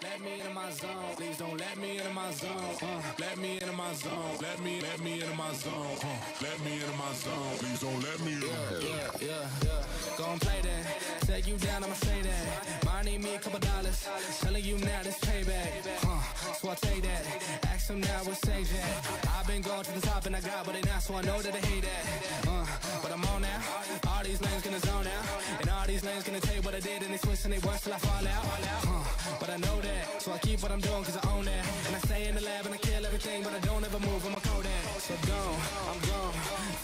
Let me into my zone. Please don't let me into my zone. Let me into my zone. Let me into my zone. Let me into my zone. Please don't let me in. Yeah. Go and play that. Take you down, I'ma say that. Might need me a couple dollars. Telling you now this payback. So I take that. Ask them now what's sage at. I've been going to the top and I got what they now, so I know that they hate that. But I'm on now. All these lanes gonna zone out. And all these lanes gonna tell you what I did, and they twist and they worse till I fall out. But I know that, so I keep what I'm doing cause I own that. And I stay in the lab and I kill everything, but I don't ever move, I'm a Kodak. So gone, I'm gone,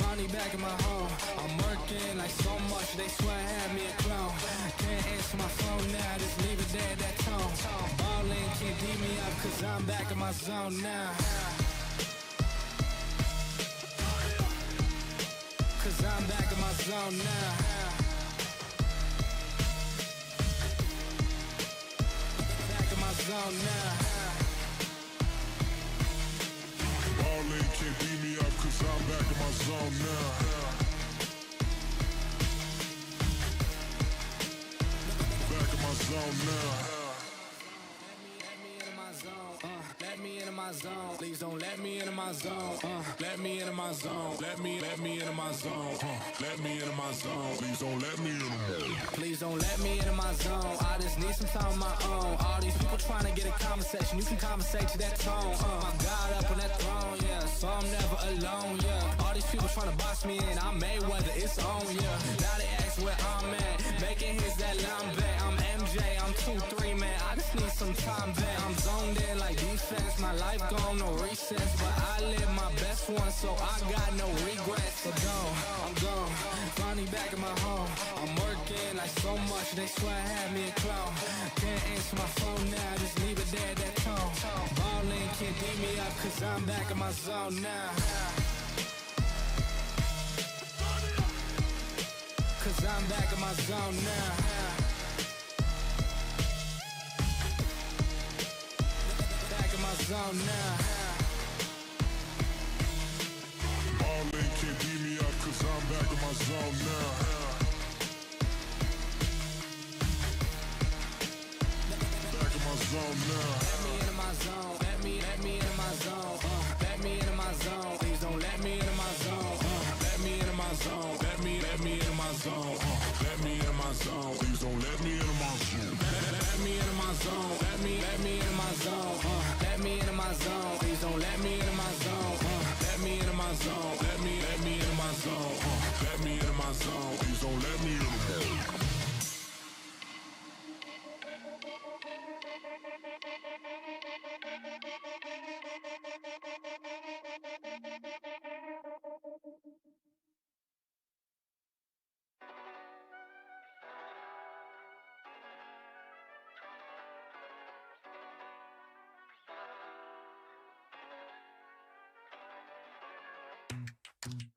finally back in my home. I'm working like so much, they swear I had me a clone. Can't answer my phone now, just leave it there, that tone. Ballin', can't beat me up cause I'm back in my zone now. Cause I'm back in my zone now. Zone now. Ballin' can't beat me up cause I'm back in my zone now. Back in my zone now. Let me into my zone. Please don't let me into my zone. Let me into my zone. Let me into my zone. Let me into my zone. Please don't let me in. Please don't let me into my zone. I just need some time of my own. All these people trying to get a conversation. You can conversate to that tone. My God up on that throne, yeah. So I'm never alone, yeah. All these people trying to box me in. I'm Mayweather, it's on, yeah. Now they ask where I'm at. Making hits that Lambe. I'm MJ, I'm 2-3, man. I just need some time back. I'm zoned in like defense. My life gone, no recess. But I live my best one, so I got no regrets. So gone, I'm gone. Finally back in my home. I'm working like so much, they swear I had me a clone. Can't answer my phone now, just leave it there, that tone. Ballin', can't beat me up cause I'm back in my zone now. Cause I'm back in my zone now. Back in my zone now. Ballin' can't beat me up cause I'm back in my zone now. Back in my zone now. Let me into my zone. Let me into my zone. Let me into my zone. Please don't let me into my zone. Let me into my zone. Let me into my zone. Let me into my zone. Please don't let me into my zone. Let me into my zone. Let me into my zone. Let me into my zone. Please don't let me into my zone. Let me into my zone. Let me into my zone. Let me into my zone. Please don't let me into my zone.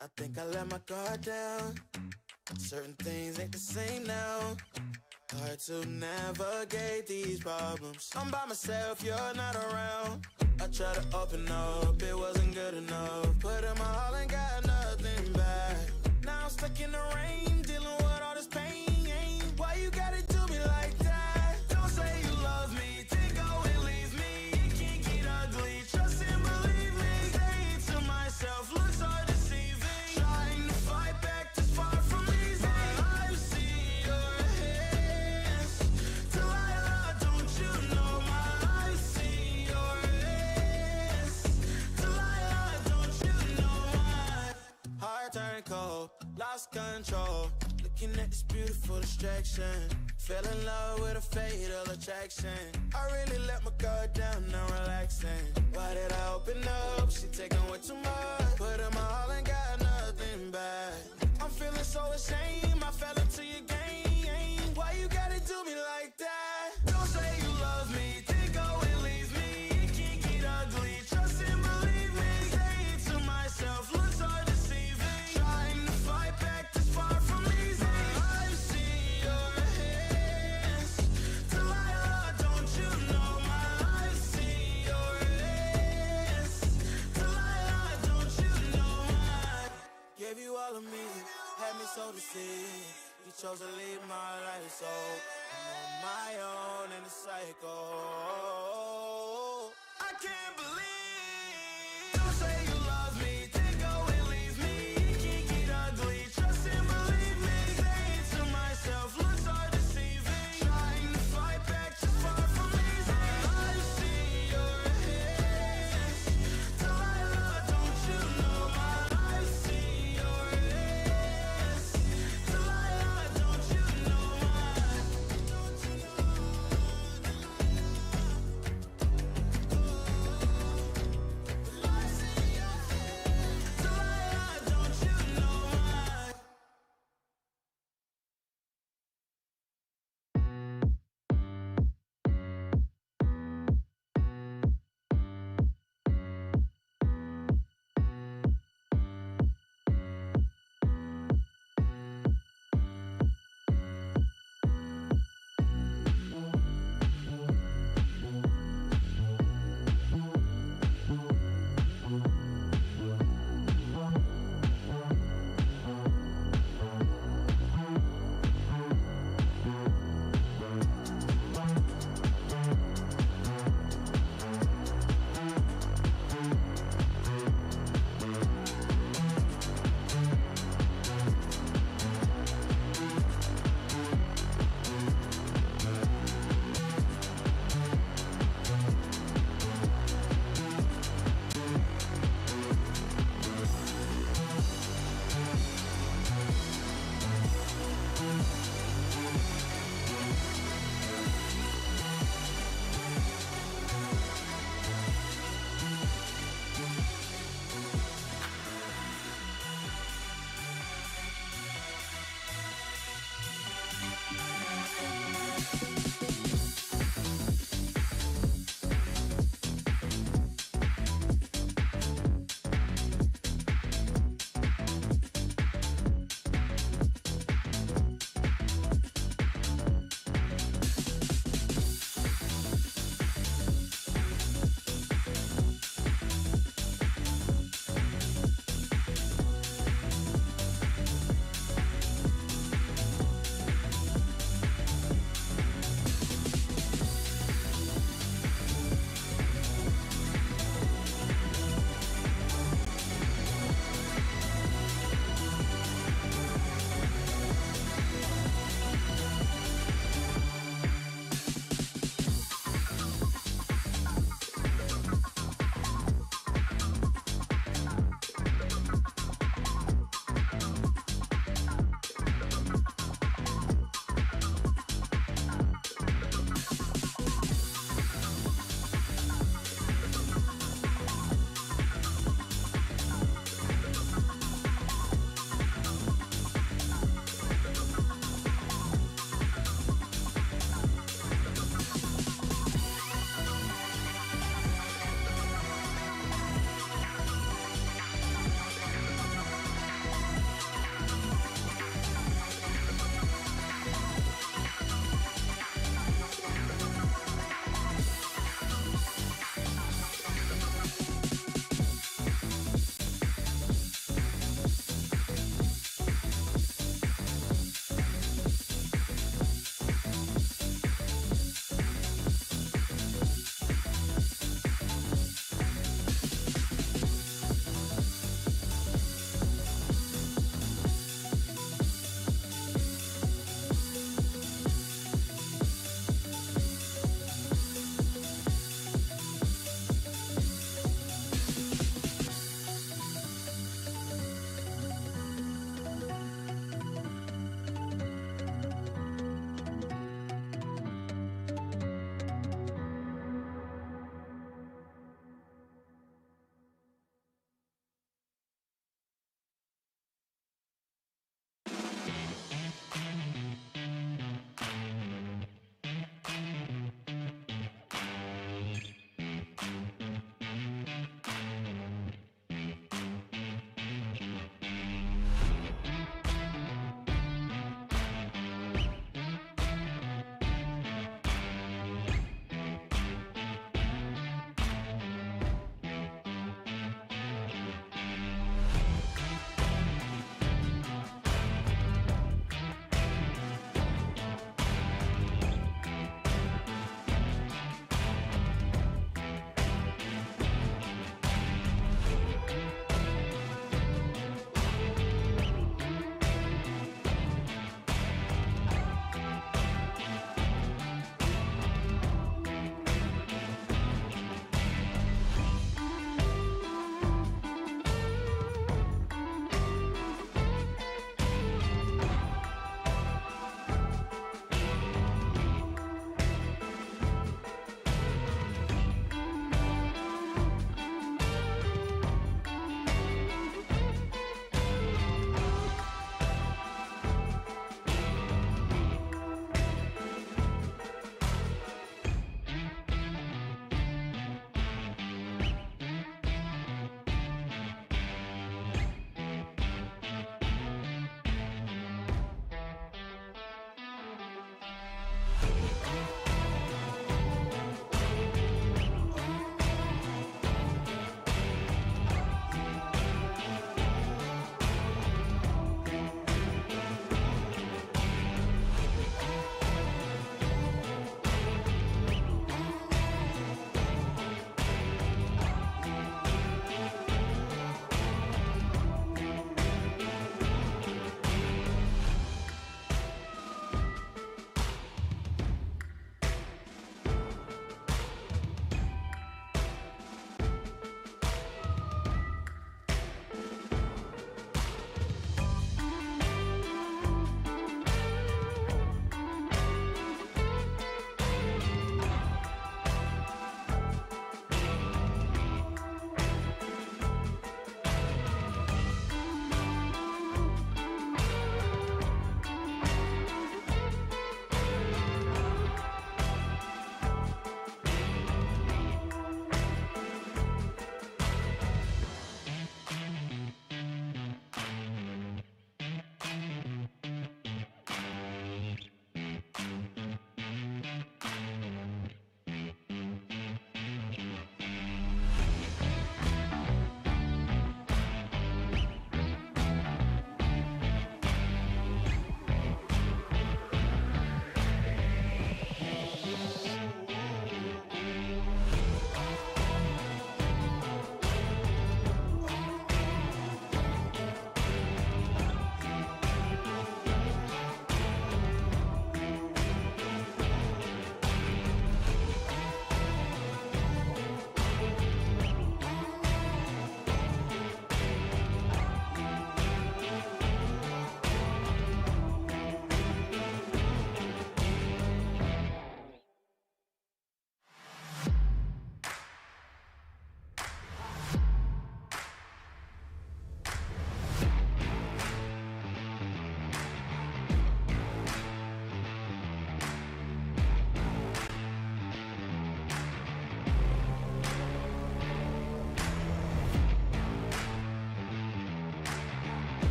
I think I let my guard down. Certain things ain't the same now. Hard to navigate these problems. I'm by myself, you're not around. I tried to open up, it wasn't good enough. Put in my all and got nothing back. Now I'm stuck in the rain, dealing with all this pain. Why you gotta do me like that? Don't say you love me, then go and leave me. It can't get ugly, trust and believe me. Say to myself, looks so deceiving. Trying to fight back, this far from easy. I see your hands. Delilah, don't you know my eyes see your hands. Delilah, don't you know my heart turned cold, lost control. Looking at this beautiful distraction. Fell in love with a fatal attraction. I really let my guard down, now relaxing. Why did I open up? She taking way too much. Put in my all and got nothing back. I'm feeling so ashamed, I fell into your game. Why you gotta do me like that? Don't say you love me, then go and leave me. It can't get ugly, trust and believe me. Say to myself, looks so deceiving. Trying to fight back, this far from easy. I see your hands. Delilah, don't you know my eyes see your hands. Delilah, don't chose to leave my life, so I'm on my own in the cycle. I can't believe you say you love me, then go and leave me. It can get ugly, trust and believe me. Saying to myself, looks are deceiving. Trying to fight back, just far from easy. I see your hands, Delilah, don't you know my life? See your hands, Delilah, don't you know my, don't you know, Delilah.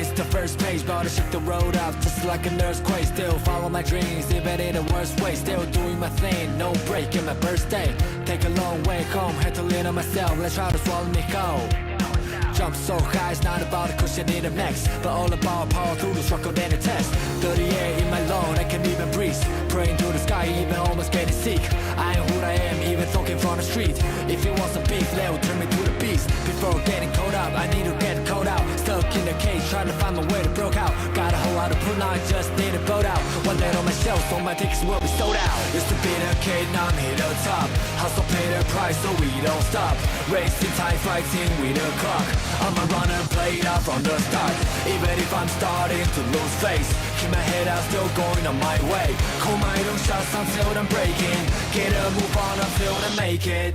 missed the first page, but I shook the road up just like an earthquake. Still follow my dreams, even in the worst way. Still doing my thing, no break in my birthday. Take a long way home, had to lean on myself. Let's try to swallow me go. Jump so high, it's not about a cushion in the max, but all about power through the struggle and the test. Dirty air in my lungs, I can't even breathe. Praying to the sky, even almost getting sick. I am who I am, even talking from the street. If you want some beef, they'll turn me to the beast. Before getting caught up, I need to get caught out. Stuck in the cage, trying to find my way to broke out. Got a whole lot of pull now, I just need a boat out. One night on my shelf, so my tickets will be sold out. Used to be the kid, now I'm here the top. Hustle pay the price, so we don't stop. Racing time, fighting with the clock. I'm a runner, played out from the start. Even if I'm starting to lose face, keep my head out, still going on my way. Call my own shots until I'm breaking. Get a move on until I make it.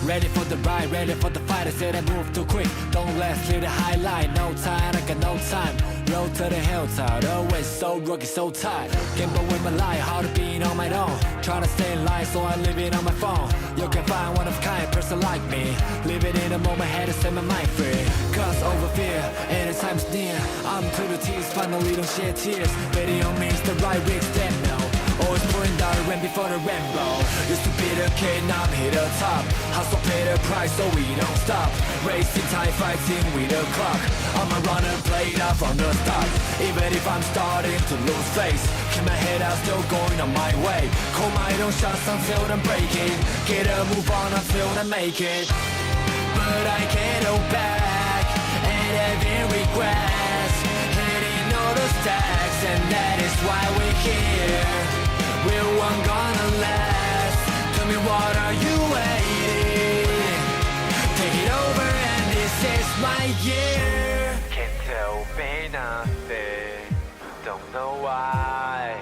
Ready for the ride, ready for the fight. I said I move too quick, don't last, leave the highlight. No time, I got no time. Road to the hilltop, always so rugged, so tight. Gamble with my life, hard to be on my own. Trying to stay in line, so I leave it on my phone. You can find one of a kind person like me. Live it in a moment, had to set my mind free. Cause over fear, anytime's near. I'm to the tears, finally don't shed tears. Betting on me is the right way to stand now. Always pouring down the rain before the rainbow. Used to be the kid, now I'm here the top. Hustle pay the price, so we don't stop. Racing time, fighting with the clock. I'm a runner, played out from the start. Even if I'm starting to lose face, keep my head out, still going on my way. Call my own shots until I'm breaking. Get a move on until I make it. But I can't go back, and having regrets. Hitting all the stacks, and that is why we're here. We're one gonna last. Tell me what are you waiting? Take it over and this is my year. Can't tell me nothing, don't know why.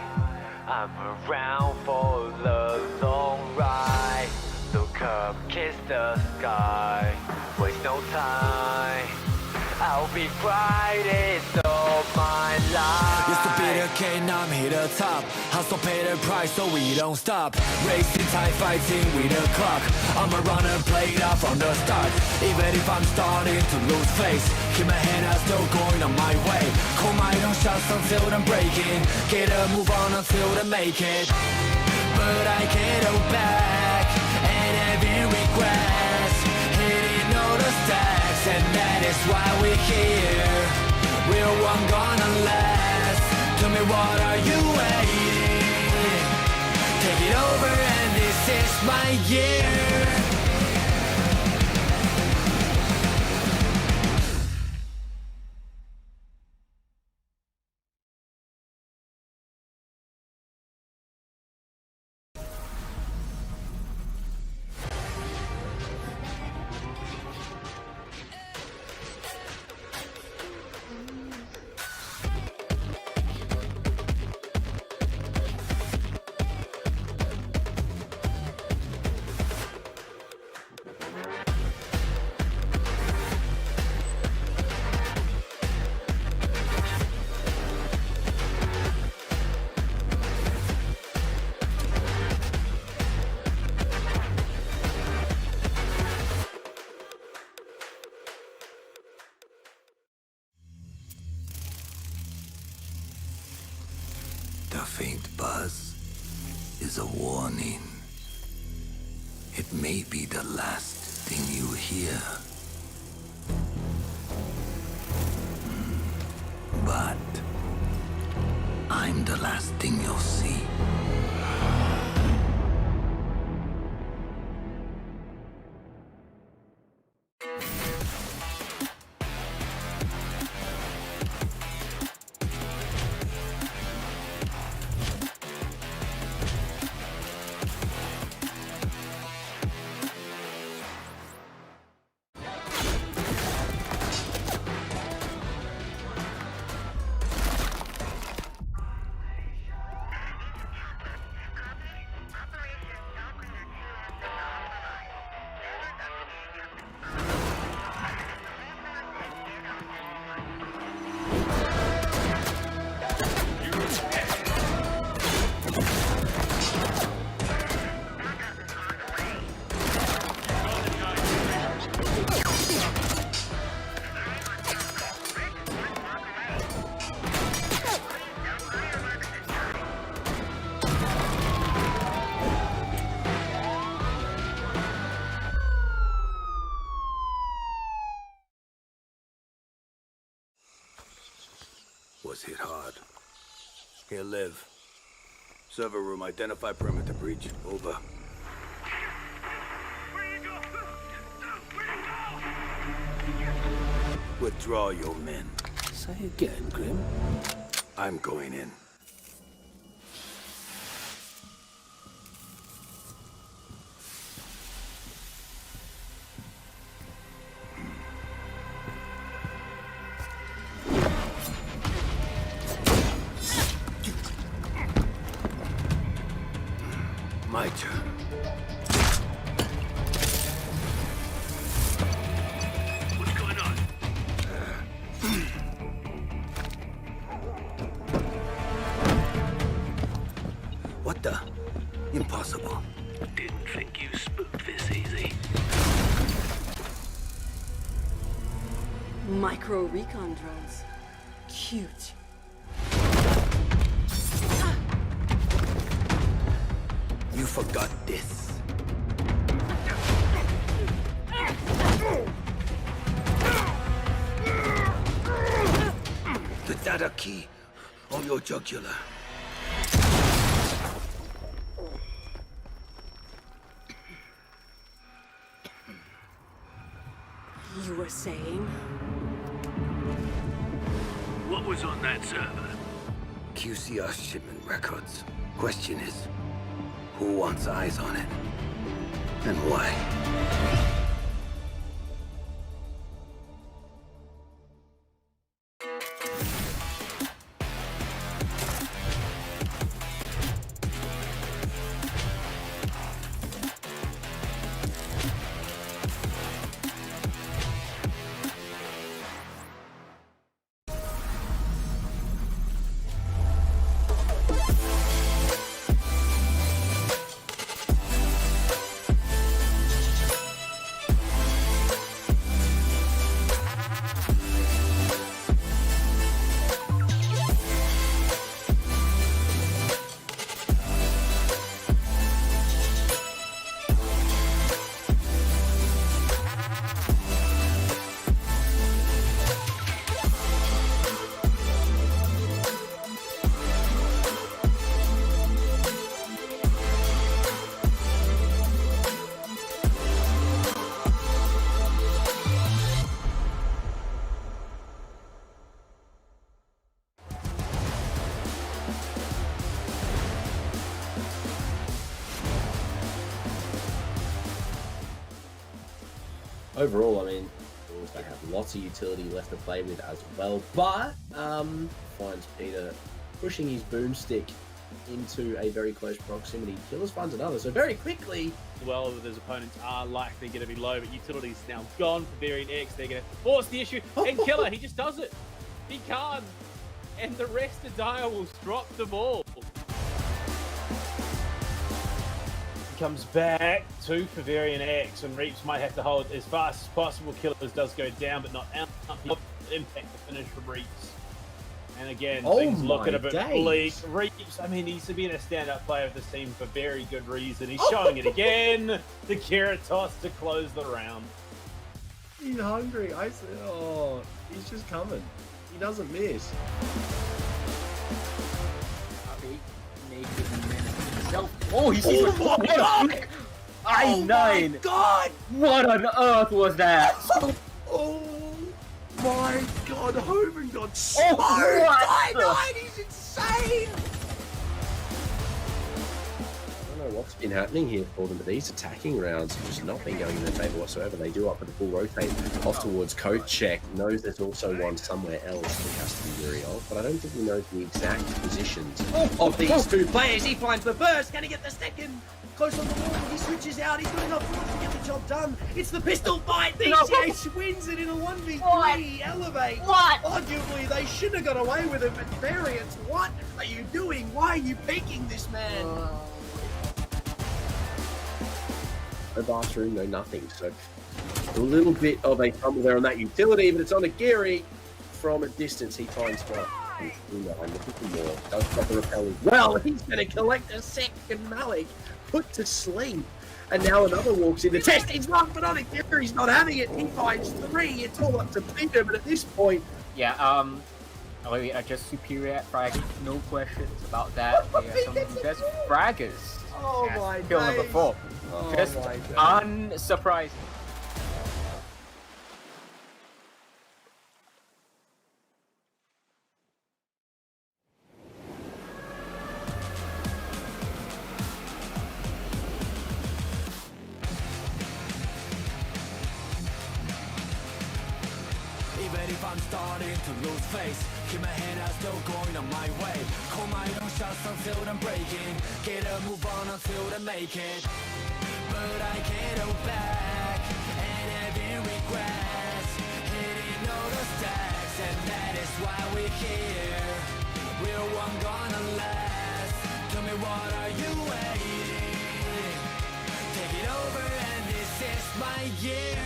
I'm around for the long ride. Look up, kiss the sky, waste no time. I'll be brightest of my life. Used to be the king, now I'm here the top. Hustle pay the price, so we don't stop. Racing time, fighting with the clock. I'm a runner, played out from the start. Even if I'm starting to lose face, keep my head out, still going on my way. Call my own shots until I'm breaking. Get a move on until I make it. But I can't go back, and having regrets. Hitting all the stacks, and that is why we're here. We're one gonna last. Tell me what are you waiting? Take it over and this is my year. The faint buzz is a warning. It may be the last thing you hear. But I'm the last thing you'll see. was hit hard. Here, Liv. Server room, identify perimeter breach. Over. Withdraw your men. Say again, Grim. I'm going in. My turn. What's going on? What the? Impossible. Didn't think you spooked this easy. Micro recon drones. Cute. You forgot this. The data key on your jugular. You were saying? What was on that server? QCR shipment records. Question is, who wants eyes on it? And why? Overall, I mean, they have lots of utility left to play with as well, but finds Peter pushing his boomstick into a very close proximity. Killers finds another, so very quickly. Well, his opponents are likely going to be low, but utility's now gone for Varian X. They're going to have to force the issue, and Killer, he just does it. He can't, and the rest of Dire will drop the ball. Comes back to Varian X, and Reaps might have to hold as fast as possible. Killers does go down, but not out. Impact the finish from Reaps. And again, things looking a bit bleak. Reaps, I mean, he's been a stand-up player of this team for very good reason. He's showing it again. The carrot toss to close the round. He's hungry. I said, oh, he's just coming. He doesn't miss. Oh, he sees my God! I nine. My God! What on earth was that? Oh my God! Hoban got so what? He's insane. I don't know what's been happening here for them, but these attacking rounds have just not been going in their favor whatsoever. They do up with a full rotate off towards coat check. Knows there's also one somewhere else he has to be wary of, but I don't think he knows the exact positions of these two players. He finds the burst. Can he get the second? Close on the wall. He switches out. He's got enough force to get the job done. It's the pistol fight. BCH wins it in a 1v3. Elevate. What? Arguably, they shouldn't have got away with it, but Variants, what are you doing? Why are you peeking this man? No bathroom, no nothing. So a little bit of a fumble there on that utility, but it's on a Gary from a distance. He finds what? Looking for more. Does drop the repel as well. He's going to collect a second Malik. Put to sleep. And now another walks in the test. He's not, but on a Gary. He's not having it. He finds three. It's all up to Peter, but at this point. Yeah, We are just superior at fragging, no questions about that. They are some of the best fraggers. Oh my Kill number 4. Just my unsurprising. Even if I'm starting to lose face, keep my head out, still going on my way. Call my own shots until I'm breaking. Get a move on until I make it. But I can't hold back, and having regrets, hitting all the stacks, and that is why we're here. We're one gonna last. Tell me, what are you waiting? Take it over, and this is my year.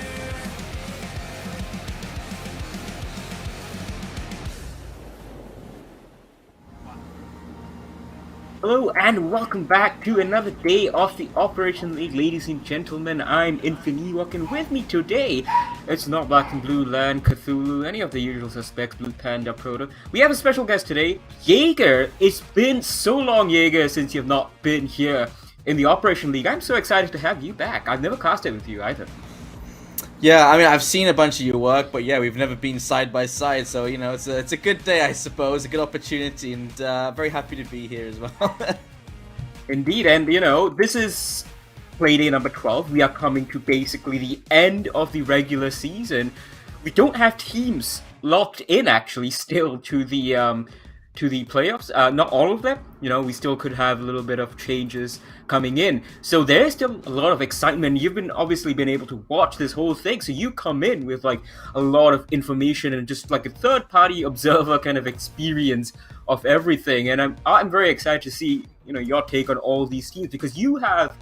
Hello and welcome back to another day of the Operation League, ladies and gentlemen. I'm Infinewalk, and with me today, it's not Black and Blue, Lan, Cthulhu, any of the usual suspects, Blue Panda, Proto. We have a special guest today, Jaeger. It's been so long, Jaeger, since you've not been here in the Operation League. I'm so excited to have you back. I've never casted with you either. Yeah, I mean, I've seen a bunch of your work, but yeah, we've never been side by side, so, you know, it's a good day, I suppose, a good opportunity, and very happy to be here as well. Indeed, and, you know, this is Playday number 12. We are coming to basically the end of the regular season. We don't have teams locked in, actually, still to the playoffs. Not all of them. You know, we still could have a little bit of changes coming in. So there's still a lot of excitement. You've obviously been able to watch this whole thing. So you come in with like a lot of information and just like a third-party observer kind of experience of everything. And I'm very excited to see, you know, your take on all these teams, because you have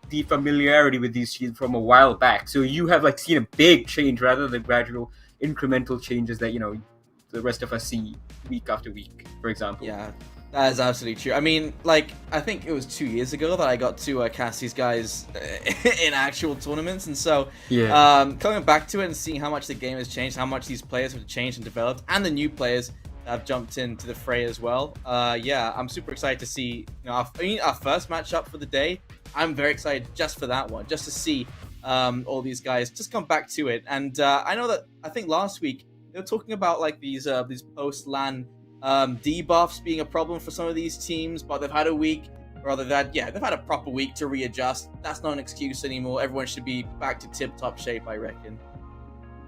the familiarity with these teams from a while back. So you have like seen a big change rather than gradual incremental changes that, you know, the rest of us see week after week, for example. Yeah, that is absolutely true. I mean, like, I think it was 2 years ago that I got to cast these guys in actual tournaments, and so coming back to it and seeing how much the game has changed, how much these players have changed and developed, and the new players have jumped into the fray as well. Yeah, I'm super excited to see, you know, our first matchup for the day. I'm very excited just for that one, just to see all these guys just come back to it. And I know that I think last week they were talking about like these post-LAN debuffs being a problem for some of these teams, but they've had a week, or rather they've had a proper week to readjust. That's not an excuse anymore. Everyone should be back to tip-top shape, I reckon.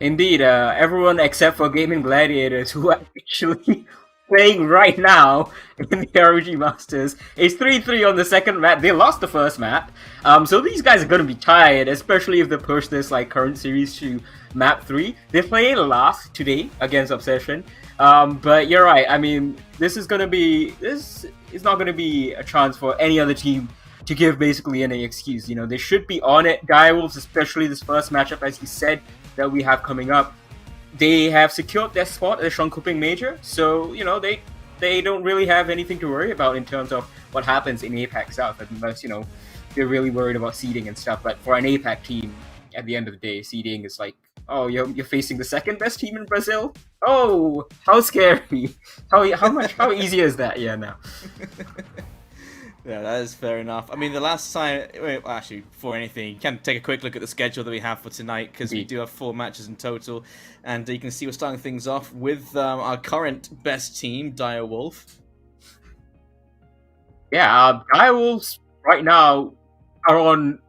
Indeed, everyone except for Gaming Gladiators, who are actually playing right now in the ROG Masters. It's 3-3 on the second map. They lost the first map. So these guys are going to be tired, especially if they push this like current series to map 3. They play last today against Obsession. But you're right. I mean, this is not going to be a chance for any other team to give basically any excuse. You know, they should be on it. Direwolves, especially this first matchup, as you said, that we have coming up. They have secured their spot at the Shangkuping Major, so, you know, they don't really have anything to worry about in terms of what happens in APAC South, unless, you know, they're really worried about seeding and stuff. But for an APAC team, at the end of the day, seeding is like, oh, you're facing the second best team in Brazil? Oh, how scary. How easy is that? Yeah, now. Yeah, that is fair enough. I mean, the last time, well, actually, before anything, you can take a quick look at the schedule that we have for tonight, because we do have 4 matches in total, and you can see we're starting things off with our current best team, Direwolf. Yeah, Direwolves right now are on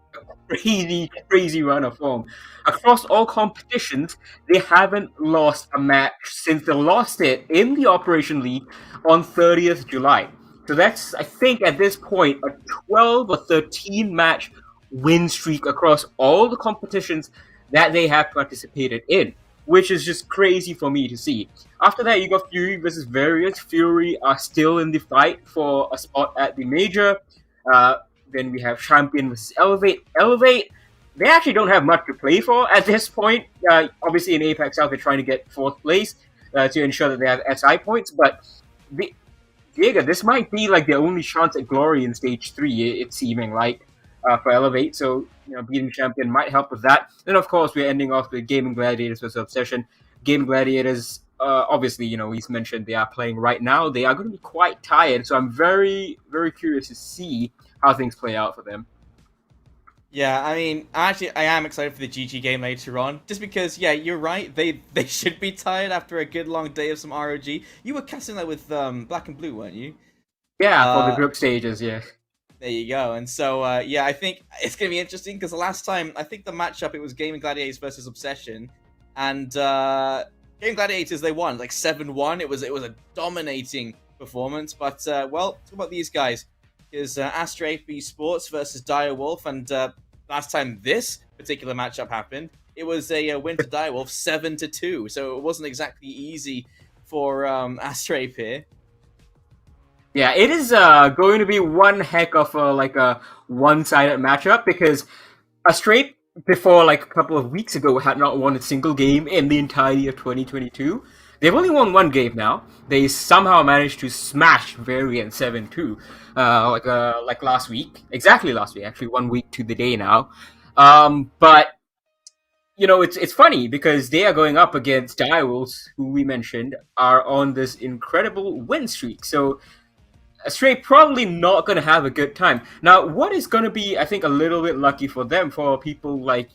a crazy run of form. Across all competitions, they haven't lost a match since they lost it in the Operation League on 30th July. So that's, I think, at this point, a 12 or 13 match win streak across all the competitions that they have participated in, which is just crazy for me to see. After that, you got Fury versus Varians. Fury are still in the fight for a spot at the Major. Then we have Champion versus Elevate. Elevate, they actually don't have much to play for at this point. Obviously, in APAC South, they're trying to get 4th place to ensure that they have SI points, but Jaeger, this might be like the only chance at glory in stage 3. It's seeming like for Elevate. So, you know, beating Champion might help with that. Then, of course, we're ending off with Gaming Gladiators versus Obsession. Gaming Gladiators obviously, he's mentioned they are playing right now. They are going to be quite tired, so I'm very, very curious to see how things play out for them. Yeah, I mean, actually, I am excited for the GG game later on, just because, yeah, you're right, they should be tired after a good long day of some ROG. You were casting that with Black and Blue, weren't you? Yeah, for the group stages, yeah. There you go. And so, yeah, I think it's going to be interesting, because the last time, I think the matchup, it was Gaming Gladiators versus Obsession, and Gaming Gladiators, they won, like 7-1. It was a dominating performance, but, well, talk about these guys. Is Astrays Sports versus Direwolf, and last time this particular matchup happened, it was a win for Direwolf 7-2, so it wasn't exactly easy for Astrays here. Yeah, it is going to be one heck of a one-sided matchup, because Astrays before like a couple of weeks ago had not won a single game in the entirety of 2022. They've only won one game now. They somehow managed to smash Varians 7-2, like last week. Exactly last week, actually 1 week to the day now. But it's funny because they are going up against Direwolves, who we mentioned are on this incredible win streak. So Astrays probably not going to have a good time. Now, what is going to be, I think, a little bit lucky for them, for people like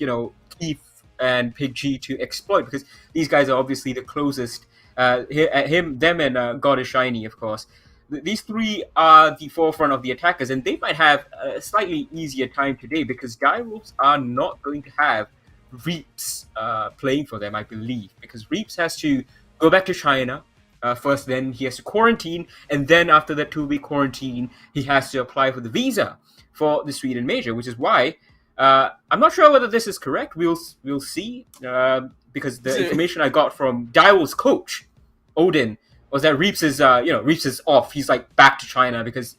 Keith and Pig G to exploit, because these guys are obviously the closest. Them and God is Shiny, of course. These three are the forefront of the attackers, and they might have a slightly easier time today because Direwolves are not going to have Reaps playing for them, I believe, because Reaps has to go back to China first, then he has to quarantine, and then after that 2-week quarantine, he has to apply for the visa for the Sweden Major, which is why I'm not sure whether this is correct. We'll see. Because the information I got from Direwolf's coach, Odin, was that Reaps is off. He's like back to China because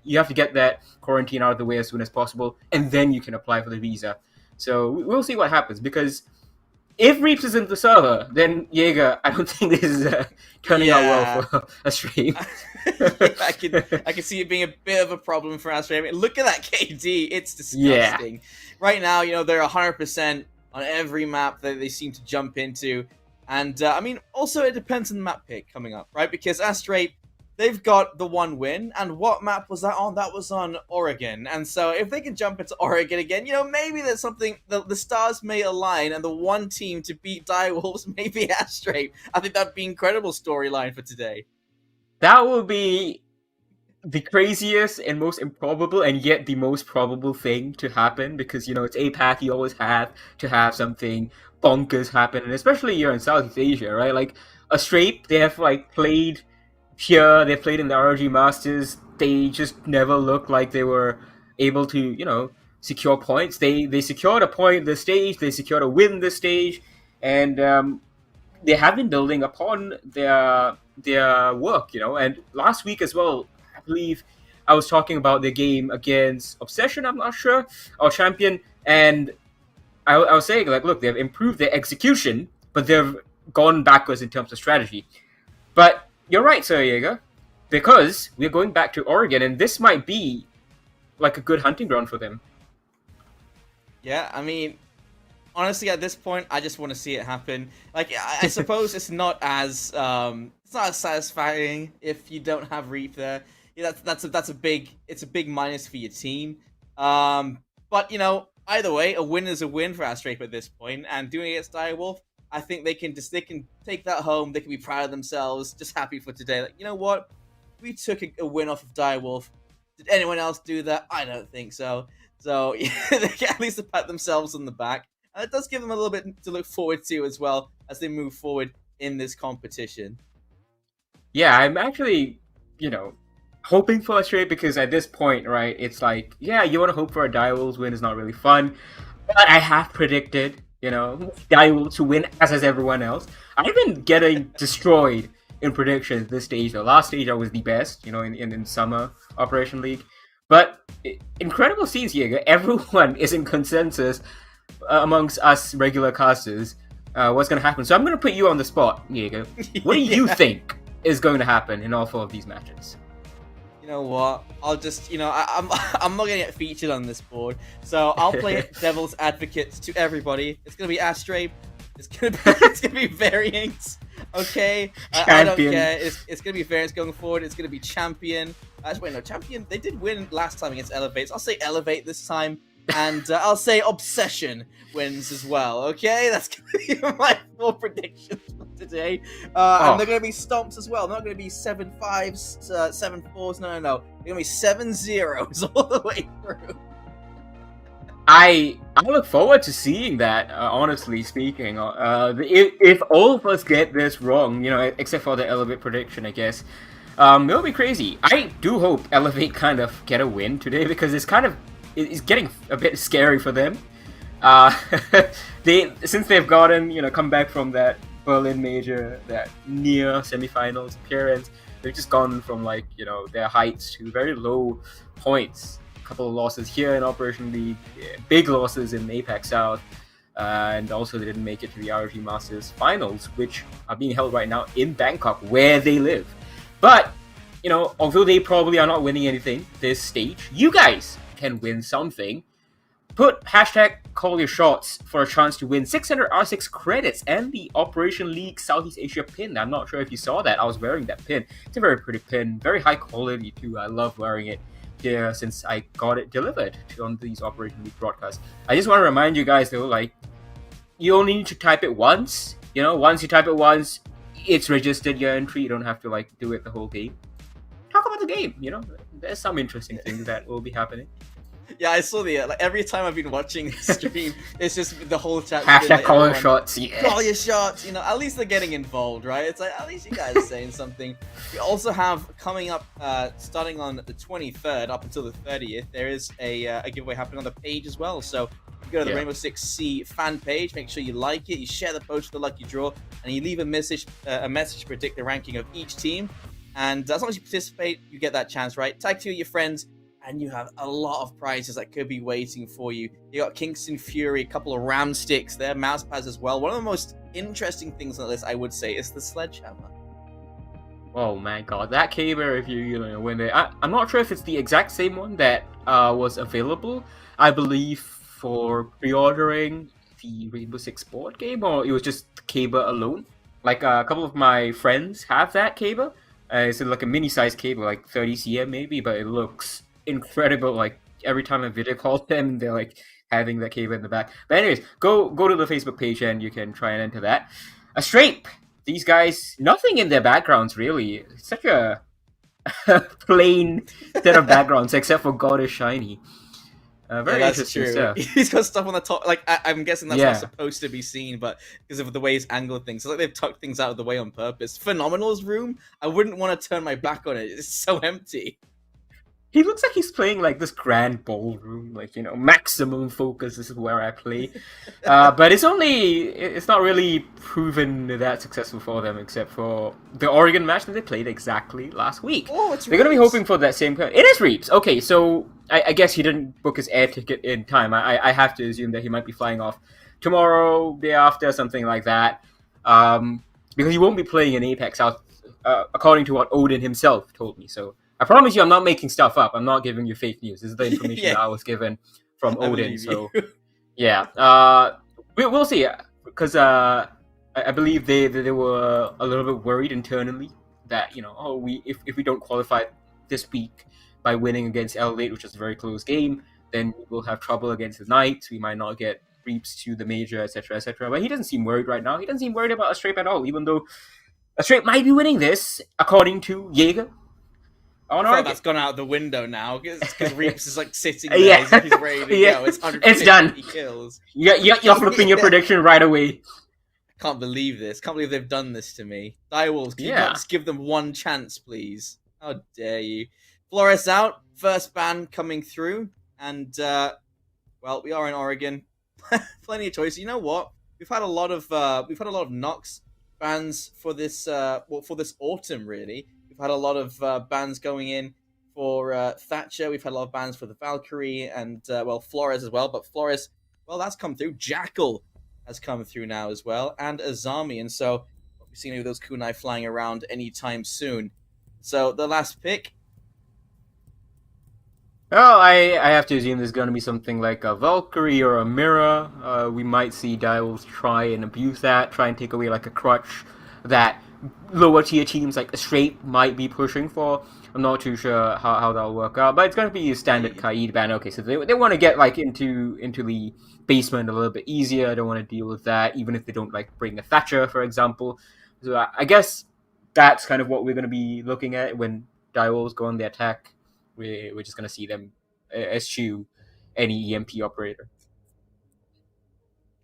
you have to get that quarantine out of the way as soon as possible, and then you can apply for the visa. So we'll see what happens, because if Reaps is in the server, then Jaeger, I don't think this is turning out well for Astrays. I can see it being a bit of a problem for Astrays. I mean, look at that KD; it's disgusting. Yeah. Right now, they're 100%. On every map that they seem to jump into. And, I mean, also it depends on the map pick coming up, right? Because Astrays, they've got the one win, and what map was that on? That was on Oregon. And so if they can jump into Oregon again, maybe there's something, the stars may align, and the one team to beat Direwolves may be Astrays. I think that'd be an incredible storyline for today. That would be the craziest and most improbable, and yet the most probable thing to happen, because it's APAC. You always have to have something bonkers happen, and especially here in Southeast Asia, right? Like Astrays, they have played here, they played in the ROG Masters. They just never looked like they were able to secure points. They secured a point this stage, they secured a win this stage, and they have been building upon their work, and last week as well, I believe I was talking about the game against Obsession, I'm not sure, or Champion, and I was saying, look, they've improved their execution, but they've gone backwards in terms of strategy. But you're right, Sir Jaeger, because we're going back to Oregon, and this might be like a good hunting ground for them. Yeah, I mean, honestly, at this point, I just want to see it happen. I suppose it's not as satisfying if you don't have Reap there. Yeah, that's a big minus for your team. But either way, a win is a win for Astrays at this point, and doing it against Direwolf, I think they can take that home. They can be proud of themselves, just happy for today. You know what? We took a win off of Direwolf. Did anyone else do that? I don't think so. So yeah, they can at least pat themselves on the back, and it does give them a little bit to look forward to as well as they move forward in this competition. Yeah, I'm actually, hoping for Astrays, because at this point, right, it's like, yeah, you want to hope for a Direwolves win is not really fun, but I have predicted, Direwolves to win, as has everyone else. I've been getting destroyed in predictions this stage. The last stage I was the best, in Summer Operation League. But incredible scenes here. Everyone is in consensus amongst us regular casters what's going to happen. So I'm going to put you on the spot, Diego. What do you think is going to happen in all 4 of these matches? You know what? I'll just, I'm not going to get featured on this board, so I'll play devil's advocate to everybody. It's going to be Astrays. It's going to be Variants. Okay, I don't Champion. care. It's gonna be Variants going forward. It's gonna be Champion. Wait, no, Champion. They did win last time against Elevates. I'll say Elevate this time, and I'll say Obsession wins as well. Okay, that's gonna be my 4 predictions for today. And they're gonna be stomps as well. They're not gonna be 7-5s, 7-4s. No. They're gonna be 7-0s all the way through. I look forward to seeing that. Honestly speaking, if all of us get this wrong, except for the Elevate prediction, I guess, it'll be crazy. I do hope Elevate kind of get a win today because it's getting a bit scary for them. Since they've gotten come back from that Berlin major, that near semifinals appearance, they've just gone from their heights to very low points. Couple of losses here in Operation League, big losses in APAC South, and also they didn't make it to the ROG Masters finals, which are being held right now in Bangkok, where they live. But, although they probably are not winning anything this stage, you guys can win something. Put hashtag call your shots for a chance to win 600 R6 credits and the Operation League Southeast Asia pin. I'm not sure if you saw that. I was wearing that pin. It's a very pretty pin, very high quality too. I love wearing it. Since I got it delivered on these Operation League broadcasts. I just want to remind you guys though, you only need to type it once. Once you type it once, it's registered your entry. You don't have to do it the whole game. Talk about the game. There's some interesting things that will be happening. Yeah, I saw the every time I've been watching the stream, it's just the whole chat. Hashtag call your shots. Yeah. Call your shots. At least they're getting involved, right? It's at least you guys are saying something. We also have coming up, starting on the 23rd up until the 30th. There is a giveaway happening on the page as well. So you go to the Rainbow Six Siege fan page. Make sure you like it. You share the post for the lucky draw, and you leave a message to predict the ranking of each team. And as long as you participate, you get that chance, right? Tag 2 of your friends. And you have a lot of prizes that could be waiting for you. You got Kingston Fury, a couple of Ram sticks there, mouse pads as well. One of the most interesting things on the list, I would say, is the sledgehammer. Oh my god, that caber! If you win it, I'm not sure if it's the exact same one that was available. I believe for pre-ordering the Rainbow Six board game, or it was just the caber alone. A couple of my friends have that caber. It's a mini-sized caber, 30 cm maybe, but it looks incredible. Every time I video call them, they're having that cable in the back. But anyways, go to the Facebook page and you can try and enter that. Astrays, these guys, nothing in their backgrounds really. It's such a plain set of backgrounds except for God is Shiny. Very interesting stuff. He's got stuff on the top. I'm guessing that's not supposed to be seen, but because of the way he's angled things, it's they've tucked things out of the way on purpose. Phenomenal's room. I wouldn't want to turn my back on it. It's so empty. He looks like he's playing this grand ballroom, maximum focus. This is where I play. But it's not really proven that successful for them, except for the Oregon match that they played exactly last week. Oh, it's They're going to be hoping for that same. It is Reeves. Okay, so I guess he didn't book his air ticket in time. I have to assume that he might be flying off tomorrow, day after, something like that. Because he won't be playing in Apex South, according to what Odin himself told me. So. I promise you, I'm not making stuff up. I'm not giving you fake news. This is the information that I was given from Odin. So, yeah, we'll see. Because I believe they were a little bit worried internally that if we don't qualify this week by winning against Elevate, which is a very close game, then we'll have trouble against the Knights. We might not get reaps to the major, etc., etc. But he doesn't seem worried right now. He doesn't seem worried about Astrays at all, even though Astrays might be winning this, according to Jaeger. Oh no, that's gone out the window now because Reeves is sitting there. He's ready to go. It's done. Kills. You're flipping your prediction right away. I can't believe this. Can't believe they've done this to me. Direwolves, can you not just give them one chance, please? How dare you? Flores out. First ban coming through, and we are in Oregon. Plenty of choice. You know what? We've had a lot of Nox bans for this for this autumn really. We've had a lot of bans going in for Thatcher. We've had a lot of bans for the Valkyrie and, Flores as well. But Flores, that's come through. Jackal has come through now as well. And Azami. And so we've seen any of those kunai flying around anytime soon. So the last pick. Well, I have to assume there's going to be something like a Valkyrie or a Mirror. We might see Direwolves try and abuse that, try and take away a crutch that lower tier teams like Astray might be pushing for. I'm not too sure how that'll work out, but it's going to be a standard Kaid ban. Okay, so they want to get like into the basement a little bit easier. I don't want to deal with that, even if they don't like bring a Thatcher, for example. So I guess that's kind of what we're going to be looking at when Direwolves go on the attack. We're just going to see them eschew any EMP operator.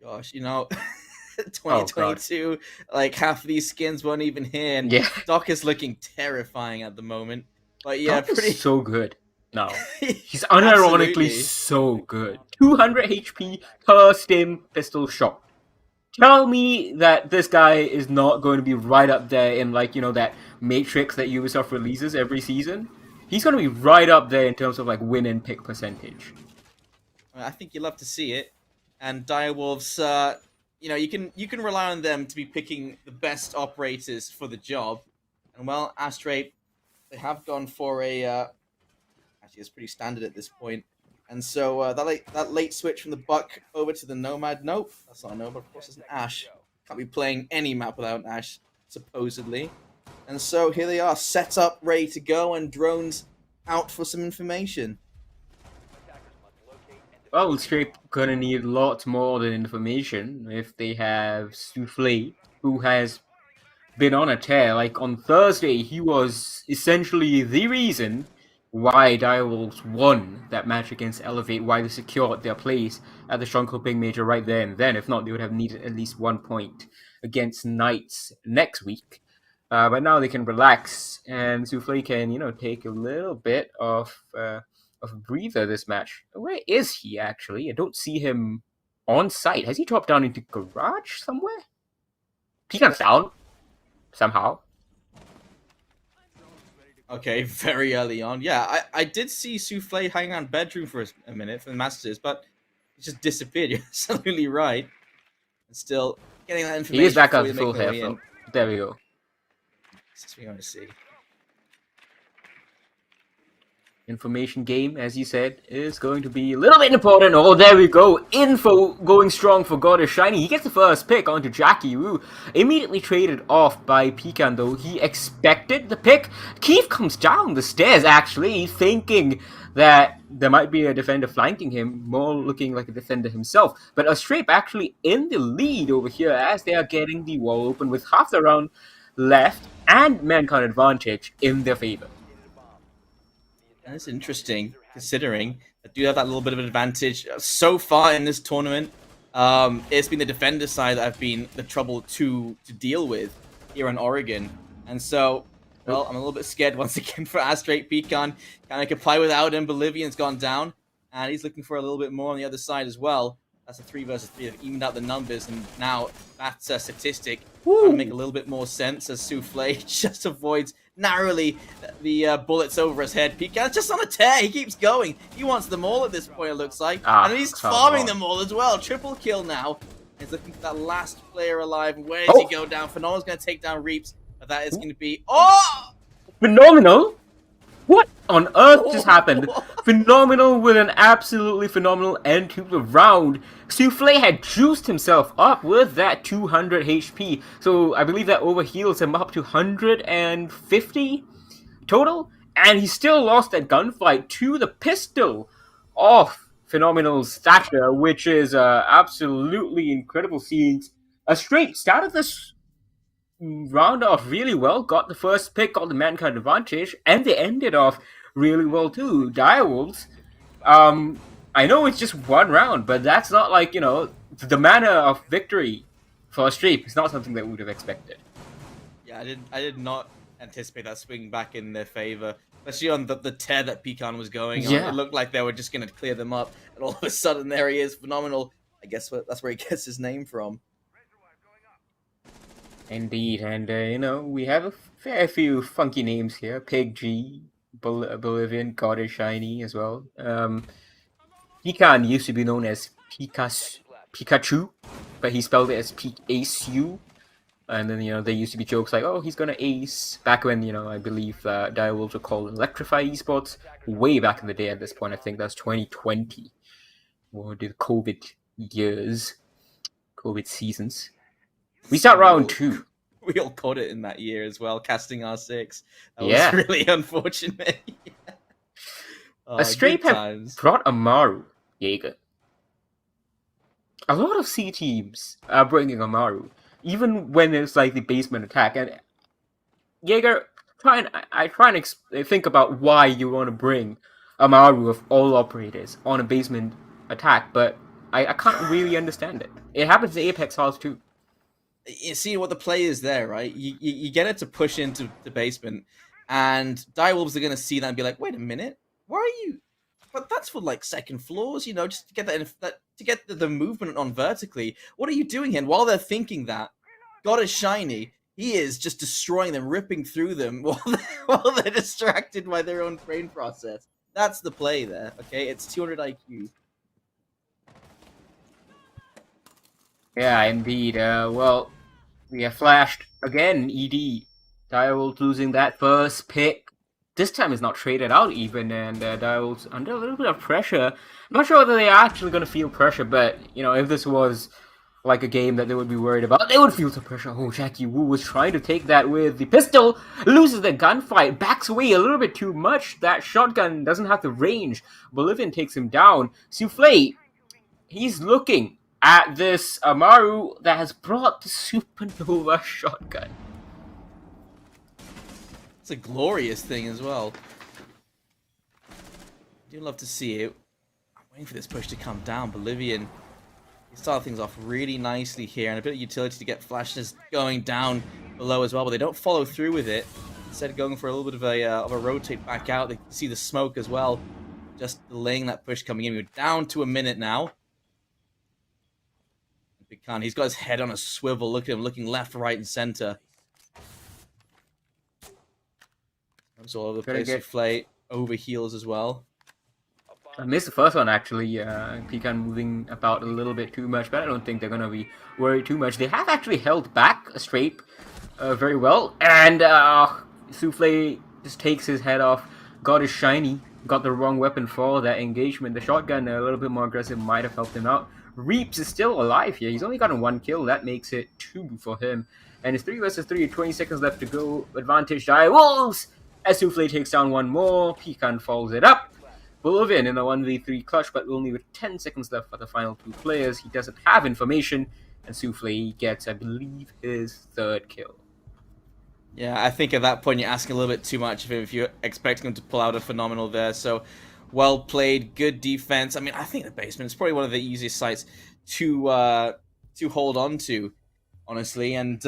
Gosh, 2022, like half of these skins weren't even here, and Doc is looking terrifying at the moment. But yeah, Doc pretty is so good. No, he's unironically so good. 200 HP per stim pistol shot. Tell me that this guy is not going to be right up there in like that matrix that Ubisoft releases every season. He's going to be right up there in terms of like win and pick percentage. I think you love to see it, and Direwolves, you can rely on them to be picking the best operators for the job. And well, Astray, they have gone for a actually it's pretty standard at this point. And so that late switch from the Buck over to the Nomad. Nope, that's not a Nomad. Of course, it's an Ash. Can't be playing any map without an Ash, supposedly. And so here they are, set up, ready to go, and drones out for some information. Well, Straight gonna need lots more than information if they have Soufflé, who has been on a tear. Like on Thursday, he was essentially the reason why Direwolves won that match against Elevate, why they secured their place at the Stronghold Big Major right there and then. If not, they would have needed at least 1 point against Knights next week. But now they can relax, and Soufflé can, take a little bit of a breather this match. Where is he, actually? I don't see him on site. Has he dropped down into garage somewhere? He comes down somehow. Okay, very early on. Yeah, I did see Soufflé hanging around bedroom for a minute for the Masters, but he just disappeared. You're absolutely right. And still getting that information. He is back up to full hair. There we go. This is what we're going to see. Information game, as you said, is going to be a little bit important. Oh, there we go. Info going strong for God is Shiny. He gets the first pick onto Jackie Wu. Immediately traded off by Pecan, though. He expected the pick. Keith comes down the stairs, actually, thinking that there might be a defender flanking him, more looking like a defender himself. But Astrape actually in the lead over here as they are getting the wall open with half the round left and mankind advantage in their favor. That's interesting, considering I do have that little bit of an advantage so far in this tournament. It's been the defender side that I've been the trouble to deal with here in Oregon, and so well, I'm a little bit scared once again for Astray. Pecan kind of comply without him. Bolivian's gone down, and he's looking for a little bit more on the other side as well. That's a 3 versus 3. They've evened out the numbers, and now that's a statistic to make a little bit more sense as Soufflé just avoids narrowly the bullets over his head. Pecan's just on a tear. He keeps going. He wants them all at this point, it looks like. And he's farming them all as well. Triple kill now. He's looking for that last player alive. Where does he go down? Phenomenal's going to take down Reaps, but that is going to be... Oh! Phenomenal? What on earth just happened? Phenomenal with an absolutely phenomenal end to the round. Soufflé had juiced himself up with that 200 HP. So I believe that overheals him up to 150 total. And he still lost that gunfight to the pistol of Phenomenal's Thatcher, which is absolutely incredible scenes. A straight start of this round off really well, got the first pick, got the mankind advantage, and they ended off really well too. Direwolves, I know it's just one round, but that's not like, the manner of victory for a streak. It's not something that we would have expected. Yeah, I did not anticipate that swing back in their favor, especially on the tear that Pecan was going on. It looked like they were just going to clear them up, and all of a sudden there he is, Phenomenal. I guess that's where he gets his name from. Indeed, and we have a fair few funky names here. Pig G, Bolivian, God is Shiny as well. Pecan used to be known as Pikachu, but he spelled it as Ace-U. And then, there used to be jokes like, oh, he's gonna ace. Back when, I believe Direwolves were called Electrify Esports. Way back in the day at this point, I think that's 2020. Or the COVID years. COVID seasons. We start round 2. we all caught it in that year as well, casting R6. That Yeah. was really unfortunate. Astray good have times. brought Amaru, Jaeger. A lot of C teams are bringing Amaru, even when it's like the basement attack. And Jaeger, I try and think about why you want to bring Amaru of all operators on a basement attack, but I can't really understand it. It happens in Apex Halls too. You see what the play is there, right? You get it to push into the basement, and direwolves are going to see that and be like, wait a minute, why are you... But that's for like second floors, you know, just to get to get the movement on vertically. What are you doing here? And while they're thinking that, God is shiny. He is just destroying them, ripping through them while they're distracted by their own brain process. That's the play there, okay? It's 200 IQ. Yeah, indeed. Well, we have flashed again. ED Direwolves losing that first pick. This time it's not traded out even, and Direwolves under a little bit of pressure. Not sure whether they're actually going to feel pressure, but you know, if this was like a game that they would be worried about, they would feel the pressure. Oh, Jackie Wu was trying to take that with the pistol, loses the gunfight, backs away a little bit too much. That shotgun doesn't have the range. Bolivian takes him down. Souffle, he's looking at this Amaru that has brought the Supernova shotgun. It's a glorious thing as well. I do love to see it. I'm waiting for this push to come down. Bolivian, he started things off really nicely here, and a bit of utility to get flashes going down below as well, but they don't follow through with it. Instead of going for a little bit of a rotate back out, they see the smoke as well, just delaying that push coming in. We're down to a minute now. Pecan, he's got his head on a swivel. Look at him looking left, right, and center. Comes all over the place. Souffle over heals as well. I missed the first one actually. Pecan moving about a little bit too much, but I don't think they're gonna be worried too much. They have actually held back Astray very well, and Souffle just takes his head off. God is shiny. Got the wrong weapon for that engagement. The shotgun, a little bit more aggressive, might have helped him out. Reaps is still alive here. He's only gotten 1 kill. That makes it 2 for him. And it's 3 versus 3. 20 seconds left to go. Advantage Direwolves. As Souffle takes down 1 more. Pecan follows it up. Bolivian in a 1v3 clutch, but only with 10 seconds left for the final 2 players. He doesn't have information. And Souffle gets, I believe, his 3rd kill. Yeah, I think at that point you're asking a little bit too much of him if you're expecting him to pull out a phenomenal there. So, well played, good defense. I mean, I think the basement is probably one of the easiest sites to hold on to, honestly. And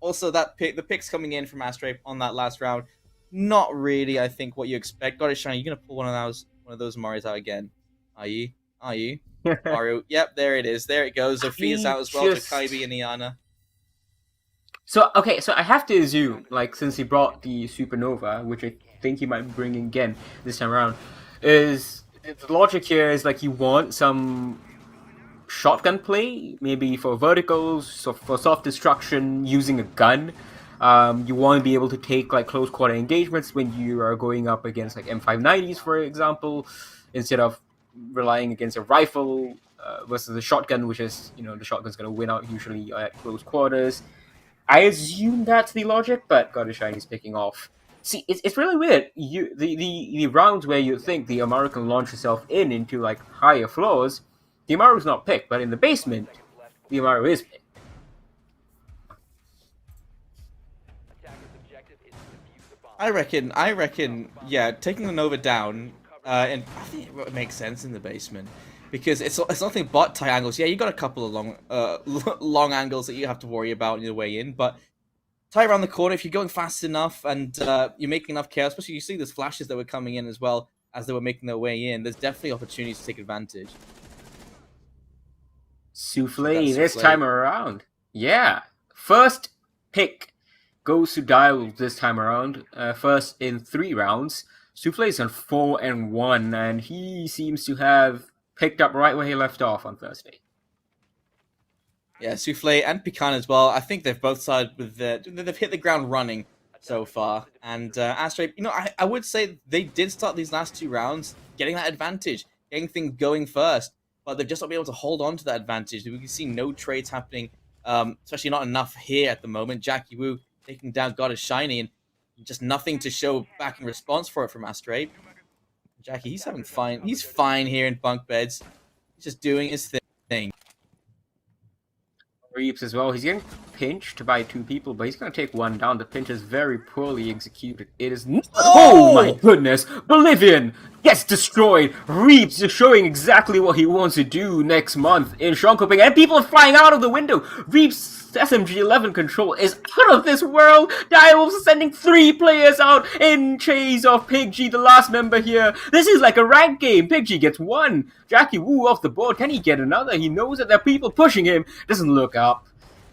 also that pick, the picks coming in from Astray on that last round, not really, I think, what you expect. God is shiny. You're gonna pull one of those Marios out again, are you? Mario, yep, there it is. There it goes. Sophia's out as well to Kaibi and Iana. So, okay, so I have to assume, like, since he brought the Supernova, which I think he might bring again this time around, is the logic here is, like, you want some shotgun play, maybe for verticals, so for soft destruction, using a gun. You want to be able to take, like, close quarter engagements when you are going up against, like, M590s, for example, instead of relying against a rifle versus a shotgun, which is, you know, the shotgun's going to win out usually at close quarters. I assume that's the logic, but God is Shiny's picking off. See, it's really weird. The rounds where you think the Amaru can launch herself into like higher floors, the Amaru's not picked, but in the basement, the Amaru is picked. I reckon, yeah, taking the Nova down, and I think it makes sense in the basement. Because it's nothing but tight angles. Yeah, you got a couple of long angles that you have to worry about on your way in, but tight around the corner, if you're going fast enough and you're making enough chaos, especially you see those flashes that were coming in as well as they were making their way in, there's definitely opportunities to take advantage. Souffle this time around. Yeah. First pick goes to Dial this time around. First in 3 rounds. Souffle is on 4-1, and he seems to have picked up right where he left off on Thursday. Yeah, Souffle and Pecan as well. I think they've both started with they've hit the ground running so far. And Astray, you know, I would say they did start these last 2 rounds getting that advantage, getting things going first, but they've just not been able to hold on to that advantage. We can see no trades happening Especially not enough here at the moment. Jackie Wu taking down God is Shiny, and just nothing to show back in response for it from Astray. Jackie, he's having fine. He's fine here in bunk beds. He's just doing his thing. Reeps as well. He's getting pinched by 2 people, but he's going to take 1 down. The pinch is very poorly executed. It is... Oh my goodness! Bolivian gets destroyed! Reeps is showing exactly what he wants to do next month in Shonkoping, and people are flying out of the window! Reeps' SMG-11 control is out of this world! Direwolves are sending 3 players out in chase of PigG, the last member here. This is like a rank game. PigG gets 1. Jackie Wu off the board. Can he get another? He knows that there are people pushing him. Doesn't look up.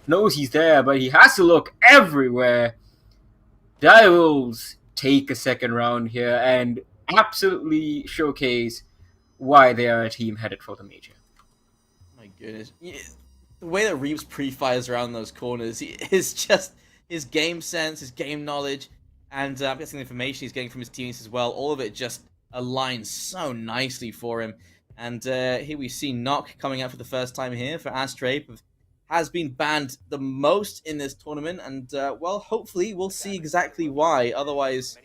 Knows he's there, but he has to look everywhere. Direwolves take a second round here and absolutely showcase why they are a team headed for the major. My goodness. The way that Reeves pre-fires around those corners is just his game sense, his game knowledge, and I'm guessing the information he's getting from his teammates as well. All of it just aligns so nicely for him. And here we see Knock coming out for the first time here for Astray. Has been banned the most in this tournament, and well, hopefully we'll see exactly why. Otherwise,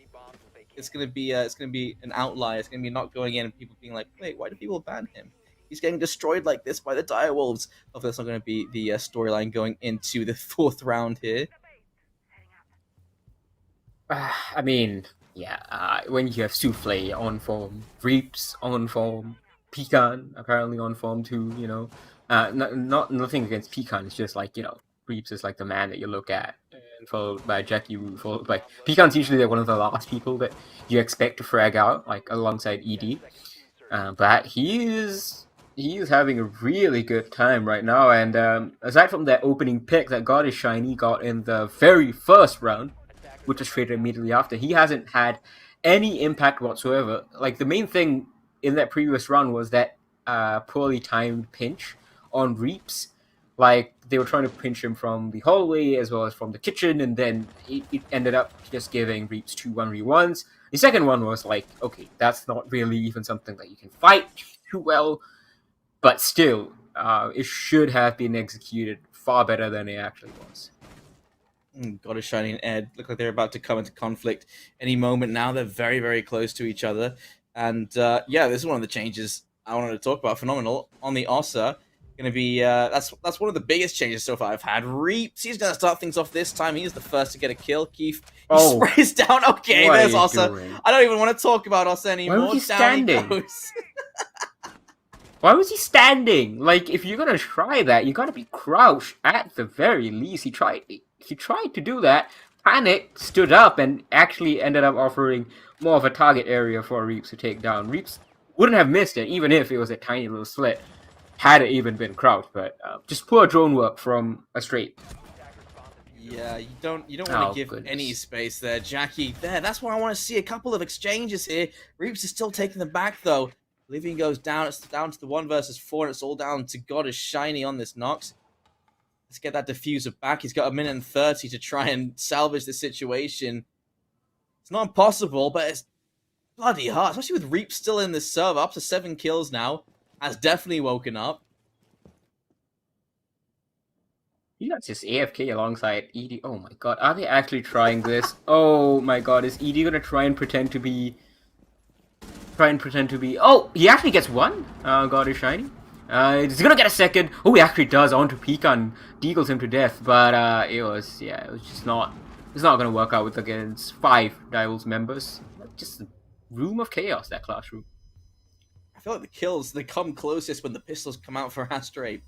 it's gonna be an outlier. It's gonna be not going in and people being like, wait, why do people ban him? He's getting destroyed like this by the Direwolves. Hopefully that's not going to be the storyline going into the 4th round here. I mean, yeah, when you have Souffle on form, Reeps on form, Pecan apparently on form too, you know. Nothing against Pecan, it's just like, you know, Reeps is like the man that you look at, and followed by Jackie Wu, followed by... Pecan's usually like one of the last people that you expect to frag out, like alongside ED. But he is having a really good time right now, and aside from that opening pick that God is Shiny got in the very first round, which was traded immediately after, he hasn't had any impact whatsoever. Like, the main thing in that previous round was that poorly timed pinch on Reeps. Like, they were trying to pinch him from the hallway as well as from the kitchen, and then it ended up just giving Reeps 2 1v1s. The second one was like, okay, that's not really even something that you can fight too well, but still, it should have been executed far better than it actually was. God is Shiny and Ed look like they're about to come into conflict any moment now. They're very, very close to each other. And yeah, this is one of the changes I wanted to talk about. Phenomenal on the Ossa. Going to be that's one of the biggest changes so far I've had. Reeps, he's going to start things off this time. He is the first to get a kill. Keith, he sprays down. Okay, there's Ossa. I don't even want to talk about Ossa anymore. Why was he standing? Why was he standing? Like, if you're gonna try that, you gotta be crouched at the very least. He tried to do that, panicked, stood up, and actually ended up offering more of a target area for Reeps to take down. Reeps wouldn't have missed it, even if it was a tiny little slit, had it even been crouched. But just poor drone work from Astray. Yeah, you don't want to give any space there, Jackie. There, that's why I want to see a couple of exchanges here. Reeps is still taking them back though. Livian goes down. It's down to the 1 versus 4, and it's all down to God is Shiny on this Nox. Let's get that diffuser back. He's got 1 minute and 30 to try and salvage the situation. It's not impossible, but it's bloody hard, especially with Reap still in this server. Up to 7 kills now. Has definitely woken up. He got just AFK alongside ED. Oh my god, are they actually trying this? Oh my god, is ED gonna try and pretend to be... Oh, he actually gets 1. God is Shiny. He's gonna get a second. Oh, he actually does onto Pecan. Deagles him to death, but it was just not... It's not gonna work out with against 5 Direwolves members. Just a room of chaos, that classroom. I feel like the kills, they come closest when the pistols come out for Astray.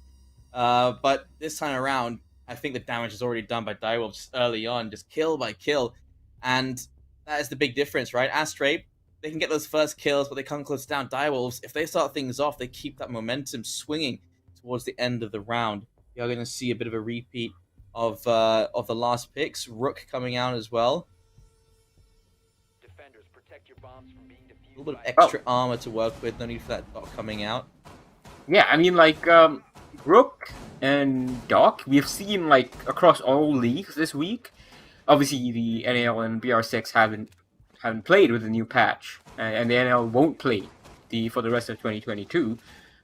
But this time around, I think the damage is already done by Direwolves early on, just kill by kill. And that is the big difference, right? Astray, they can get those first kills, but they come close down. Direwolves, if they start things off, they keep that momentum swinging towards the end of the round. You're going to see a bit of a repeat of the last picks. Rook coming out as well. Defenders, protect your bombs from being defused. A little bit of extra armor to work with. No need for that dot coming out. Yeah, I mean, like, Rook and Doc, we've seen, like, across all leagues this week. Obviously, the NL and BR6 haven't played with the new patch, and the NL won't play for the rest of 2022.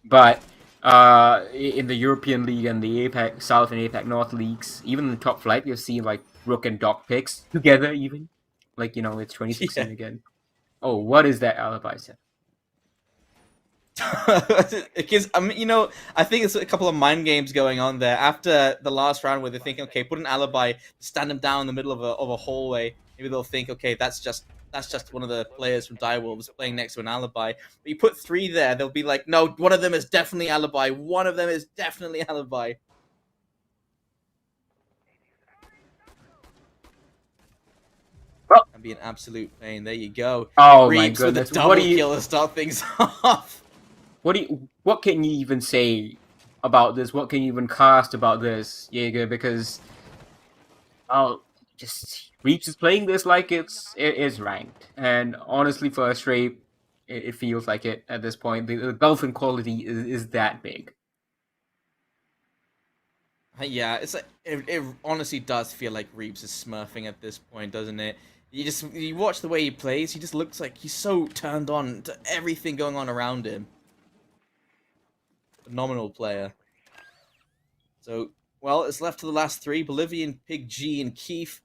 But in the European League and the APAC South and APAC North leagues, even in the top flight, you've seen like Rook and Doc picks together, even like it's 2016 again. Oh, what is that alibi set? Because I think it's a couple of mind games going on there. After the last round, where they're thinking, okay, put an alibi, stand them down in the middle of a hallway. Maybe they'll think, okay, that's just one of the players from Direwolves playing next to an alibi. But you put 3 there, they'll be like, no, one of them is definitely alibi. One of them is definitely alibi. That'd be an absolute pain. There you go. Oh Reeves my goodness! With a double kill to start things off. What can you even say about this? What can you even cast about this, Jaeger? Because Reeps is playing this like it is ranked, and honestly, for Astray, it feels like it at this point. The gulf in quality is that big. Yeah, it's like it honestly does feel like Reeps is smurfing at this point, doesn't it? You watch the way he plays, he just looks like he's so turned on to everything going on around him. Phenomenal player. So, well, it's left to the last 3. Bolivian, Pig G, and Keith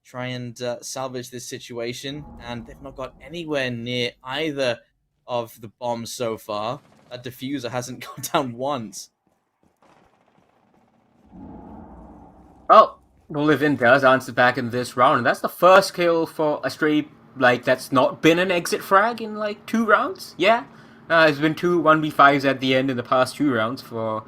try and salvage this situation. And they've not got anywhere near either of the bombs so far. That diffuser hasn't gone down once. Well, Bolivian does answer back in this round. And that's the first kill for Astray, that's not been an exit frag in, 2 rounds. Yeah. There's been 2 1v5s at the end in the past 2 rounds for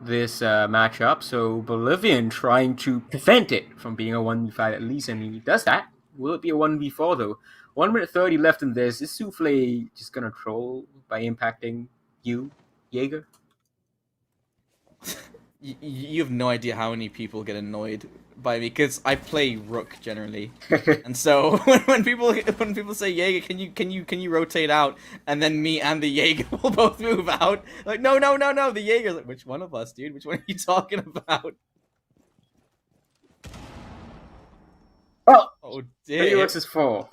this matchup. So Bolivian trying to prevent it from being a 1v5 at least, and he does that. Will it be a 1v4 though? 1 minute 30 left in this. Is Souffle just gonna troll by impacting you, Jaeger? You have no idea how many people get annoyed by me because I play Rook generally, and so when people say Jaeger, can you rotate out, and then me and the Jaeger will both move out. Like no, the Jaeger's like, which one of us, dude? Which one are you talking about? Oh dear. 3 versus 4.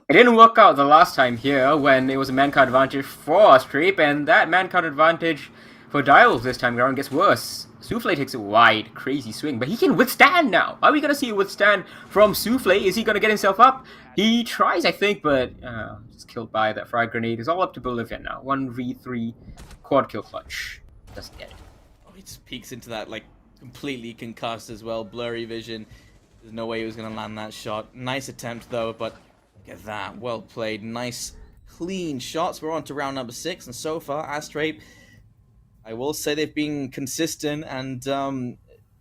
It didn't work out the last time here when it was a man-count advantage for Astray, and that man-count advantage for Dials this time around gets worse. Souffle takes a wide, crazy swing, but he can withstand now. Are we going to see a withstand from Souffle? Is he going to get himself up? He tries, I think, but just killed by that frag grenade. It's all up to Bolivian now. 1v3 quad kill clutch. Doesn't get it. Oh, he just peeks into that, completely concussed as well. Blurry vision. There's no way he was going to land that shot. Nice attempt, though, but look at that. Well played. Nice, clean shots. We're on to round number 6, and so far, Astray, I will say they've been consistent, and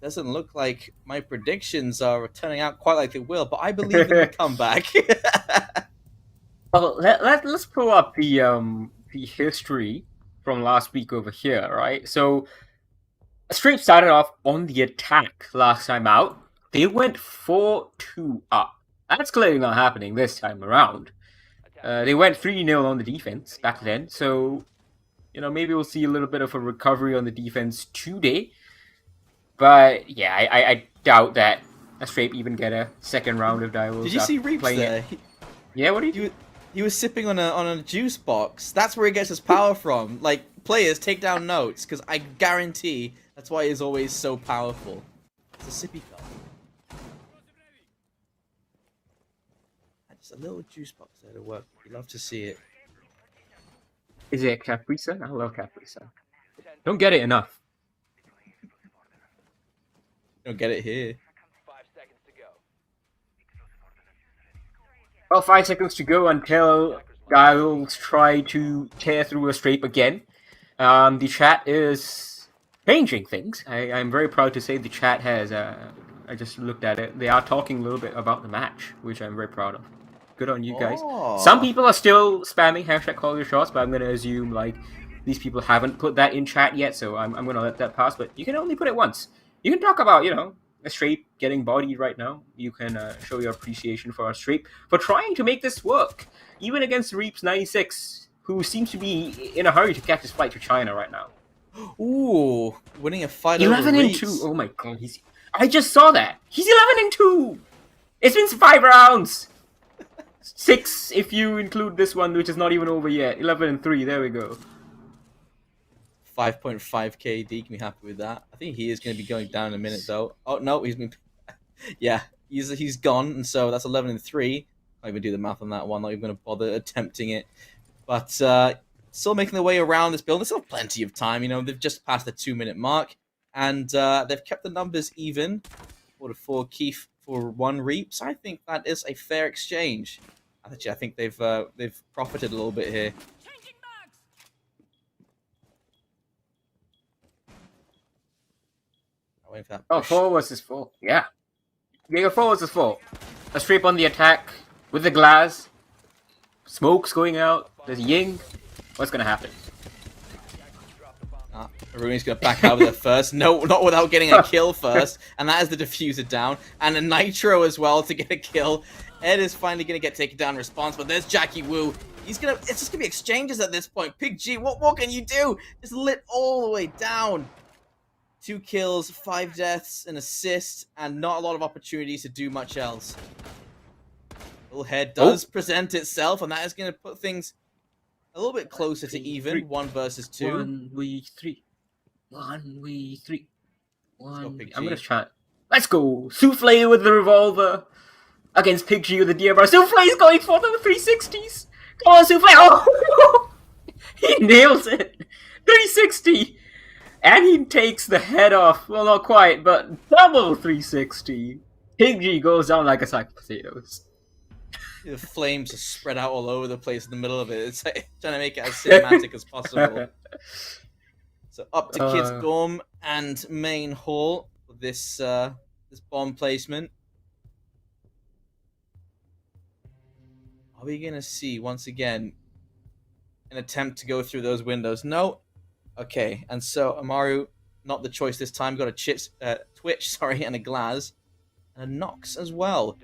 doesn't look like my predictions are turning out quite like they will, but I believe in the comeback. Well, let's pull up the history from last week over here, right? So, Astray started off on the attack last time out. They went 4-2 up. That's clearly not happening this time around. They went 3-0 on the defense back then, so maybe we'll see a little bit of a recovery on the defense today. But yeah, I doubt that Astray even get a second round of Direwolves. Did you see Reeps there? Yeah, what did you do? He was sipping on a juice box. That's where he gets his power from. Players, take down notes, because I guarantee that's why he's always so powerful. It's a sippy cup. Just a little juice box there to work. You love to see it. Is it Capri Sun? I love Capri Sun. Don't get it enough. Don't get it here. 5 seconds to go. Well, 5 seconds to go until Giles try to tear through a strape again. The chat is changing things. I'm very proud to say the chat has. I just looked at it. They are talking a little bit about the match, which I'm very proud of. Good on you guys. Some people are still spamming hashtag call your shots, but I'm going to assume these people haven't put that in chat yet, so I'm going to let that pass. But you can only put it once. You can talk about, Astray getting bodied right now. You can show your appreciation for Astray for trying to make this work, even against Reeps 96, who seems to be in a hurry to catch his flight to China right now. Ooh, winning a fight 11 over and Reeps. 2. Oh my god, I just saw that. He's 11 and 2. It's been 5 rounds. 6 if you include this one, which is not even over yet. 11 and 3. There we go. 5.5 KD can be happy with that. I think he is going to be going down in a minute though. Oh no, he's been yeah, he's gone, and so that's 11 and 3. Can't even do the math on that one. Not even going to bother attempting it. But still making their way around this building. There's still plenty of time. You know, they've just passed the 2-minute mark, and they've kept the numbers even. 4-4 Keith for 1 Reaps. I think that is a fair exchange. Actually, I think they've profited a little bit here. Oh, 4 was his fault. Yeah. Giga 4 was his fault. A strip on the attack with the glass. Smoke's going out. There's Ying. What's gonna happen? Rooney's going to back out with it first. No, not without getting a kill first. And that is the diffuser down. And a Nitro as well to get a kill. Ed is finally going to get taken down in response. But there's Jackie Wu. It's just going to be exchanges at this point. Pig G, what more can you do? Just lit all the way down. 2 kills, 5 deaths, an assist, and not a lot of opportunities to do much else. Little head does present itself, and that is going to put things a little bit closer to even. 1 versus 2. 1v3. 1v3. I'm going to try. Let's go. Souffle with the revolver against Pig G with the DMR. Souffle's going for the 360s. Come on, Souffle. Oh! He nails it. 360. And he takes the head off. Well, not quite, but double 360. Pig G goes down like a sack of potatoes. The flames are spread out all over the place in the middle of it. It's like trying to make it as cinematic as possible. So up to Kids Dorm and Main Hall with this bomb placement. Are we gonna see once again an attempt to go through those windows? No. Okay, and so Amaru, not the choice this time. Got a Twitch, sorry, and a Glaz, and a Nox as well.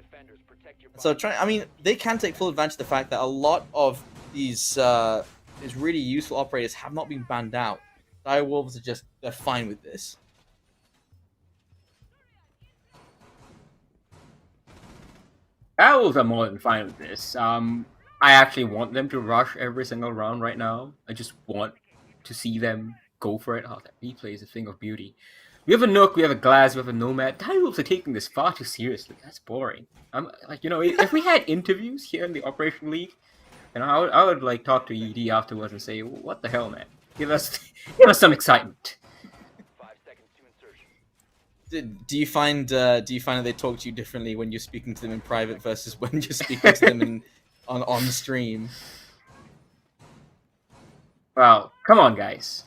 So they can take full advantage of the fact that a lot of these really useful operators have not been banned out. Dire Wolves they're fine with this. Dire Wolves are more than fine with this. I actually want them to rush every single round right now. I just want to see them go for it. Oh, that replay is a thing of beauty. We have a Nook, we have a Glass, we have a Nomad. Dire Wolves are taking this far too seriously. That's boring. I'm like, if we had interviews here in the Operation League, I would like talk to ED afterwards and say, what the hell, man? Give us some excitement. 5 seconds to insertion. Do you find that they talk to you differently when you're speaking to them in private versus when you're speaking to them on stream? Well, come on, guys.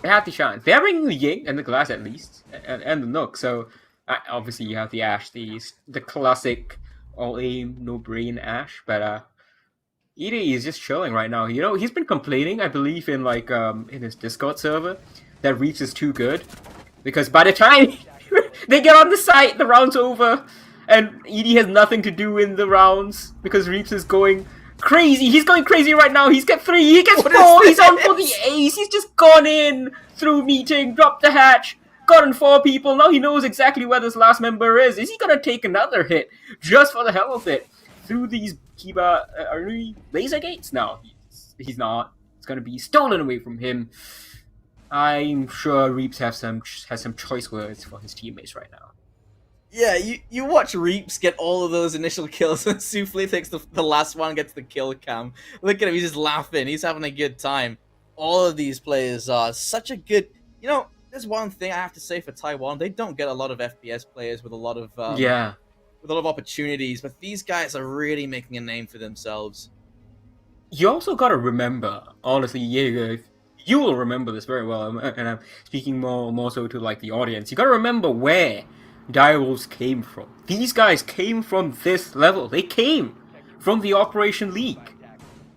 They have the chance. They're bringing the Ying and the Glass at least, and the Nook. So obviously you have the Ash, the classic all aim, no brain Ash. But Edie is just chilling right now. He's been complaining, I believe, in in his Discord server, that Reaps is too good, because by the time they get on the site, the round's over, and Edie has nothing to do in the rounds because Reaps is going crazy. He's going crazy right now. He's got 3. He gets 4. He's on for the ace. He's just gone in through meeting, dropped the hatch, gotten 4 people. Now he knows exactly where this last member is. Is he gonna take another hit just for the hell of it through these Kiba laser gates? No, he's not. It's gonna be stolen away from him. I'm sure Reaps has some choice words for his teammates right now. Yeah, you watch Reaps get all of those initial kills, and Souffle takes the last one, gets the kill cam. Look at him, he's just laughing. He's having a good time. All of these players are such a good... there's one thing I have to say for Taiwan. They don't get a lot of FPS players with a lot of... with a lot of opportunities, but these guys are really making a name for themselves. You also gotta remember, honestly, you will remember this very well, and I'm speaking more so to the audience. You gotta remember where Dire Wolves came from. These guys came from this level. They came from the Operation League.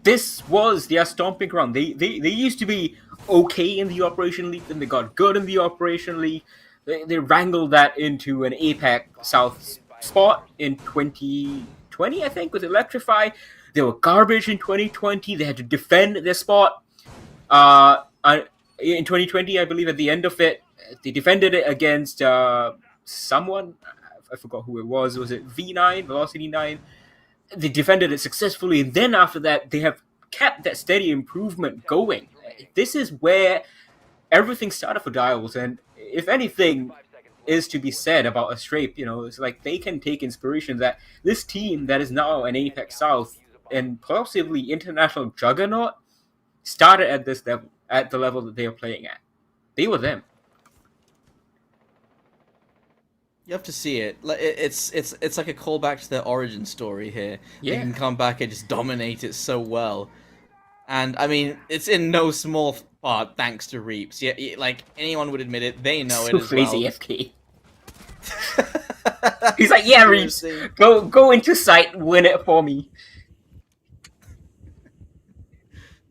This was their stomping ground. They used to be okay in the Operation League, then they got good in the Operation League. They wrangled that into an APAC South spot in 2020, I think, with Electrify. They were garbage in 2020. They had to defend their spot. In 2020, I believe, at the end of it, they defended it against someone. I forgot who it was. Was it V9, Velocity 9? They defended it successfully, and then after that, they have kept that steady improvement going. This is where everything started for Dials, and if anything is to be said about Astrays, it's like they can take inspiration that this team that is now an Apex South and possibly international juggernaut started at this level, at the level that they are playing at. They were them. You have to see it. It's like a callback to their origin story here. Yeah. They can come back and just dominate it so well. And I mean, it's in no small part thanks to Reaps. Yeah, like anyone would admit it, they know it as well. Crazy FK. He's like, yeah, Reaps, go into sight, win it for me.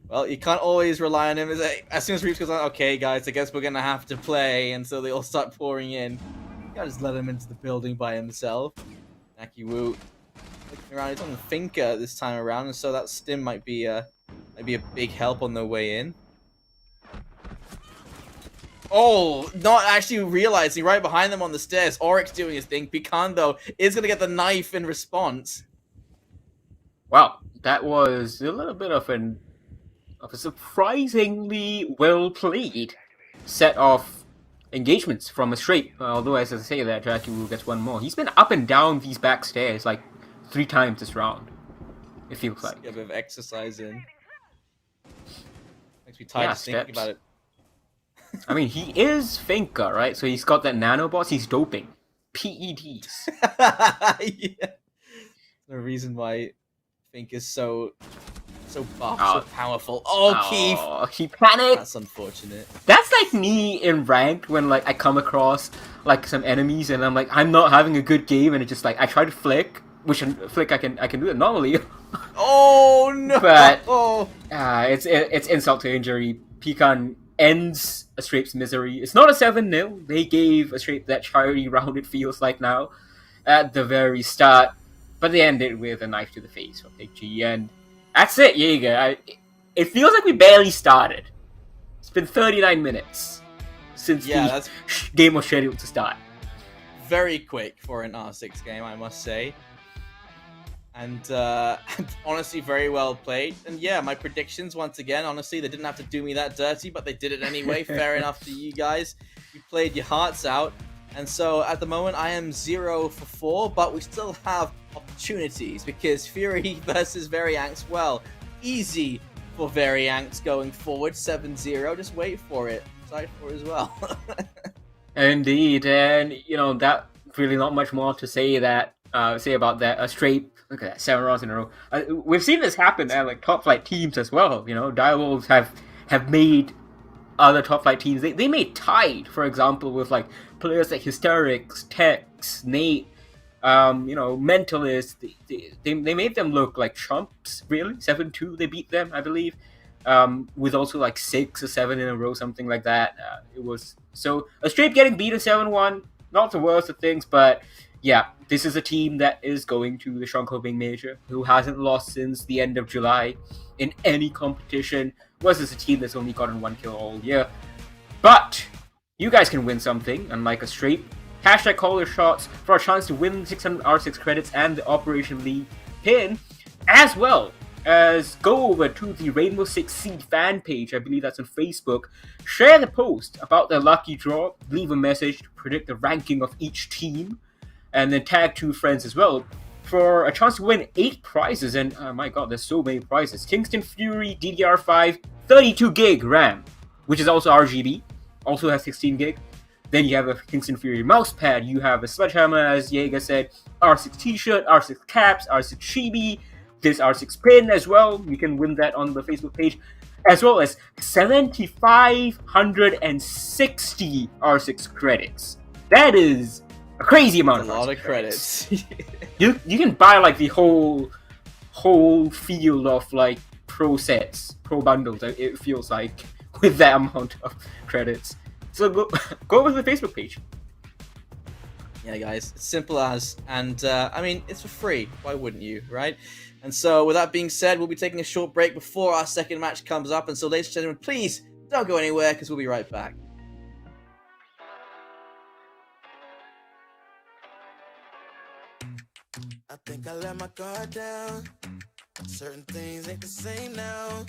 Well, you can't always rely on him. It's like, as soon as Reaps goes on, okay, guys, I guess we're gonna have to play, and so they all start pouring in. You gotta just let him into the building by himself. Naki Wu looking around. He's on the Finca this time around, and so that stim might be a big help on their way in. Oh, not actually realizing right behind them on the stairs. Oryx doing his thing. Pecan, though, is going to get the knife in response. Wow, that was a little bit of a surprisingly well-played set of engagements from Astrays. Although, as I say that, Jackie Wu gets one more. He's been up and down these back stairs like 3 times this round. It feels like. Get a bit of exercise in. Makes me tired just thinking about it. I mean, he is Finca, right? So he's got that nanobots. He's doping. PEDs. Yeah. The reason why Finca is so buff, so powerful. Oh, Keith! He panicked. That's unfortunate. That's like me in ranked when like I come across like some enemies and I'm like, I'm not having a good game, and it's just like I try to flick, which flick I can do it normally. Oh no! But it's insult to injury. Pecan ends Astrays' misery. It's not a 7-0. They gave Astrays that charity round, it feels like now, at the very start. But they ended with a knife to the face from Big G. And that's it, Jaeger. It feels like we barely started. It's been 39 minutes since the game was scheduled to start. Very quick for an R6 game, I must say. And honestly, very well played. And yeah, my predictions, once again, honestly, they didn't have to do me that dirty, but they did it anyway. Fair enough to you guys. You played your hearts out. And so at the moment, I am 0 for 4, but we still have opportunities because Fury versus Varians, well, easy for Varians going forward, 7-0. Just wait for it. Excited for it as well. Indeed, and that really not much more to say about that. Astrays, look at that, 7 rounds in a row. We've seen this happen at like top flight teams as well. Direwolves have made other top flight teams. They made Tide, for example, with like players like Hysterics, Tex, Nate, Mentalist. They made them look like chumps. Really, 7-2. They beat them, I believe. With also like 6 or 7 in a row, something like that. It was so Astrays getting beaten 7-1. Not the worst of things, but yeah, this is a team that is going to the Shonko Major, who hasn't lost since the end of July in any competition, versus a team that's only gotten 1 kill all year. But you guys can win something, unlike Astrays. Hashtag call your shots for a chance to win 600 R6 credits and the Operation League pin, as well as go over to the Rainbow Six Seed fan page, I believe that's on Facebook, share the post about the lucky draw, leave a message to predict the ranking of each team, and then tag 2 friends as well for a chance to win 8 prizes. And oh my god, there's so many prizes. Kingston Fury DDR5 32 gig RAM, which is also RGB, also has 16 gig. Then you have a Kingston Fury mousepad, you have a Sledgehammer, as Jaeger said, R6 t-shirt, R6 caps, R6 chibi, this R6 pin as well. You can win that on the Facebook page, as well as 7,560 R6 credits. That is a crazy amount. That's a lot of credits. you can buy like the whole field of like pro sets, pro bundles. It feels like with that amount of credits. So go over to the Facebook page. Yeah, guys, it's simple as, and I mean, it's for free. Why wouldn't you, right? And so, with that being said, we'll be taking a short break before our second match comes up. And so, ladies and gentlemen, please don't go anywhere because we'll be right back. I think I let my guard down. Certain things ain't the same now.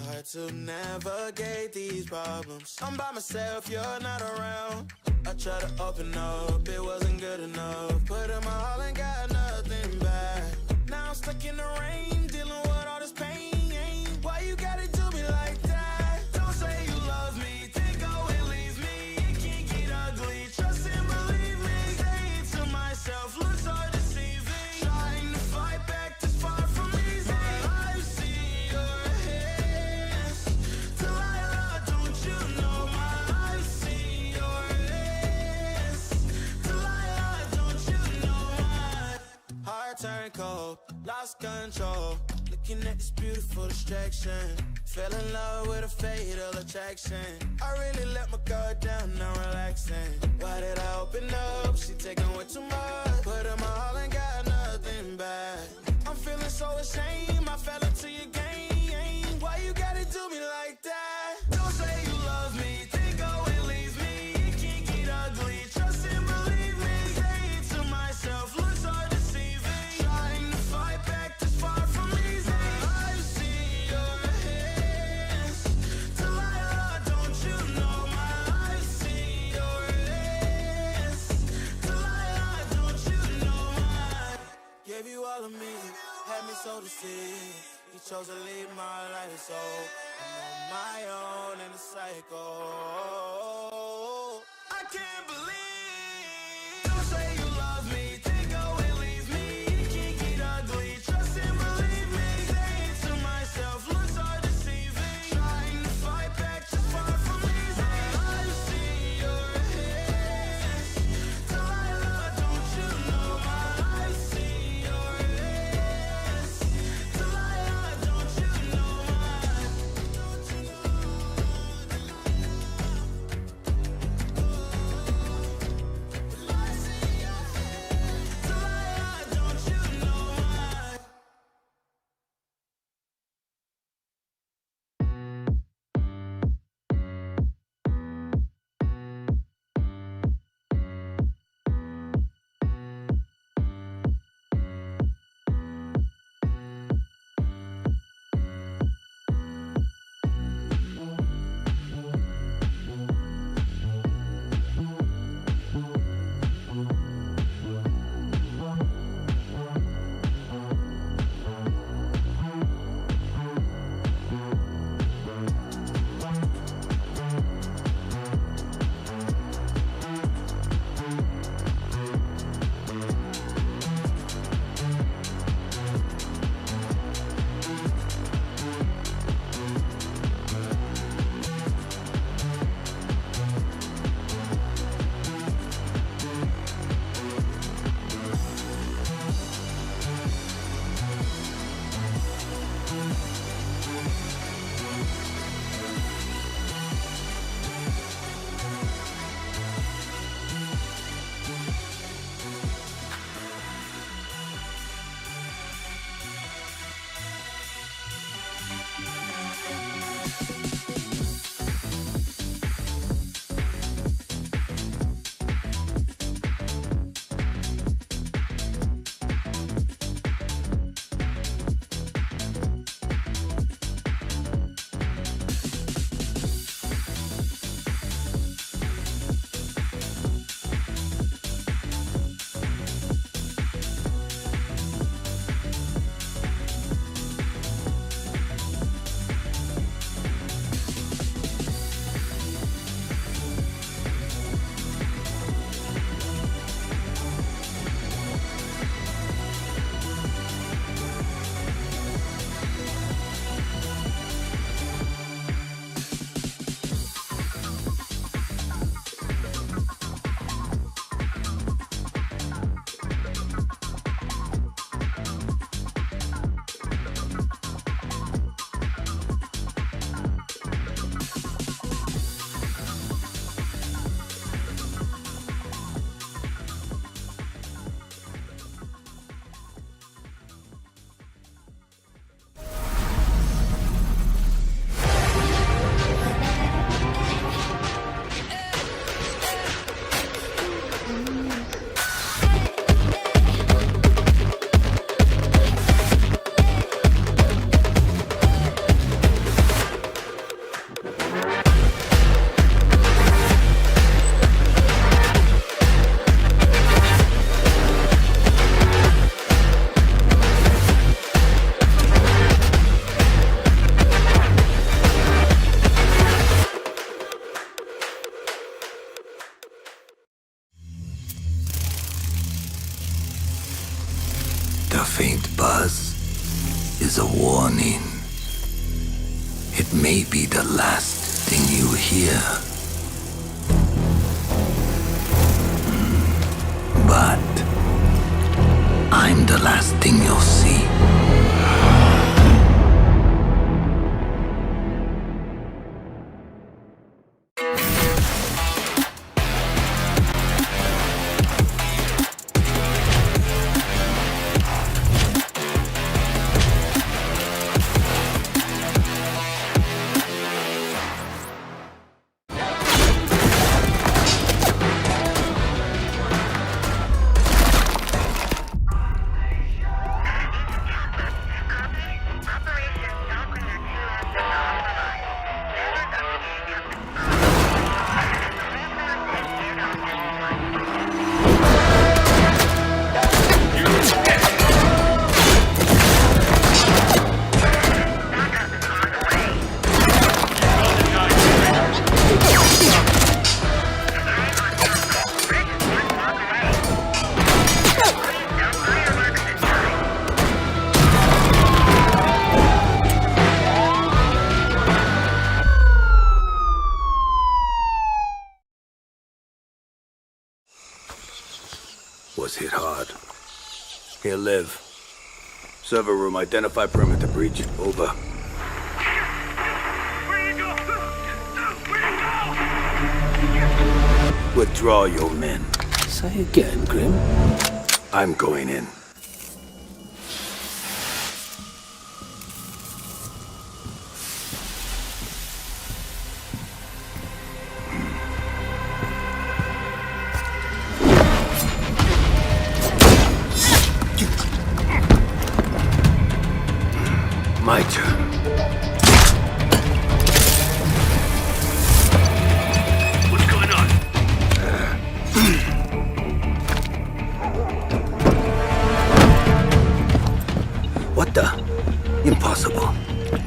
Hard to navigate these problems. I'm by myself, you're not around. I tried to open up, it wasn't good enough. Put in my all and got nothing back. Now I'm stuck in the rain, dealing with all this pain. Why you gotta do me like that? Don't say you love me, then go and leave me. It can get ugly, trust and believe me. Saying to myself, looks so deceiving. Trying to fight back this far from easy. I've seen your hands. Delilah, don't you know I've seen your hands. Delilah, don't you know my heart turned cold, lost control. Looking at this beautiful distraction. Fell in love with a fatal attraction. I really let my guard down, now relaxing. Why did I open up? She taking way too much. Put in my all and got nothing back. I'm feeling so ashamed, I fell into your game. Why you gotta do me like that? Don't say you love me, then go and leave me. It can get ugly, trust and believe me. Saying to myself, looks so deceiving. Trying to fight back this far from easy. I've seen your hands. Delilah, don't you know I've seen your hands. Delilah, don't you know gave you all of me, had me so deceived. You chose to leave my life, so I'm on my own in the cycle. I can't believe. Don't say you love me, then go and leave me. It can get ugly, trust and believe me. Saying to myself, looks so deceiving. Trying to fight back too far from easy. I've seen your hands. Delilah, don't you know I've seen your hands. Delilah, don't you know don't you know? The faint buzz is a warning. It may be the last thing you hear. But I'm the last thing you'll see. Was hit hard. He'll live. Server room, identify perimeter breach. Over. Withdraw your men. Say again, Grim. I'm going in. My turn. What's going on? What the? Impossible.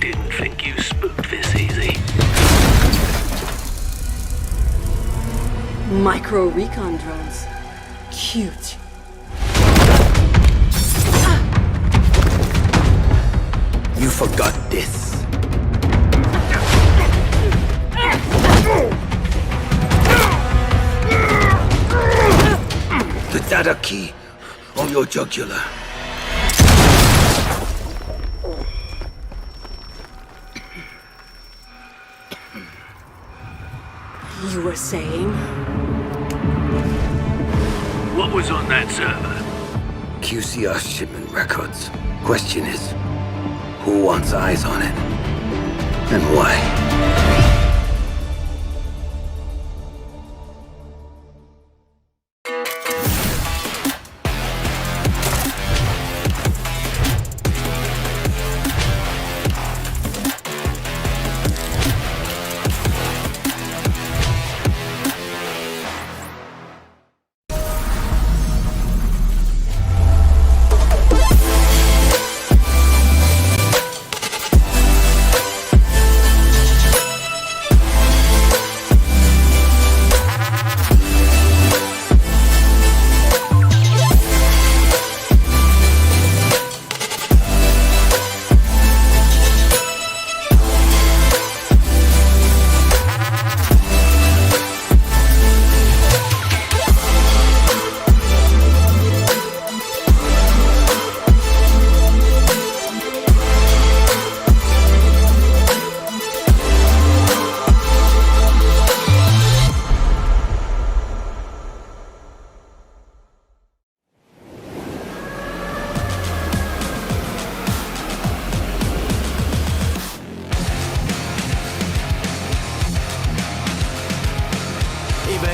Didn't think you spooked this easy. Micro recon drones. Cute. You forgot this. Is that a key on your jugular? You were saying? What was on that server? QCR shipment records. Question is, who wants eyes on it? And why?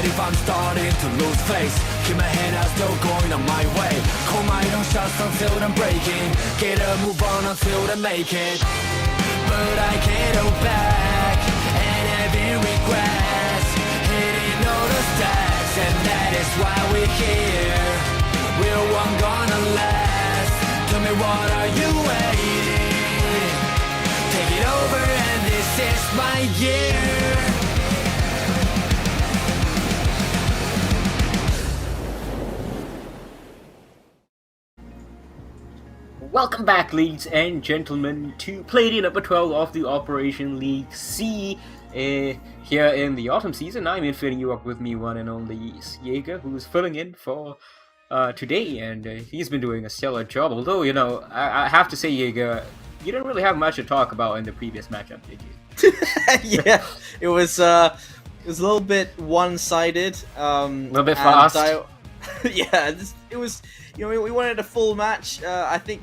If I'm starting to lose face, keep my head out, still going on my way. Call my own shots until I'm breaking. Get a move on until I make it. But I can't go back, and having regrets, hitting all the stacks, and that is why we're here. We're one gonna last. Tell me, what are you waiting? Take it over, and this is my year. Welcome back, ladies and gentlemen, to Playday number 12 of the Operation League C. Here in the autumn season, I'm filling you up with me, one and only Jaeger, who's filling in for today, and he's been doing a stellar job. Although, you know, I have to say, Jaeger, you didn't really have much to talk about in the previous matchup, did you? Yeah, it was a little bit one-sided. A little bit fast. Yeah, it was. You know, we wanted a full match. I think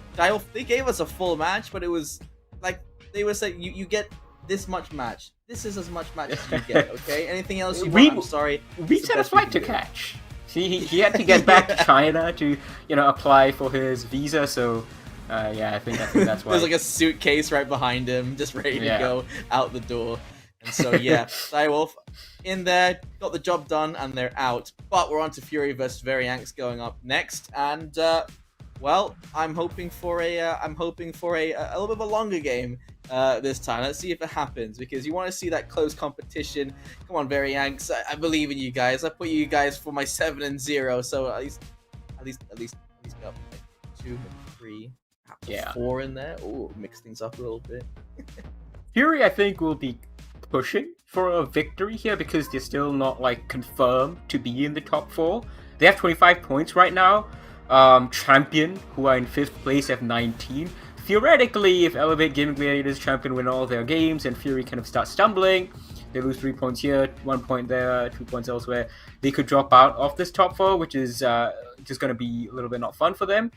they gave us a full match, but it was like they were saying, you get this much match. This is as much match as you get. Okay, anything else you want? I'm sorry. We set a flight to catch. See, he had to get back to China to, you know, apply for his visa. So, yeah, I think that's why. There's like a suitcase right behind him, just ready to go out the door. And so, yeah, Direwolf in there, got the job done, and they're out. But we're on to Fury versus Varians going up next, and well, I'm hoping for a little bit of a longer game this time. Let's see if it happens, because you want to see that close competition. Come on, Varians, I believe in you guys. I put you guys for my 7-0, so at least got like 2, 3, 4 in there. Oh, mix things up a little bit. Fury, I think, will be pushing for a victory here because they're still not like confirmed to be in the top 4. They have 25 points right now. Champion, who are in 5th place, have 19. Theoretically, if Elevate Gaming Gladiators Champion win all their games and Fury kind of start stumbling, they lose 3 points here, 1 point there, 2 points elsewhere, they could drop out of this top 4, which is just going to be a little bit not fun for them.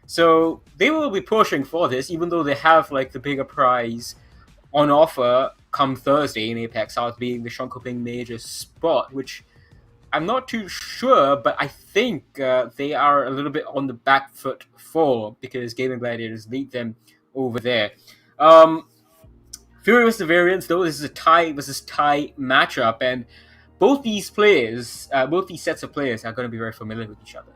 So they will be pushing for this, even though they have like the bigger prize on offer come Thursday in Apex South, being the Shonkoping Major spot, which I'm not too sure, but I think they are a little bit on the back foot for, because Gaming Gladiators lead them over there. Fury versus the Variants, though, this is a tie matchup, and both these sets of players are going to be very familiar with each other.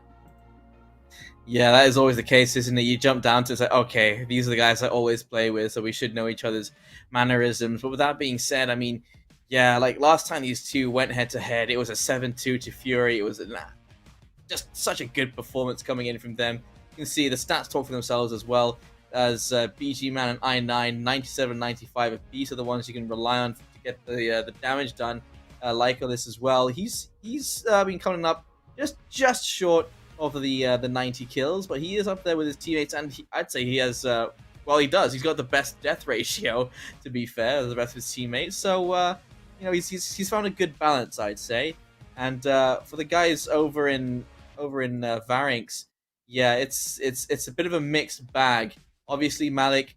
Yeah, that is always the case, isn't it? You jump down to, it's like, okay, these are the guys I always play with, so we should know each other's mannerisms. But with that being said, I mean, yeah, like last time these two went head-to-head, it was a 7-2 to Fury. It was just such a good performance coming in from them. You can see the stats talk for themselves as well, as BG Man and I9, 97-95 apiece are the ones you can rely on to get the damage done. Like this as well. He's been coming up just short of the 90 kills, but he is up there with his teammates, and I'd say he has, well, he does. He's got the best death ratio, to be fair, the rest of his teammates. So, you know, he's found a good balance, I'd say. And for the guys over in Variants, yeah, it's a bit of a mixed bag. Obviously, Malik,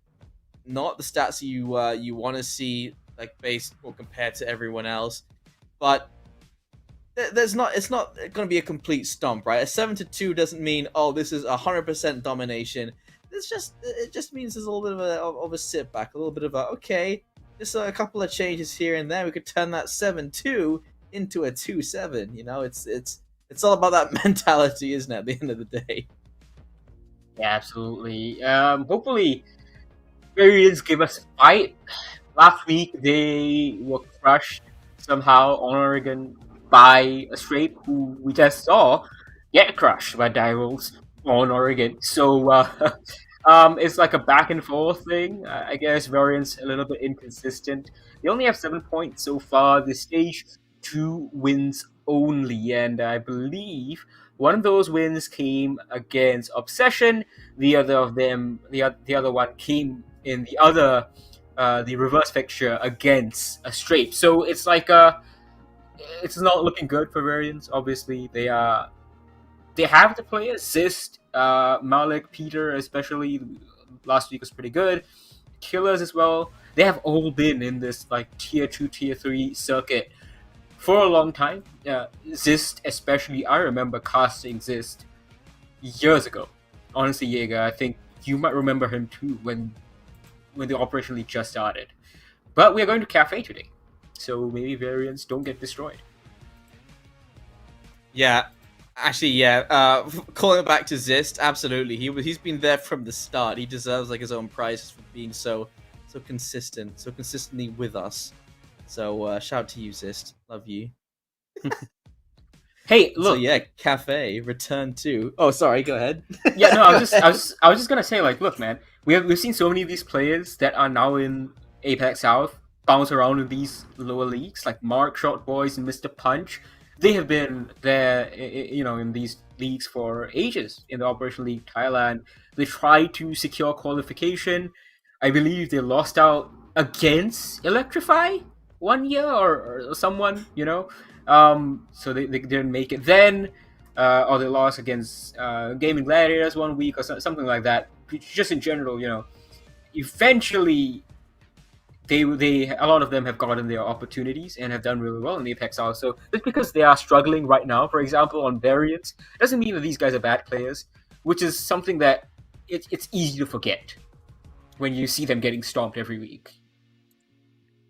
not the stats you want to see, like based or compared to everyone else, but it's not going to be a complete stomp, right? A 7-2 doesn't mean, oh, this is 100% domination. It just means there's a little bit of a sit back, a little bit of a, okay, just a couple of changes here and there. We could turn that 7-2 into a 2-7. You know, it's all about that mentality, isn't it? At the end of the day. Yeah, absolutely. Hopefully, Varians give us a fight. Last week they were crushed somehow on Oregon by Astrays, who we just saw get crushed by Direwolves on Oregon. So it's like a back and forth thing. I guess Variants a little bit inconsistent. They only have 7 points so far. The stage 2 wins only, and I believe one of those wins came against Obsession. The other one came in the reverse fixture against Astrays. So it's like it's not looking good for Variants. Obviously, they have the players. Zist, Malik, Peter, especially last week was pretty good. Killers as well. They have all been in this like tier 2, tier 3 circuit for a long time. Zist, especially, I remember casting Zist years ago. Honestly, Jaeger, I think you might remember him too when the Operation League just started. But we are going to Cafe today, so maybe Variants don't get destroyed. Yeah, actually, yeah. Calling it back to Zist, absolutely. He's been there from the start. He deserves like his own prizes for being so consistently with us. So shout out to you, Zist. Love you. Hey, So look. yeah, Cafe returned to. Oh, sorry. Go ahead. Yeah, no, I was just gonna say, like, look, man, we've seen so many of these players that are now in Apex South bounce around in these lower leagues, like Mark, Short Boys, and Mr. Punch. They have been there, in these leagues for ages in the Operation League Thailand. They tried to secure qualification. I believe they lost out against Electrify 1 year or someone, so they didn't make it then, or they lost against Gaming Gladiators 1 week or something like that. Just in general, eventually they a lot of them have gotten their opportunities and have done really well in Apex South. So just because they are struggling right now, for example, on Variants, doesn't mean that these guys are bad players, which is something that it's easy to forget when you see them getting stomped every week.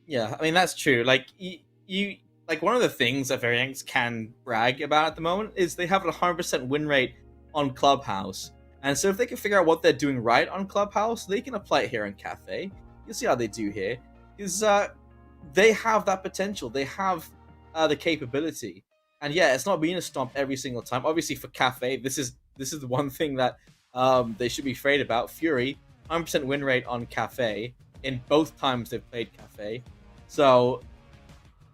Yeah, I mean that's true. Like you like one of the things that Variants can brag about at the moment is they have a 100% win rate on Clubhouse, and so if they can figure out what they're doing right on Clubhouse, they can apply it here on Cafe. You'll see how they do here, because they have that potential. They have the capability, and yeah, it's not being a stomp every single time. Obviously, for Cafe, this is the one thing that they should be afraid about. Fury, 100% win rate on Cafe in both times they've played Cafe, so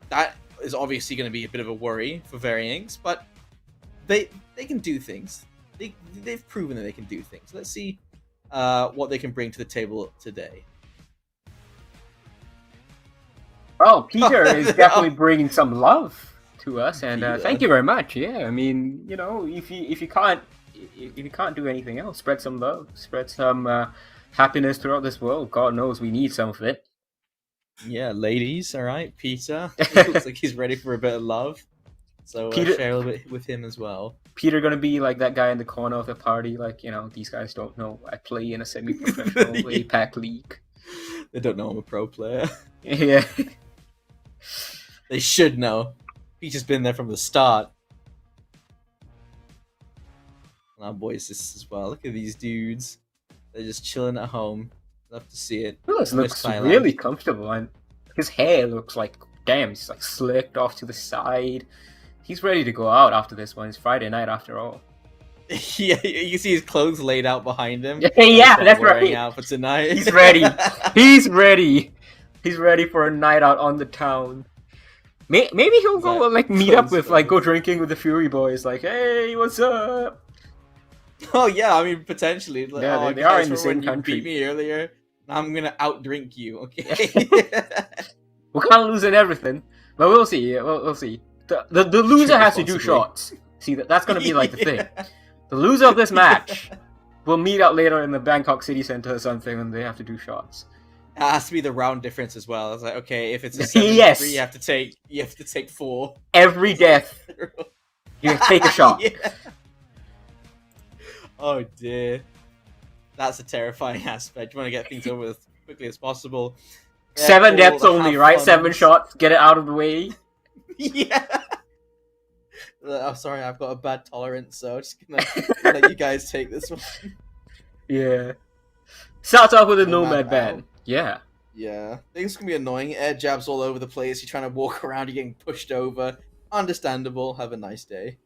that is obviously going to be a bit of a worry for Variants. But they can do things. They've proven that they can do things. Let's see what they can bring to the table today. Oh, Peter is definitely bringing some love to us, and thank you very much. Yeah, I mean, if you can't do anything else, spread some love, spread some happiness throughout this world. God knows we need some of it. Yeah, ladies, all right, Peter. It looks like he's ready for a bit of love, so Peter, share a little bit with him as well. Peter gonna be like that guy in the corner of the party, like, these guys don't know I play in a semi-professional APAC league. They don't know I'm a pro player. Yeah. They should know. Peter's been there from the start. And our boys this as well. Look at these dudes. They're just chilling at home. Love to see it. This looks really comfortable, and his hair looks like, damn, he's like slicked off to the side. He's ready to go out after this one. It's Friday night after all. Yeah, you can see his clothes laid out behind him. Yeah, that's right. Out for tonight. He's ready. He's ready. He's ready for a night out on the town. Maybe he'll go meet up with go drinking with the Fury boys. Like, hey, what's up? Oh yeah, I mean potentially. Like, yeah, they are in the same country. You beat me earlier. I'm gonna outdrink you. Okay. We're kind of losing everything, but we'll see. We'll see. The loser has to do shots. See, that's gonna be like the thing. The loser of this match will meet up later in the Bangkok city center or something, and they have to do shots. It has to be the round difference as well. I was like, okay, if it's a 7-3, yes. you have to take 4. Every death, you take a shot. Yeah. Oh dear, that's a terrifying aspect. You want to get things over as quickly as possible. 7 deaths only, right? 7 shots, get it out of the way. Yeah. I'm sorry, I've got a bad tolerance, so I'm just gonna let you guys take this one. Yeah. Starts off with a nomad ban. Yeah. Yeah. I think it's gonna be annoying. Air jabs all over the place. You're trying to walk around, you're getting pushed over. Understandable. Have a nice day.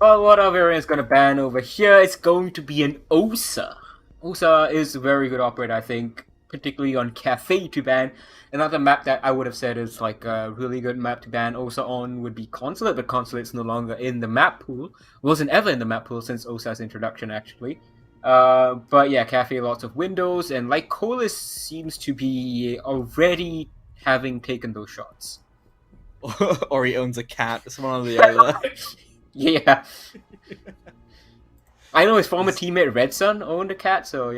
Well, what our variant's going to ban over here? It's going to be an Osa. Osa is a very good operator, I think, particularly on Cafe to ban. Another map that I would have said is like a really good map to ban Osa on would be Consulate, but Consulate's no longer in the map pool. Wasn't ever in the map pool since Osa's introduction, actually. But yeah, Cafe, lots of windows, and like Colis seems to be already having taken those shots. Or he owns a cat, it's one or the other. Yeah. I know his former teammate Red Sun owned a cat, so,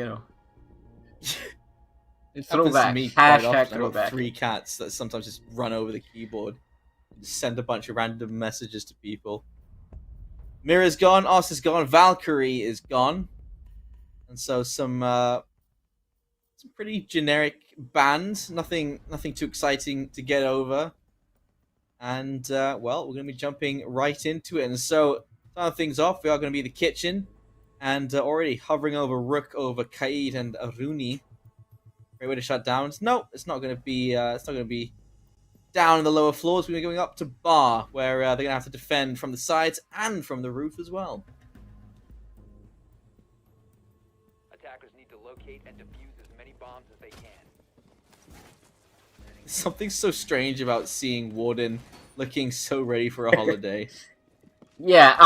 Throwback. Hashtag throwback. 3 cats that sometimes just run over the keyboard. Just send a bunch of random messages to people. Mira's gone, Os is gone, Valkyrie is gone. And so some pretty generic bans, nothing too exciting to get over. And, well, we're going to be jumping right into it. And so, starting things off, we are going to be the kitchen. and already hovering over Rook, over Kaid and Aruni. Great way to shut down. No, it's not going to be. It's not going to be down in the lower floors. We're going up to Bar, where they're going to have to defend from the sides and from the roof as well. Attackers need to locate and defuse as many bombs as they can. Something so strange about seeing Warden looking so ready for a holiday. Yeah,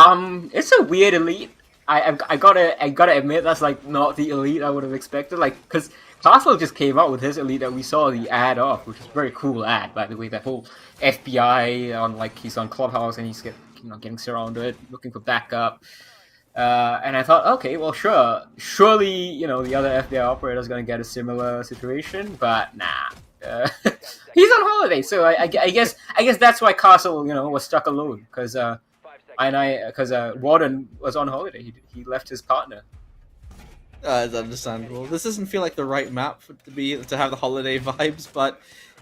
it's a weird elite. I gotta admit that's like not the elite I would have expected. Like, because Castle just came out with his elite that we saw the ad of, which is a very cool ad, by the way. That whole FBI on, like, he's on Clubhouse and he's getting surrounded, looking for backup. And I thought, okay, well, surely the other FBI operator is gonna get a similar situation, but nah. He's on holiday, so I guess that's why Castle was stuck alone, because Warden was on holiday. He left his partner. It's understandable. This doesn't feel like the right map to have the holiday vibes, but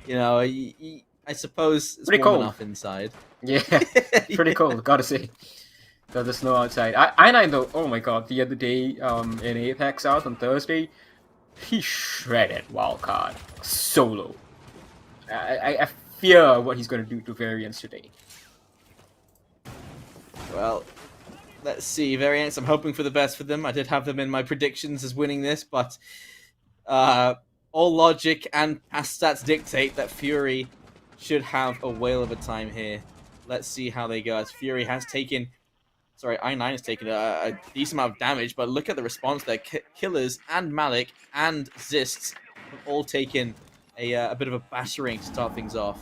I suppose it's pretty warm cold enough inside. Yeah, pretty cold. Gotta say, got the snow outside. I9 though. Oh my god! The other day, in Apex South on Thursday, he shredded Wildcard solo. I fear what he's gonna do to Varians today. Well, let's see. Variants, I'm hoping for the best for them. I did have them in my predictions as winning this, but all logic and past stats dictate that Fury should have a whale of a time here. Let's see how they go, as Fury has taken... Sorry, I9 has taken a decent amount of damage, but look at the response there. Killers and Malik and Zist have all taken a bit of a battering to start things off.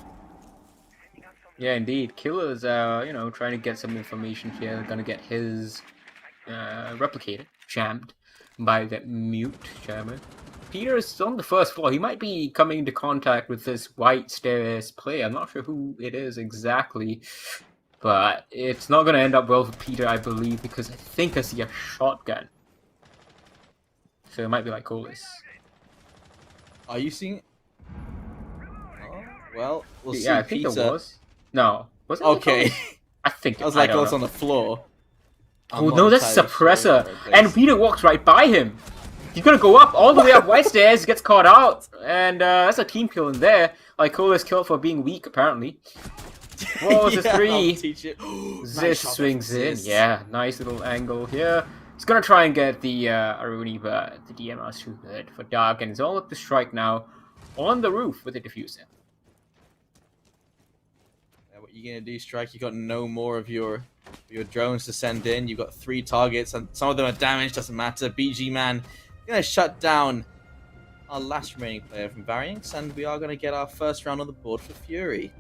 Yeah, indeed. Killer's, trying to get some information here. Gonna get his replicator jammed by that mute jammer. Peter is on the first floor. He might be coming into contact with this white stairs player. I'm not sure who it is exactly, but it's not gonna end up well for Peter, I believe, because I think I see a shotgun. So it might be like Colas. Are you seeing it? Oh, well, we'll see. Yeah, I think there was. No. Was it? Okay. I think I was like, it's on the floor. Oh no, that's Suppressor. And Peter walks right by him. He's gonna go up all the way up white stairs, gets caught out, and that's a team kill in there. Like Colas killed for being weak, apparently. What was the 3? Ziz swings in. Yeah, nice little angle here. He's gonna try and get the Aruni, but the DMR's too good for Dark, and it's all up to Strike now on the roof with the diffuser. What you gonna do, Strike? You got no more of your drones to send in. You got 3 targets, and some of them are damaged. Doesn't matter. BG Man gonna shut down our last remaining player from Variants, and we are gonna get our first round on the board for Fury.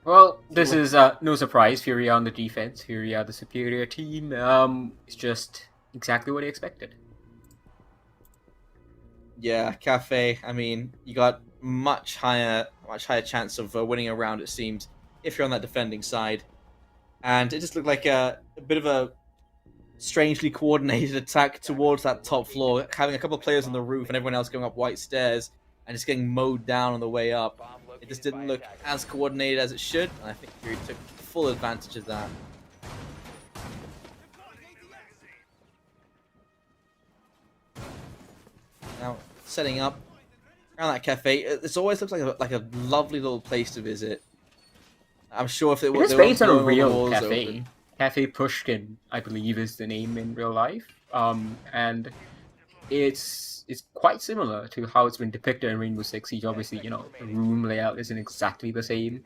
Well, this is no surprise. Fury on the defense. Fury are the superior team. It's just exactly what he expected. Yeah, Cafe. I mean, you got much higher chance of winning a round, it seems, if you're on that defending side. And it just looked like a bit of a strangely coordinated attack towards that top floor, having a couple of players on the roof and everyone else going up white stairs and just getting mowed down on the way up. It just didn't look as coordinated as it should, and I think Fury took full advantage of that. Now, setting up around that cafe, it always looks like a lovely little place to visit. I'm sure if it was based on a real cafe. Open. Cafe Pushkin, I believe, is the name in real life. And it's quite similar to how it's been depicted in Rainbow Six Siege. Obviously, the room layout isn't exactly the same.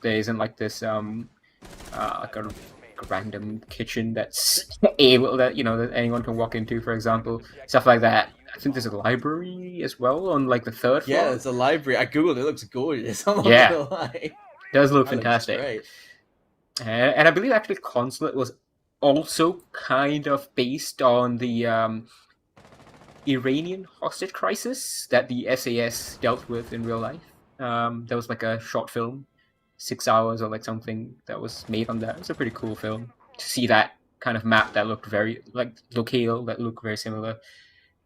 There isn't like this like a random kitchen that's able that anyone can walk into, for example, stuff like that. I think there's a library as well on like the 3rd floor. Yeah, there's a library. I googled it. It looks gorgeous. Yeah, it does look fantastic. Great. And I believe actually Consulate was also kind of based on the Iranian hostage crisis that the SAS dealt with in real life. There was like a short film, 6 hours or like something that was made on that. It was a pretty cool film to see that kind of map that looked very like locale, that looked very similar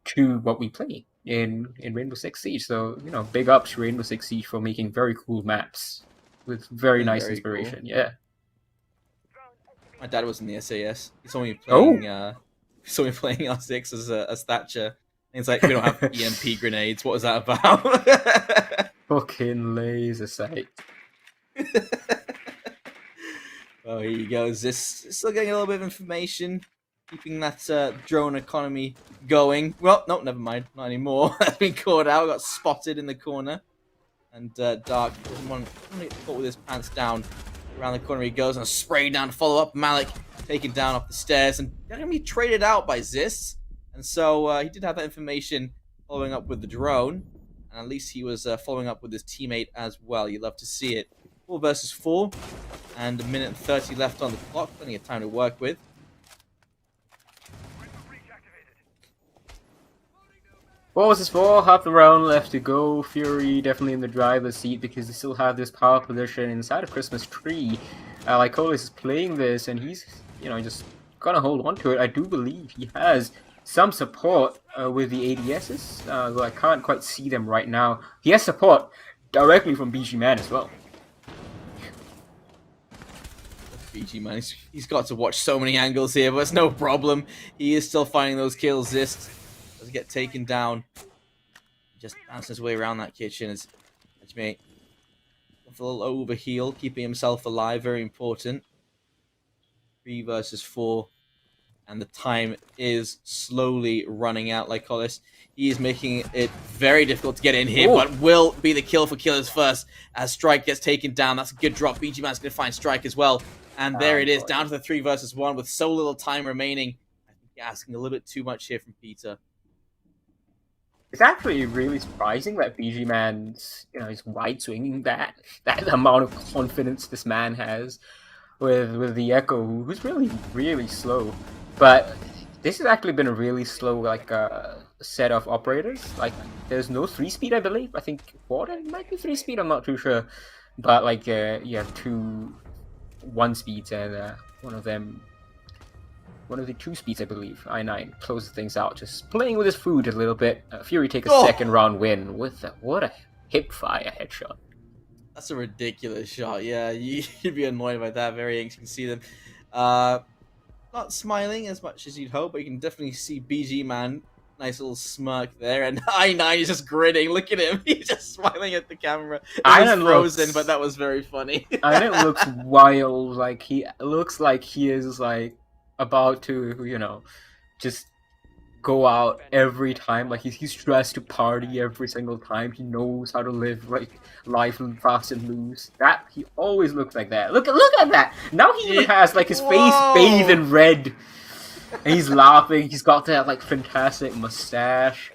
to what we play in Rainbow Six Siege. So big ups to Rainbow Six Siege for making very cool maps with very nice inspiration. Cool. Yeah. My dad was in the SAS. He saw me Oh. playing. He saw me playing R6 as Thatcher. And he's like, "We don't have EMP grenades. What was that about?" Fucking laser sight. Oh, here you go. Is this still getting a little bit of information, keeping that drone economy going? Well, no, never mind, not anymore. That's been caught out. Got spotted in the corner, and Dark doesn't want to get caught with his pants down. Around the corner he goes and sprayed down to follow up. Malik taken down off the stairs, and they're going to be traded out by Zist. And so he did have that information following up with the drone, and at least he was following up with his teammate as well. You love to see it. 4 versus 4, and 1:30 left on the clock. Plenty of time to work with. What was this for? Half the round left to go. Fury definitely in the driver's seat because they still have this power position inside of Christmas Tree. Lycolis is playing this, and he's, just gonna hold on to it. I do believe he has some support with the ADSs, though I can't quite see them right now. He has support directly from BG Man as well. BG Man, he's got to watch so many angles here, but it's no problem. He is still finding those kills. Zist doesn't get taken down. Just bouncing his way around that kitchen as mate. A little overheal, keeping himself alive, very important. 3 versus 4. And the time is slowly running out. Like Collis, he is making it very difficult to get in here, but will be the kill for killers first as Strike gets taken down. That's a good drop. BG Man's going to find Strike as well. And there it is, down to the 3 versus 1 with so little time remaining. I think you're asking a little bit too much here from Peter. It's actually really surprising that BG Man's, is wide swinging that amount of confidence this man has with the Echo, who's really, really slow. But this has actually been a really slow, set of operators. There's no 3-speed, I believe. I think Warden might be 3-speed, I'm not too sure. But, you have 2 1-speeds, and one of the 2-speeds, I believe. I9 closes things out, just playing with his food a little bit. Fury take a second round win with what a hip fire headshot. That's a ridiculous shot. Yeah, you'd be annoyed by that. Very anxious. You can see them not smiling as much as you'd hope, but you can definitely see BG Man. Nice little smirk there, and I9 is just grinning. Look at him. He's just smiling at the camera. It was frozen, but that was very funny. I9 looks wild. He looks like he is, about to, just go out every time. He's dressed to party every single time. He knows how to live life fast and loose. That he always looks like that. Look at that. Now he even has his face bathed in red, and he's laughing. He's got that fantastic mustache.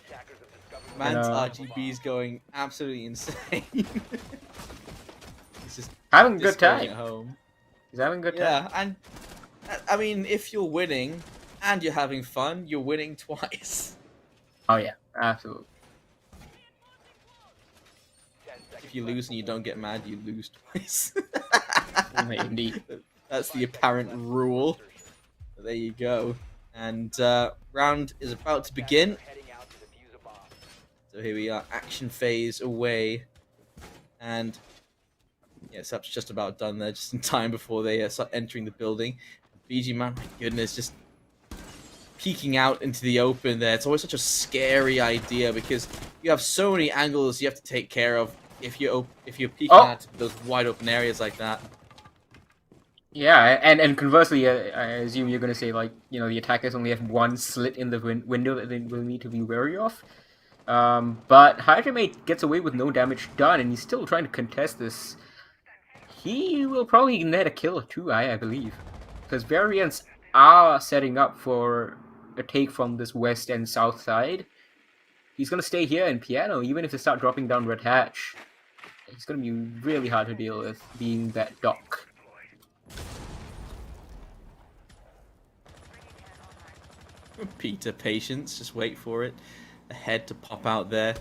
Man's RGB is going absolutely insane. He's just having a good time. At home. He's having a good time. Yeah, and I mean, if you're winning and you're having fun, you're winning twice. Oh yeah, absolutely. If you lose and you don't get mad, you lose twice. Indeed. That's the apparent rule. But there you go. And round is about to begin. So here we are, action phase away. And yes, that's just about done there, just in time before they start entering the building. BG Man, my goodness, just peeking out into the open there. It's always such a scary idea because you have so many angles you have to take care of if you're peeking out to those wide open areas like that. Yeah, and conversely, I assume you're going to say, the attackers only have one slit in the window that they will need to be wary of. But Hydramate gets away with no damage done, and he's still trying to contest this. He will probably net a kill or 2, I believe. Because Variants are setting up for a take from this west and south side. He's going to stay here in Piano, even if they start dropping down Red Hatch. It's going to be really hard to deal with, being that dock. Peter, patience, just wait for it. The head to pop out there.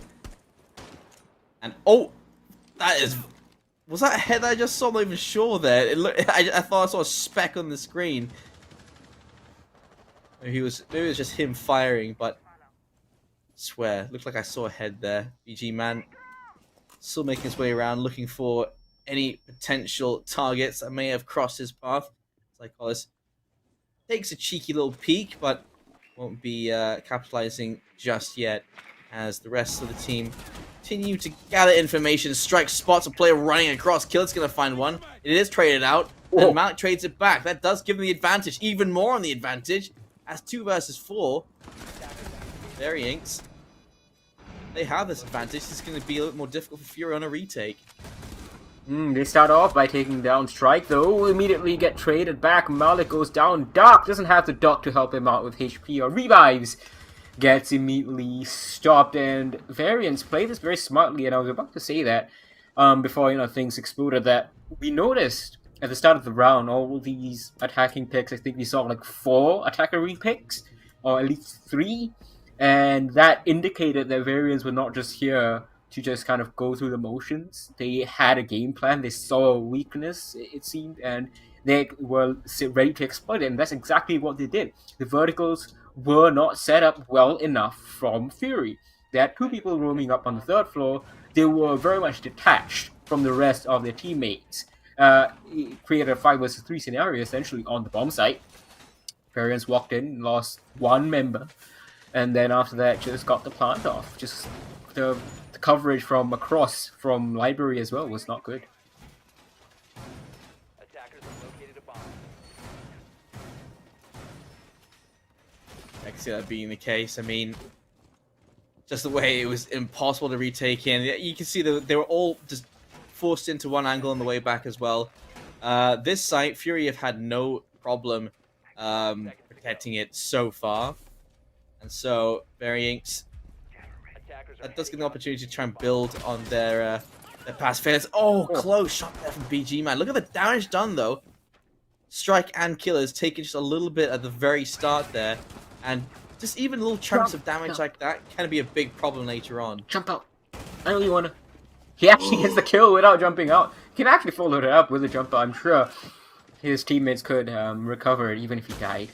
And that is... Was that a head that I just saw? I'm not even sure there. I thought I saw a speck on the screen. Maybe it was just him firing, but I swear, looked like I saw a head there. BG Man still making his way around, looking for any potential targets that may have crossed his path. It's like, takes a cheeky little peek, but won't be capitalizing just yet as the rest of the team continue to gather information. Strike spots a player running across. Killer's going to find one. It is traded out, and Malik trades it back. That does give them the advantage, even more on the advantage, as 2 versus 4. Variants, they have this advantage. This is going to be a little more difficult for Fury on a retake. They start off by taking down Strike, though, immediately get traded back. Malik goes down. Dark doesn't have the Doc to help him out with HP or revives. Gets immediately stopped, and Variants play this very smartly, and I was about to say that before, things exploded, that we noticed at the start of the round, all these attacking picks, I think we saw like 4 attacker repicks, or at least 3, and that indicated that Variants were not just here to just kind of go through the motions. They had a game plan, they saw a weakness, it seemed, and they were ready to exploit it, and that's exactly what they did. The verticals were not set up well enough from Fury. They had 2 people roaming up on the 3rd floor. They were very much detached from the rest of their teammates. It created a 5 versus 3 scenario essentially on the bomb site. Variants walked in, lost 1 member, and then after that just got the plant off. Just the coverage from across from library as well was not good. I can see that being the case. I mean, just the way it was impossible to retake in. You can see that they were all just forced into one angle on the way back as well. This site, Fury have had no problem protecting it so far. And so, Variants, that does give them the opportunity to try and build on their past failures. Oh, close shot there from BG, man. Look at the damage done, though. Strike and Killer's taking just a little bit at the very start there. And just even little chunks of damage like that can be a big problem later on. Jump out. I really want to... He actually gets the kill without jumping out. He can actually follow it up with a jump out. I'm sure his teammates could recover it even if he died.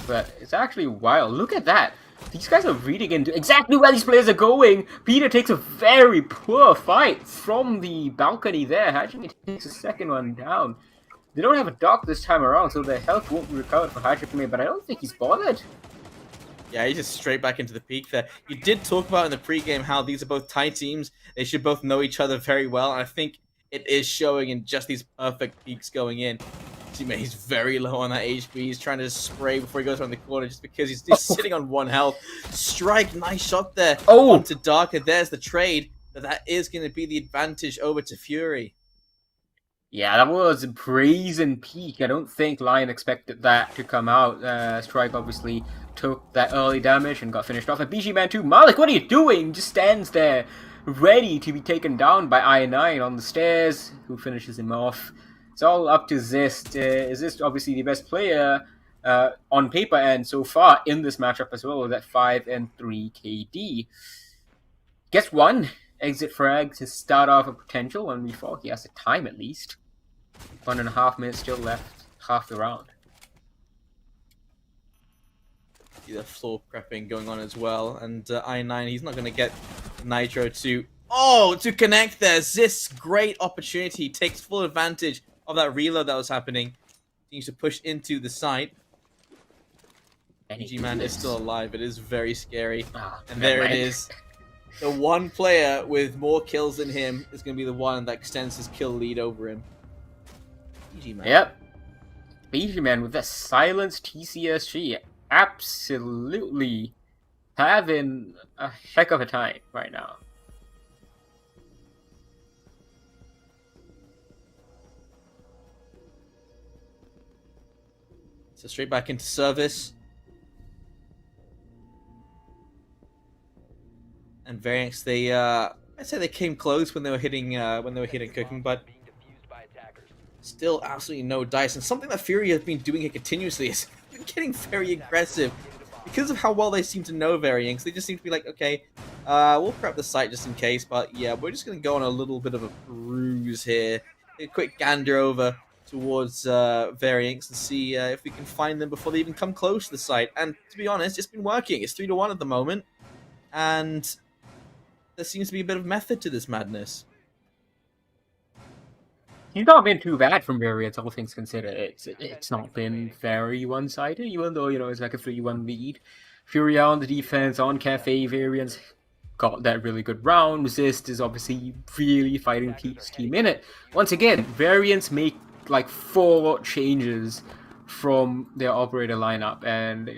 But it's actually wild. Look at that. These guys are reading into exactly where these players are going. Peter takes a very poor fight from the balcony there. Hajime takes a second one down. They don't have a dock this time around, so their health won't be recovered for Hajime, but I don't think he's bothered. Yeah, he's just straight back into the peak there. You did talk about in the pregame how these are both tight teams. They should both know each other very well, and I think it is showing in just these perfect peaks going in. He's very low on that HP. He's trying to spray before he goes around the corner just because he's sitting on 1 health. Strike, nice shot there onto Darker. There's the trade. But that is going to be the advantage over to Fury. Yeah, that was a brazen peak. I don't think Lion expected that to come out. Strike obviously took that early damage and got finished off. And BG Man 2, Malik, what are you doing? Just stands there, ready to be taken down by I9 on the stairs, who finishes him off. It's all up to Zist. Zist obviously the best player on paper and so far in this matchup as well, with that 5 and 3 KD. Gets 1 exit frag to start off a potential 1v4. He has the time at least. 1.5 minutes still left, half the round. See the floor prepping going on as well, and I9, he's not going to get Nitro to connect there. Zist's great opportunity, takes full advantage of that reload that was happening. He needs to push into the site. G-Man is still alive. It is very scary. And there it is. The one player with more kills than him is going to be the one that extends his kill lead over him. BG-Man. Yep. BG-Man with the silenced TCSG. Absolutely having a heck of a time right now. So straight back into service. And Variants, they I'd say they came close when they were hitting cooking, but still absolutely no dice. And something that Fury has been doing here continuously is getting very aggressive. Because of how well they seem to know Variants, they just seem to be like, okay, we'll prep the site just in case, but yeah, we're just going to go on a little bit of a cruise here. A quick gander over towards Variants and see if we can find them before they even come close to the site. And to be honest, it's been working. It's 3-1 at the moment. And there seems to be a bit of method to this madness. He's not been too bad from Variants, all things considered. It's not been very one-sided, even though, it's like a 3-1 lead. Fury on the defense, on Cafe, Variants got that really good round. Resist is obviously really fighting Pete's team in it. Once again, Variants make like 4 changes from their operator lineup, and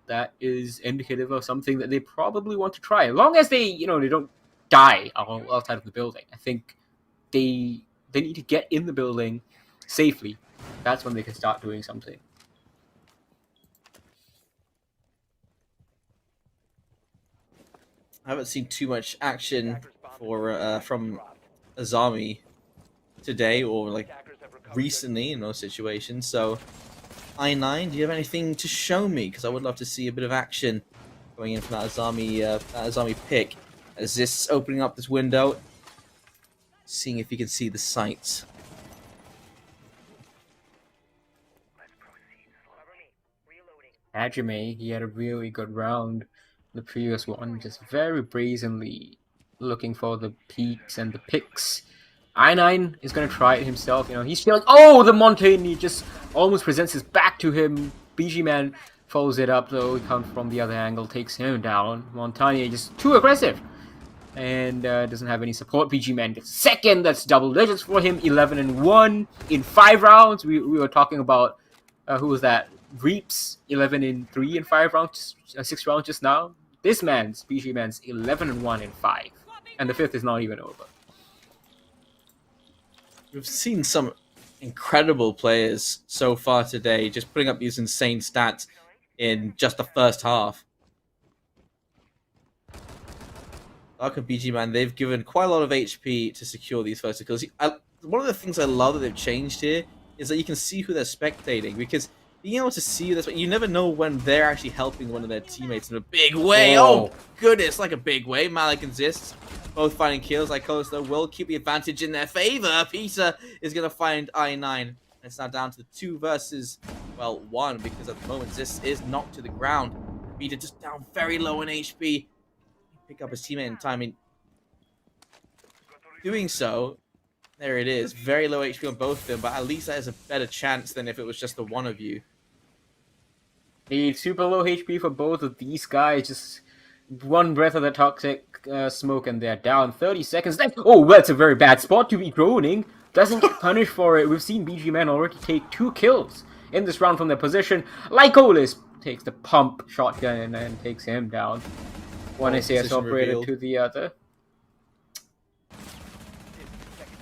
that is indicative of something that they probably want to try. As long as they they don't die outside of the building. I think they need to get in the building safely. That's when they can start doing something. I haven't seen too much action from Azami today or like recently in those situations. So, I9, do you have anything to show me? Because I would love to see a bit of action going in from that Azami pick. As this opening up this window, seeing if you can see the sights. Hajime, he had a really good round. The previous one, just very brazenly looking for the peaks and the picks. I9 is going to try it himself. He's feeling, the Montaigne, he just almost presents his back to him. BG Man follows it up, though. He comes from the other angle, takes him down. Montaigne just too aggressive. And doesn't have any support. BG Man gets second. That's double digits for him. 11-1 in 5 rounds. We were talking about, who was that? Reaps 11-3 in 5 rounds, 6 rounds just now. This BG Man's 11-1 in 5, and the 5th is not even over. We've seen some incredible players so far today, just putting up these insane stats in just the first half. Dark and BG Man, they've given quite a lot of HP to secure these first kills. One of the things I love that they've changed here is that you can see who they're spectating, because being able to see this, you never know when they're actually helping one of their teammates in a big way. Oh goodness, like a big way. Malik and Zist both finding kills. Lycolis, though, will keep the advantage in their favor. Peter is going to find I9. It's now down to the 2 versus, 1, because at the moment Zist is knocked to the ground. Peter just down very low in HP. Pick up his teammate in time. Doing so, there it is. Very low HP on both of them, but at least that is a better chance than if it was just the one of you. Need super low HP for both of these guys. Just one breath of the toxic smoke and they're down. 30 seconds left. Oh, that's a very bad spot to be droning. Doesn't get punished for it. We've seen BG Man already take 2 kills in this round from their position. Lycolis takes the pump shotgun and then takes him down. One SAS operator to the other.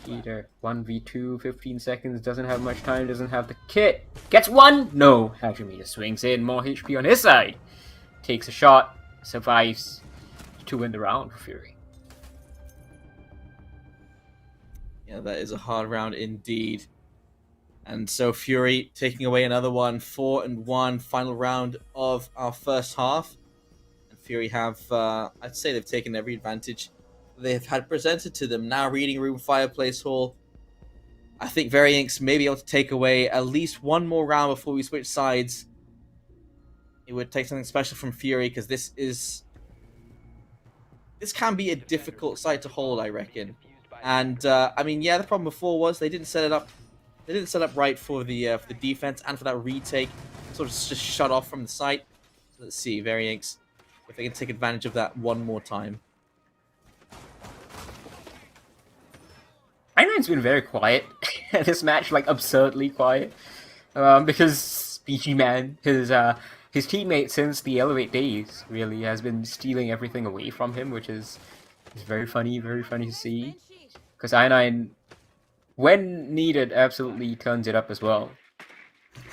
Peter, 1v2, 15 seconds, doesn't have much time, doesn't have the kit. Gets 1! No, Hajime just swings in, more HP on his side. Takes a shot, survives to win the round for Fury. Yeah, that is a hard round indeed. And so Fury taking away another one, 4-1, final round of our first half. And Fury have, I'd say they've taken every advantage they've had presented to them. Now Reading Room, Fireplace Hall. I think Variants may be able to take away at least one more round before we switch sides. It would take something special from Fury, because this can be a difficult side to hold, I reckon. And I mean, yeah, the problem before was they didn't set it up. They didn't set up right for the defense and for that retake. Sort of just shut off from the site. So let's see, Variants, if they can take advantage of that one more time. I9's been very quiet in this match, like absurdly quiet, because BG Man, his teammate since the Elevate days, really has been stealing everything away from him, which is very funny to see. Because I9, when needed, absolutely turns it up as well.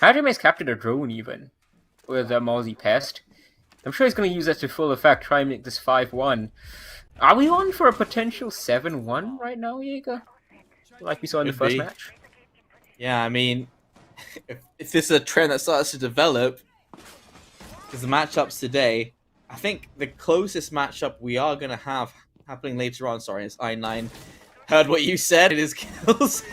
Hajime's captured a drone even with a Mozzie Pest. I'm sure he's going to use that to full effect, try and make this 5-1. Are we on for a potential 7-1 right now, Jaeger? Like we saw in the first match? Yeah, I mean, if this is a trend that starts to develop, because the matchups today, I think the closest matchup we are going to have happening later on, sorry, is I9. Heard what you said, it is kills.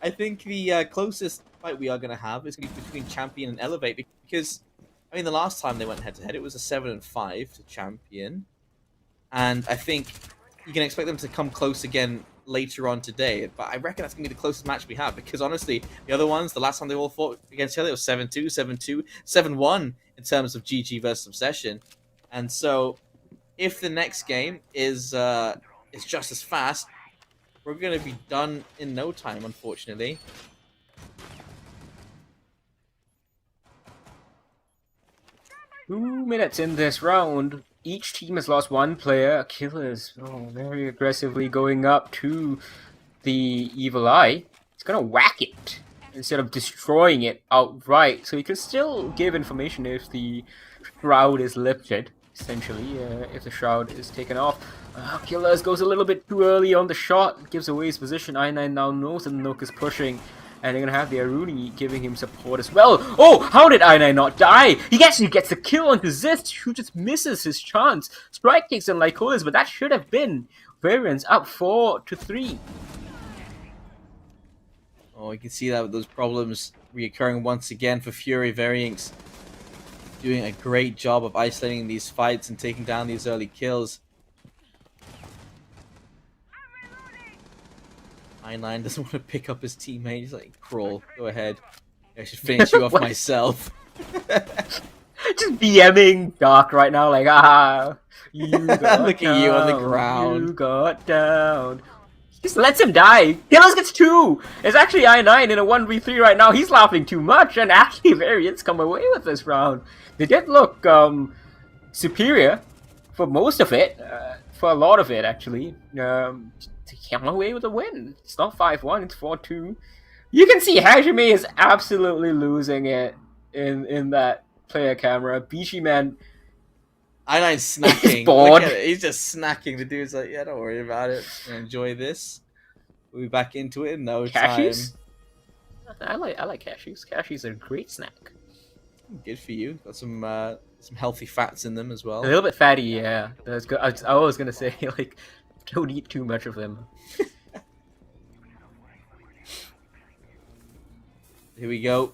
I think the closest fight we are going to have is going to be between Champion and Elevate, because, I mean, the last time they went head-to-head, it was a 7-5 to Champion. And I think you can expect them to come close again later on today. But I reckon that's going to be the closest match we have, because honestly, the other ones, the last time they all fought against each other, it was 7-2, 7-2, 7-1 in terms of GG versus Obsession. And so, if the next game is just as fast, we're going to be done in no time, unfortunately. Two minutes in this round. Each team has lost one player. Killers very aggressively going up to the Evil Eye. He's gonna whack it instead of destroying it outright. So he can still give information if the shroud is lifted, essentially, if the shroud is taken off. Killers goes a little bit too early on the shot, gives away his position. I9 now knows that Nook is pushing. And they're gonna have the Aruni giving him support as well. Oh, how did I9 not die? He actually gets the kill onto Zist, who just misses his chance. Strike takes on Lycolis, but that should have been Varians up 4-3. Oh, you can see that with those problems reoccurring once again for Fury. Varians doing a great job of isolating these fights and taking down these early kills. I9 doesn't want to pick up his teammate. He's like, crawl, go ahead. I should finish you off myself. Just BMing Dark right now, like, you got Look down, at you on the ground. You got down. Just lets him die. Killers gets 2. It's actually I9 in a 1v3 right now. He's laughing too much, and actually Variants come away with this round. They did look superior for most of it, for a lot of it actually. They came away with a win. It's not 5-1, it's 4-2. You can see Hajime is absolutely losing it in that player camera. BG Man, I9's snacking. Bored. He's just snacking. The dude's like, yeah, don't worry about it. Just gonna enjoy this. We'll be back into it in no cashews? time. I like cashews. Cashews are a great snack. Good for you. Got some healthy fats in them as well. A little bit fatty, yeah. That's good. I was gonna say, like, don't eat too much of them. Here we go.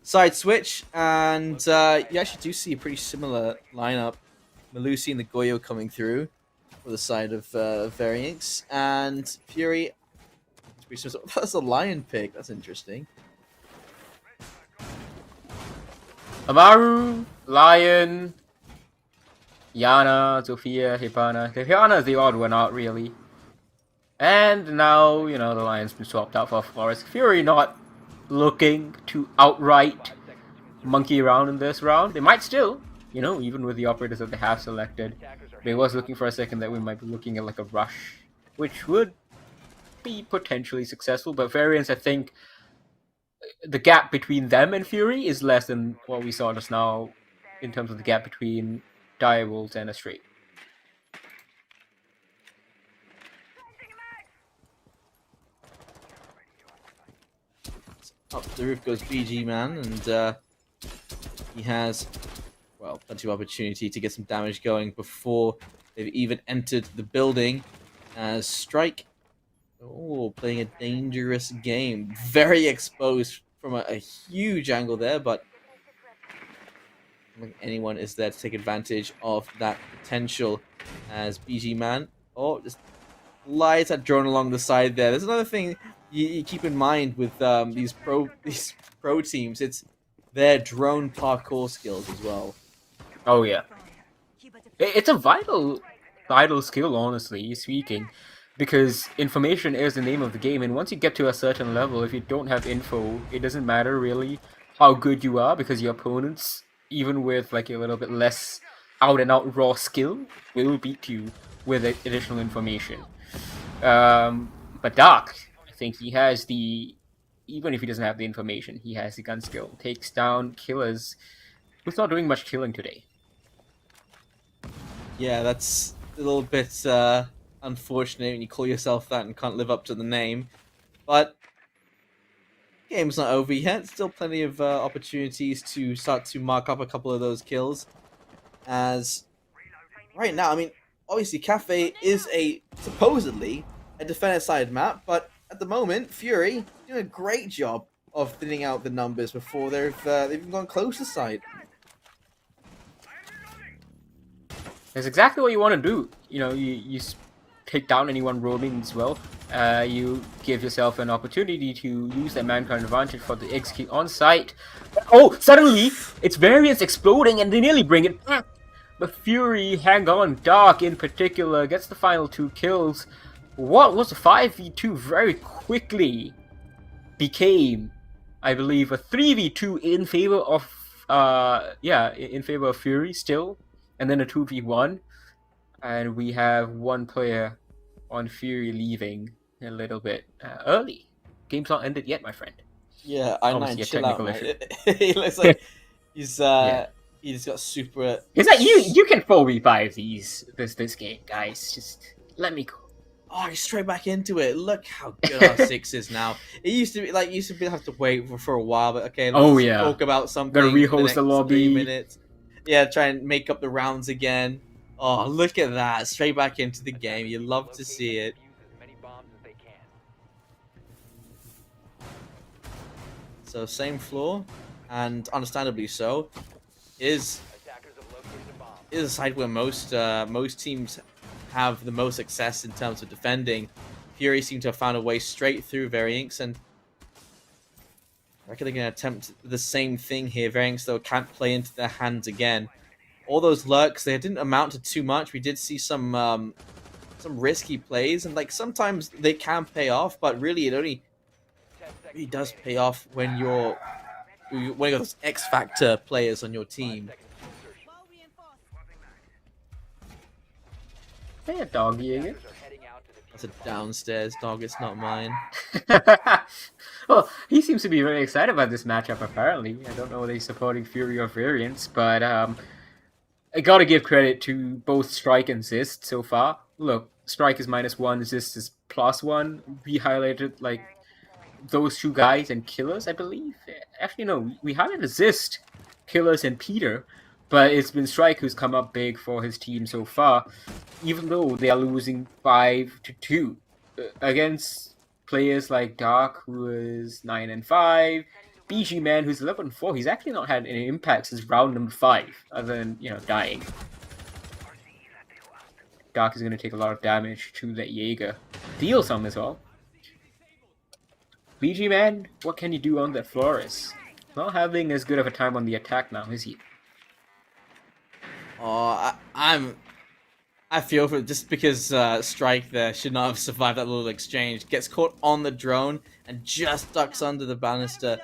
Side switch, and you actually do see a pretty similar lineup. Melusi and the Goyo coming through for the side of Variants, and Fury. That's a lion pick. That's interesting. Amaru, Lion, Yana, Zofia, Hibana. Hibana is the odd one out, really. And now, the Lion's been swapped out for Forest. Fury not looking to outright monkey around in this round. They might still, even with the operators that they have selected. They was looking for a second that we might be looking at like a rush, which would be potentially successful. But Variants, I think, the gap between them and Fury is less than what we saw just now in terms of the gap between Direwolves and Astray. Up the roof goes BG Man, and he has, plenty of opportunity to get some damage going before they've even entered the building. As Strike, playing a dangerous game. Very exposed from a huge angle there, but I don't think anyone is there to take advantage of that potential. As BG Man, just lights that drone along the side there. There's another thing you keep in mind with these pro teams. It's their drone parkour skills as well. Oh yeah, it's a vital skill, honestly speaking, because information is the name of the game, and once you get to a certain level, if you don't have info, it doesn't matter really how good you are, because your opponents, even with like a little bit less out and out raw skill, will beat you with additional information. But Dark, I think he has even if he doesn't have the information, he has the gun skill. Takes down Killers, who's not doing much killing today. Yeah, that's a little bit unfortunate when you call yourself that and can't live up to the name. But the game's not over yet. Still plenty of opportunities to start to mark up a couple of those kills. As right now, obviously Cafe is supposedly a defender-side map, but at the moment, Fury doing a great job of thinning out the numbers before they've even gone close to side. That's exactly what you want to do. You take down anyone roaming as well. you give yourself an opportunity to use that mankind advantage for the execute on site. Oh, suddenly it's Variants exploding and they nearly bring it back. But Fury, hang on, Dark in particular, gets the final 2 kills. What was a 5v2 very quickly became, I believe, a 3v2 in favor of in favor of Fury still, and then a 2v1, and we have one player on Fury leaving a little bit early. Game's not ended yet, my friend. Yeah, I know. Obviously a Chill out, technical man. issue. He looks like he's he's got super. Is that you can 4v5 this game, guys. Just let me go. Oh, he's straight back into it. Look how good our 6 is now. It used to be have to wait for a while, but okay. Let's talk about something. Gotta rehost the lobby. 3 minutes. Yeah, try and make up the rounds again. Oh, look at that! Straight back into the game. You love to see it. So same floor, and understandably so, is a side where most teams have the most success in terms of defending. Fury seem to have found a way straight through Variants, and I reckon they're going to attempt the same thing here. Variants, though, can't play into their hands again. All those lurks, they didn't amount to too much. We did see some risky plays, and like sometimes they can pay off, but really it only really does pay off when you're one of those X Factor players on your team. Hey, doggy again. That's a downstairs dog, it's not mine. Well, he seems to be very excited about this matchup, apparently. I don't know whether he's supporting Fury or Variants, but I gotta give credit to both Strike and Zist so far. Look, Strike is -1, Zist is +1. We highlighted, like, those 2 guys and Killers, I believe. Actually, no, we highlighted Zist, Killers, and Peter, but it's been Strike who's come up big for his team so far, even though they are losing 5-2 against players like Dark, who is 9-5, BG Man, who's 11-4. He's actually not had any impact since round number 5, other than, dying. Dark is going to take a lot of damage to that Jaeger. Deal some as well. BG Man, what can you do on that Flores? Not having as good of a time on the attack now, is he? Oh, I feel for it just because Strike there should not have survived that little exchange. Gets caught on the drone and just ducks under the banister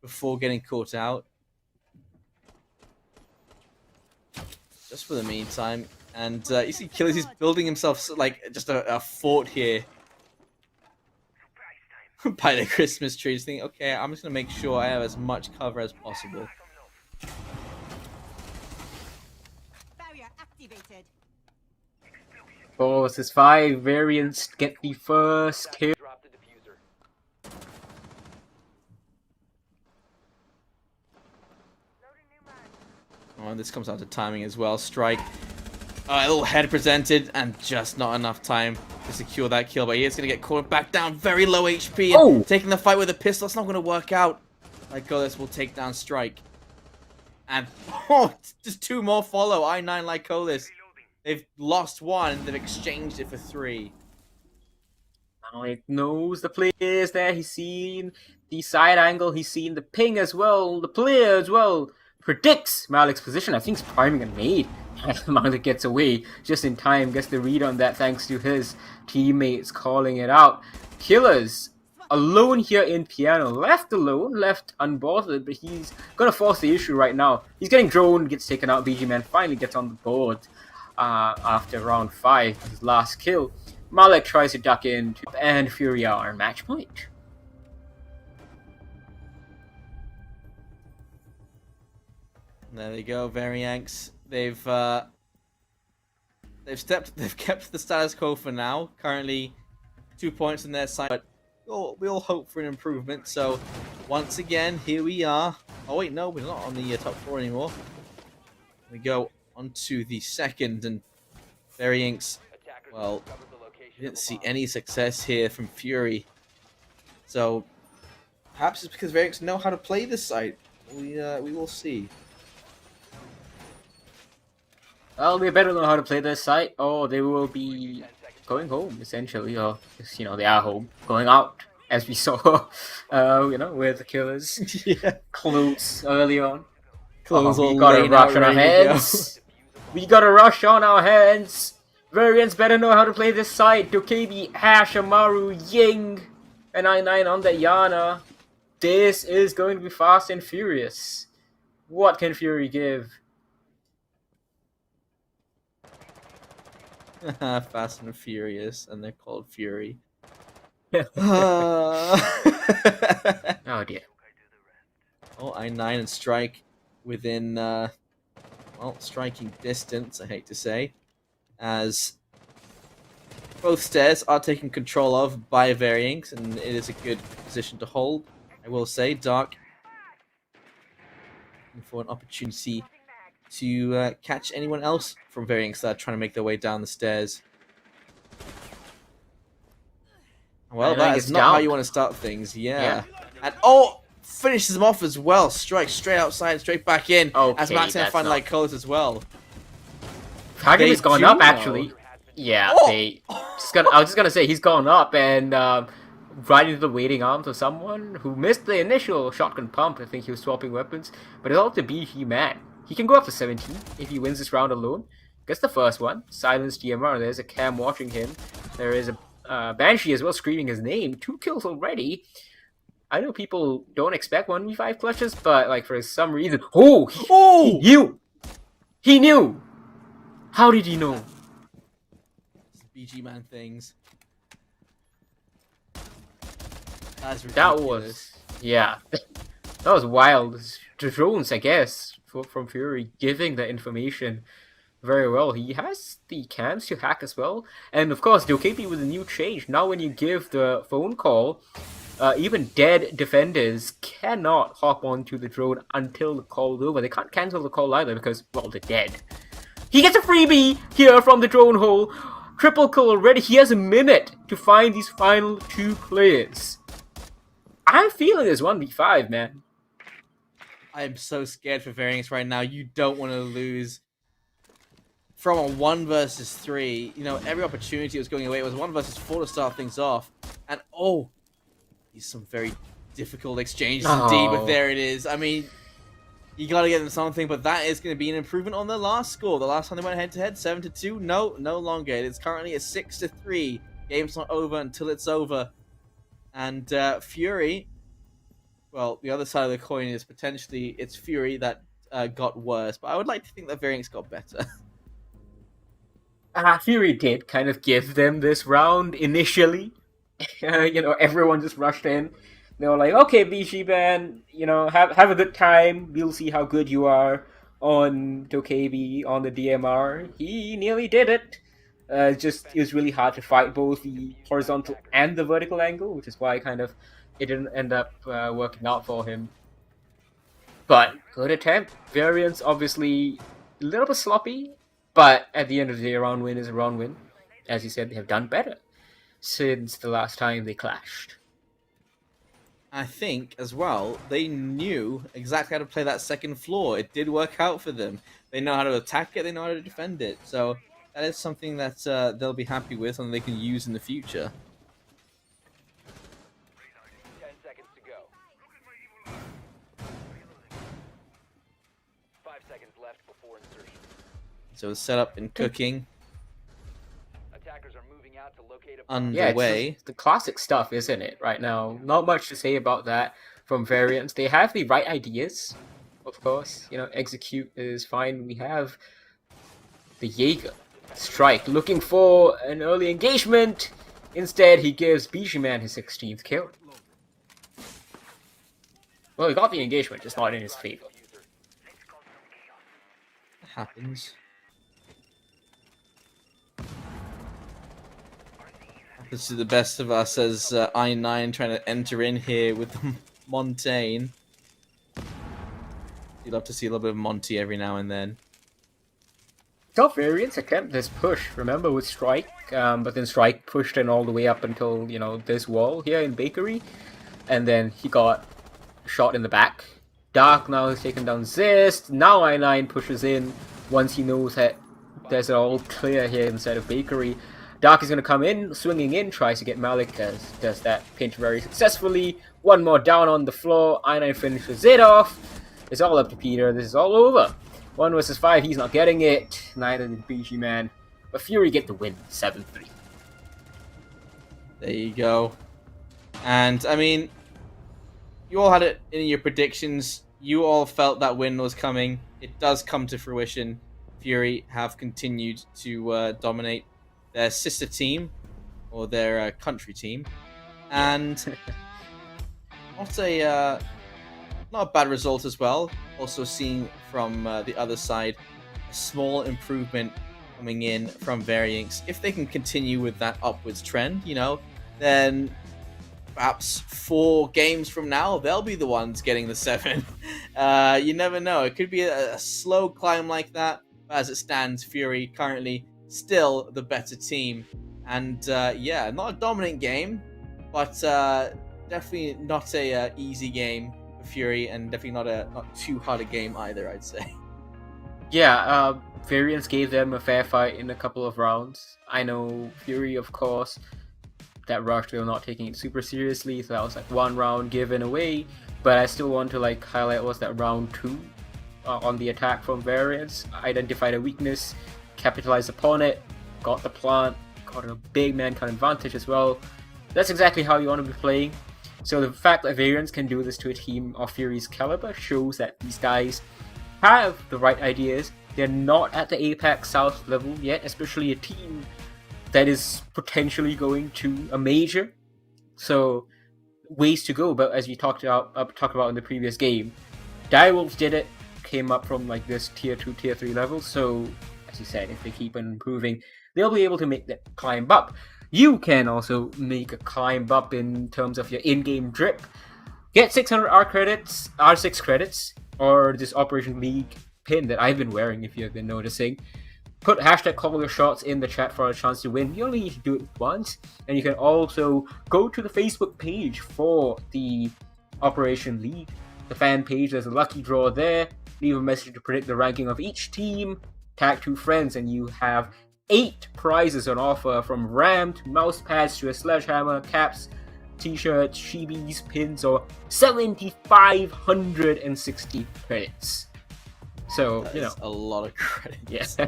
before getting caught out. Just for the meantime. And you see Killers, he's building himself like just a fort here. By the Christmas tree, just thinking, okay, I'm just going to make sure I have as much cover as possible. Barrier activated. Oh, this is 5. Variants get the first kill. Oh, and this comes down to timing as well. Strike. A little head presented, and just not enough time to secure that kill. But he is going to get caught back down, very low HP, and taking the fight with a pistol. It's not going to work out. Like, Lycolis will take down Strike. And, just 2 more follow. I9 Lycolis. They've lost 1, they've exchanged it for 3. Malik knows the players there. He's seen the side angle. He's seen the ping as well. The player as well. Predicts Malik's position. I think he's priming a nade. Malik gets away just in time. Gets the read on that thanks to his teammates calling it out. Killers alone here in Piano. Left alone. Left unbothered. But he's going to force the issue right now. He's getting drone. Gets taken out. BG Man finally gets on the board. After round 5, his last kill. Malik tries to duck in, and Fury are on match point. There they go, Variants. They've kept the status quo for now. Currently, 2 points on their side, but we all hope for an improvement. So, once again, here we are. Oh wait, no, we're not on the top 4 anymore. We go onto the second, and Variants, well, we didn't see any success here from Fury. So perhaps it's because Variants know how to play this site. We will see. Well, they better know how to play this site, or they will be going home essentially, or just, you know, they are home, going out, as we saw, you know, with the killers. Yeah. Clothes early on. Clothes we all got a laying rush out on our ready to go. hands. We got a rush on our hands. Variants better know how to play this side. Dokebi, Ash, Amaru, Ying, and I9 on the Yana. This is going to be fast and furious. What can Fury give? Fast and Furious, and they're called Fury. Oh dear. Oh, I9 and Strike within, well, striking distance, I hate to say, as both stairs are taken control of by Varians, and it is a good position to hold, I will say. Dark looking for an opportunity to catch anyone else from Variants that are trying to make their way down the stairs. Well, that is not how you want to start things, yeah. And oh, finishes him off as well. Strike straight outside, straight back in. Okay, as Matt's gonna find like colors as well. Target has gone up actually. Yeah, I was just gonna say he's gone up and right into the waiting arms of someone who missed the initial shotgun pump. I think he was swapping weapons, but it's all the BG man. He can go up to 17 if he wins this round alone. Gets the first one. Silenced DMR. There's a cam watching him. There is a Banshee as well screaming his name. 2 kills already. I know people don't expect 1v5 clutches, but like for some reason, he knew. He knew. How did he know? BG man things. That was that was wild. The drones, I guess, from Fury giving the information very well. He has the cams to hack as well, and of course Dokebi with a new change. Now when you give the phone call, even dead defenders cannot hop onto the drone until the call is over. They can't cancel the call either because, well, they're dead. He gets a freebie here from the drone hole. Triple kill already. He has a minute to find these final 2 players. I'm feeling this 1v5, man. I'm so scared for Variants right now. You don't want to lose from a 1 versus 3. You know, every opportunity was going away. It was 1 versus 4 to start things off. And these some very difficult exchanges indeed, but there it is. I mean, you got to get them something, but that is going to be an improvement on the last score. The last time they went head-to-head, 7-2. No longer. It's currently a 6-3. Game's not over until it's over. And Fury, well, the other side of the coin is potentially it's Fury that got worse, but I would like to think that Variants got better. Fury did kind of give them this round initially. You know, everyone just rushed in. They were like, okay, BG man, you know, have a good time. We'll see how good you are on Dokebi, on the DMR. He nearly did it. It was really hard to fight both the horizontal and the vertical angle, which is why it didn't end up working out for him. But good attempt. Variants obviously a little bit sloppy, but at the end of the day, a round win is a round win. As you said, they have done better since the last time they clashed. I think, as well, they knew exactly how to play that second floor. It did work out for them. They know how to attack it, they know how to defend it. So that is something that they'll be happy with and they can use in the future. 10 seconds to go. 5 seconds left before insertion. So the setup and cooking Attackers are moving out to locate a underway. It's the classic stuff, isn't it, right now? Not much to say about that from Variants. They have the right ideas, of course. You know, execute is fine. We have the Jaeger. Strike, looking for an early engagement. Instead, he gives Bishiman his 16th kill. Well, he got the engagement, just not in his favor. It happens. Happens to the best of us as I9 trying to enter in here with the Montaigne. You'd love to see a little bit of Monty every now and then. Variants attempt this push, remember, with Strike, but then Strike pushed in all the way up until, you know, this wall here in Bakery, and then he got shot in the back. Dark now has taken down Zist. Now I9 pushes in once he knows that there's all clear here inside of Bakery. Dark is going to come in, swinging in, tries to get Malik, does that pinch very successfully. One more down on the floor, I9 finishes it off. It's all up to Peter, this is all over. 1 versus 5, he's not getting it, neither did BG Man. But Fury get the win, 7-3. There you go. And, I mean, you all had it in your predictions. You all felt that win was coming. It does come to fruition. Fury have continued to dominate their sister team, or their country team. And not a bad result as well. Also seeing from the other side, a small improvement coming in from Variants. If they can continue with that upwards trend, you know, then perhaps 4 games from now, they'll be the ones getting the 7. You never know. It could be a slow climb like that. But as it stands, Fury currently still the better team. And yeah, not a dominant game, but definitely not a easy game for Fury, and definitely not too hard a game either, I'd say. Yeah, Variants gave them a fair fight in a couple of rounds. I know Fury, of course, that rush, they were not taking it super seriously, so that was like 1 round given away. But I still want to like highlight was that round 2 on the attack from Variants. Identified a weakness, capitalized upon it, got the plant, got a big man kind of advantage as well. That's exactly how you want to be playing. So the fact that Variants can do this to a team of Fury's caliber shows that these guys have the right ideas. They're not at the Apex South level yet, especially a team that is potentially going to a major. So ways to go, but as we talked about in the previous game, Direwolves did it, came up from like this tier 2, tier 3 level. So as you said, if they keep on improving, they'll be able to make that climb up. You can also make a climb up in terms of your in-game drip. Get 600 R6 credits, or this Operation League pin that I've been wearing if you've been noticing. Put hashtag call your shots in the chat for a chance to win. You only need to do it once. And you can also go to the Facebook page for the Operation League, the fan page. There's a lucky draw there. Leave a message to predict the ranking of each team. Tag 2 friends and you have 8 prizes on offer, from rammed mouse pads to a sledgehammer, caps, t-shirts, shibis, pins, or 7,560 credits. So, That you know, is a lot of credits. Yeah.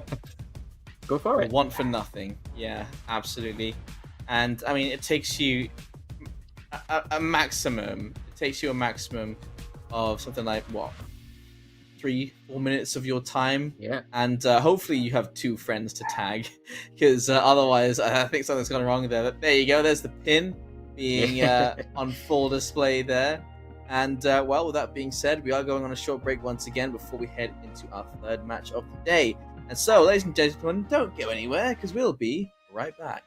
Go for it. 1 for nothing. Yeah, absolutely. And I mean, it takes you a maximum. It takes you a maximum of something like what, 3-4 minutes of your time. Yeah. And hopefully you have 2 friends to tag, because otherwise I think something's gone wrong there. But there you go. There's the pin being on full display there. And well, with that being said, we are going on a short break once again before we head into our 3rd match of the day. And so, ladies and gentlemen, don't go anywhere, because we'll be right back.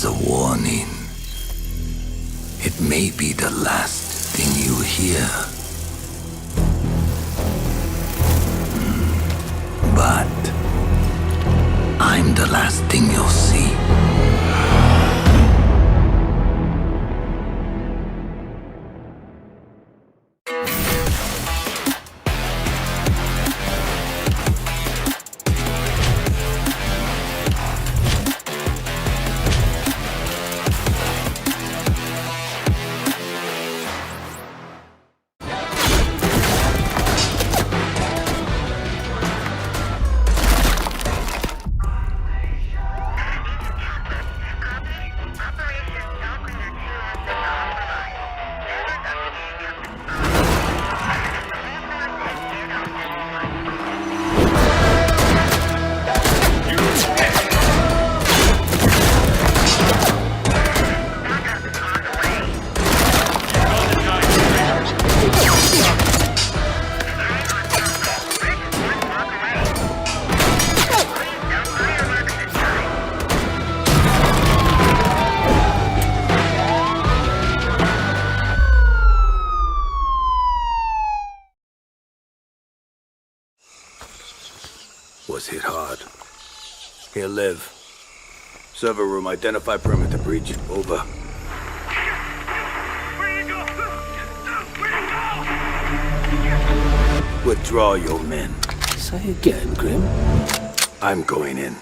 a warning. It may be the last thing you hear. But I'm the last thing you'll see. Was hit hard. He'll live. Server room, identify perimeter breach. Over. Withdraw your men. Say again, Grim. I'm going in.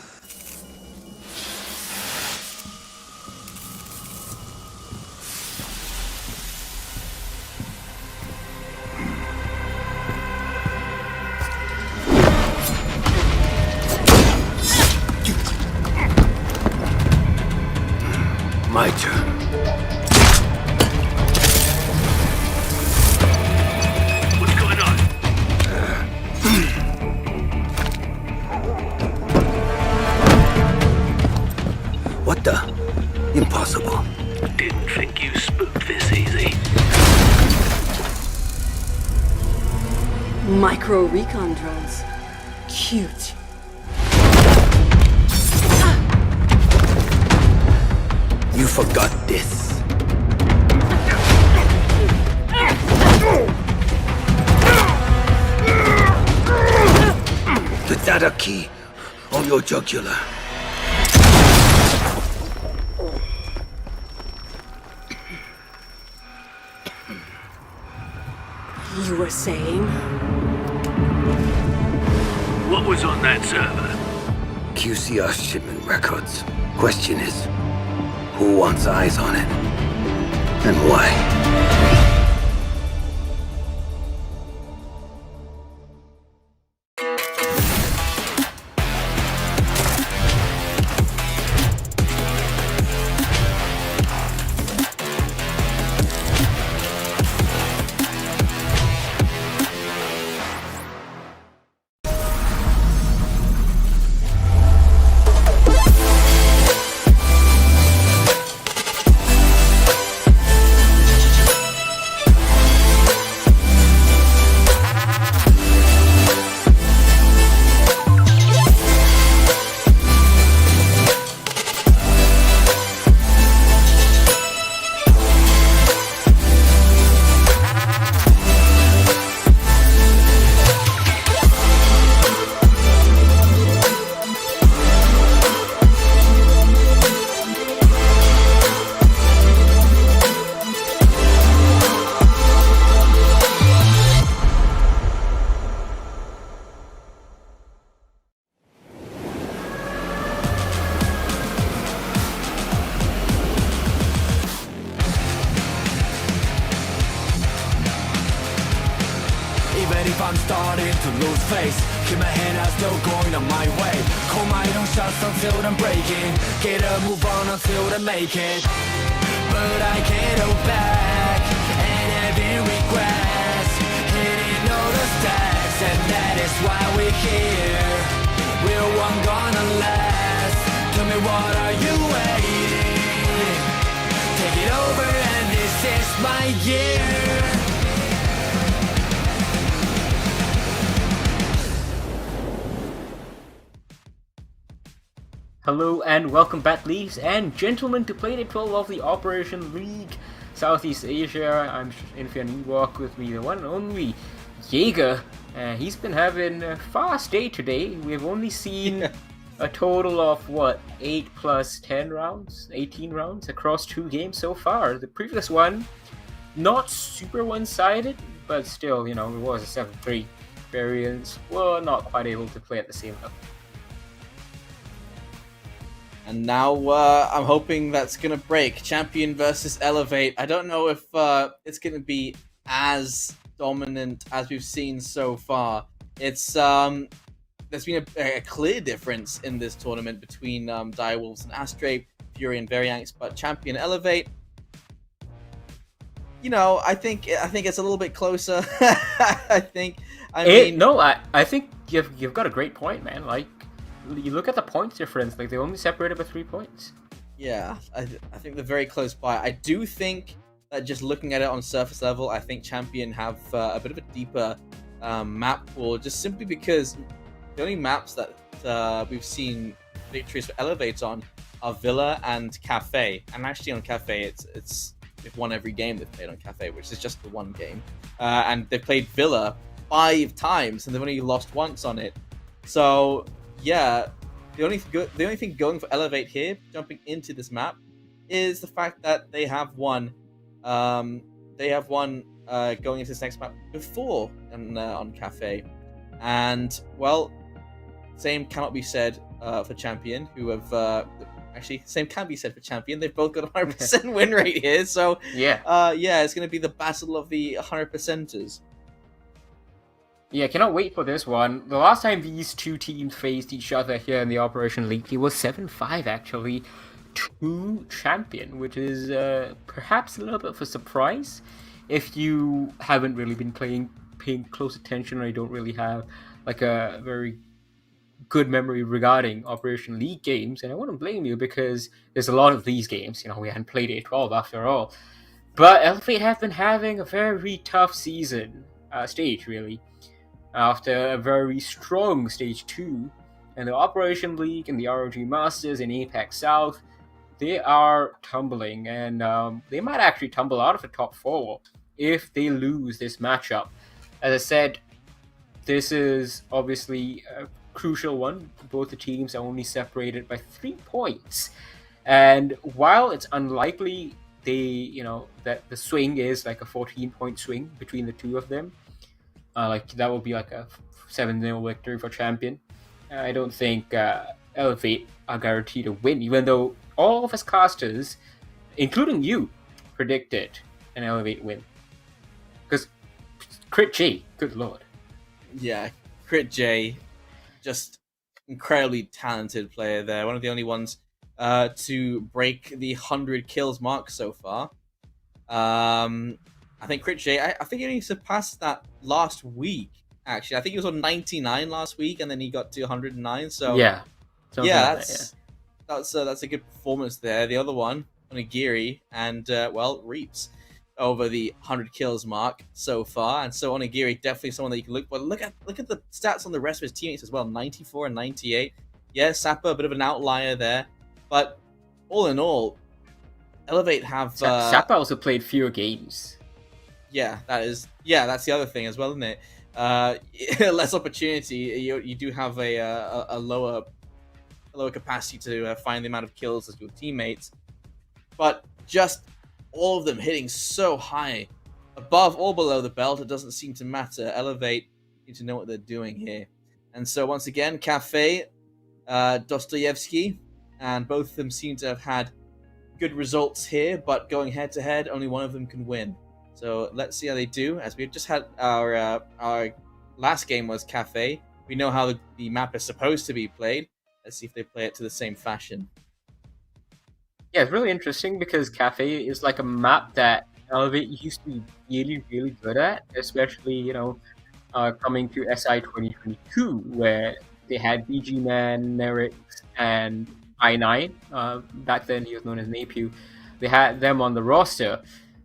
My turn. What's going on? What the? Impossible. Didn't think you spooked this easy. Micro recon drones. Cute. You forgot this. Is that a key on your jugular? You were saying? What was on that server? QCR shipment records. Question is, who wants eyes on it? And why? If I'm starting to lose face, keep my head out, still going on my way. Call my own shots until I'm breaking. Get a move on until I make it. But I can't hold back, and having regrets, hitting all the stacks, and that is why we're here. We're one gonna last. Tell me, what are you waiting? Take it over, and this is my year. Hello and welcome back, ladies and gentlemen, to Playdate 12 of the Operation League Southeast Asia. I'm Infian Ewok, with me the one and only Jaeger. He's been having a fast day today. We've only seen a total of, 8 plus 10 rounds? 18 rounds across 2 games so far. The previous one, not super one-sided, but still, it was a 7-3. Varians were not quite able to play at the same level. And now I'm hoping that's going to break. Champion versus Elevate. I don't know if it's going to be as dominant as we've seen so far. It's there's been a clear difference in this tournament between Direwolves and Astray, Fury and Varians, but Champion Elevate, I think it's a little bit closer. I think you've got a great point, man. Like, you look at the points difference, like, they only separated by 3 points. Yeah, I think they're very close by. I do think that just looking at it on surface level, I think Champion have a bit of a deeper map pool, just simply because the only maps that we've seen victories for Elevate on are Villa and Cafe. And actually on Cafe, they've won every game they've played on Cafe, which is just the one game. And they played Villa 5 times, and they've only lost once on it. So yeah, the only thing going for Elevate here, jumping into this map, is the fact that they have won. They have won going into this next map before on Cafe, and well, same cannot be said for Champion, who have actually same can be said for Champion. They've both got a 100% win rate here, so yeah, it's going to be the battle of the 100%ers. Yeah, cannot wait for this one. The last time these two teams faced each other here in the Operation League, it was 7-5 actually to Champion, which is perhaps a little bit of a surprise if you haven't really been paying close attention, or you don't really have like a very good memory regarding Operation League games. And I wouldn't blame you, because there's a lot of these games. We hadn't played A12 after all. But Elevate have been having a very tough season stage, really. After a very strong Stage 2, and the Operation League and the ROG Masters in APAC South, they are tumbling, and they might actually tumble out of the top 4 if they lose this matchup. As I said, this is obviously a crucial one. Both the teams are only separated by 3 points, and while it's unlikely that the swing is like a 14-point swing between the two of them, like that will be like a 7-0 victory for Champion, I don't think Elevate are guaranteed to win, even though all of us casters, including you, predicted an Elevate win. Because Crit J, good lord. Yeah, Crit J, just incredibly talented player there. One of the only ones to break the 100 kills mark so far. I think Crit J, I think he only surpassed that last week, actually. I think he was on 99 last week, and then he got to 109, so yeah, that's a good performance there. The other one, Onigiri, and Reaps over the 100 kills mark so far, and so Onigiri definitely someone that you can look for. Look at the stats on the rest of his teammates as well, 94 and 98. Yeah, Sapper, a bit of an outlier there, but all in all, Elevate have... Sapper also played fewer games. Yeah, that's the other thing as well, isn't it? Less opportunity. You do have a lower capacity to find the amount of kills as your teammates, but just all of them hitting so high, above or below the belt, it doesn't seem to matter. Elevate need to know what they're doing here, and so once again, Cafe, Dostoevsky, and both of them seem to have had good results here, but going head to head, only one of them can win. So let's see how they do. As we've just had our last game was Cafe. We know how the map is supposed to be played. Let's see if they play it to the same fashion. Yeah, it's really interesting, because Cafe is like a map that Elevate used to be really, really good at, especially, coming to SI 2022, where they had BG Man, Nerix, and I9. Back then he was known as Napew. They had them on the roster.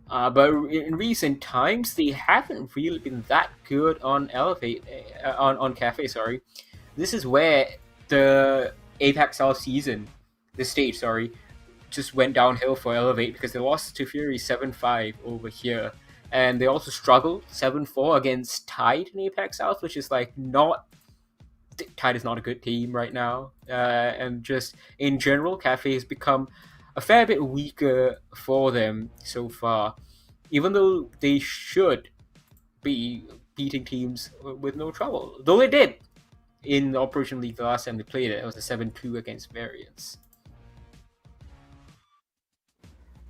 But in recent times, they haven't really been that good on Elevate, on Cafe, sorry. This is where the Apex South season, this stage, sorry, just went downhill for Elevate because they lost to Fury 7-5 over here. And they also struggled 7-4 against Tide in Apex South, which is like not... Tide is not a good team right now. And just in general, Cafe has become a fair bit weaker for them so far. Even though they should be beating teams with no trouble. Though they did in Operation League the last time they played it. It was a 7-2 against Varians.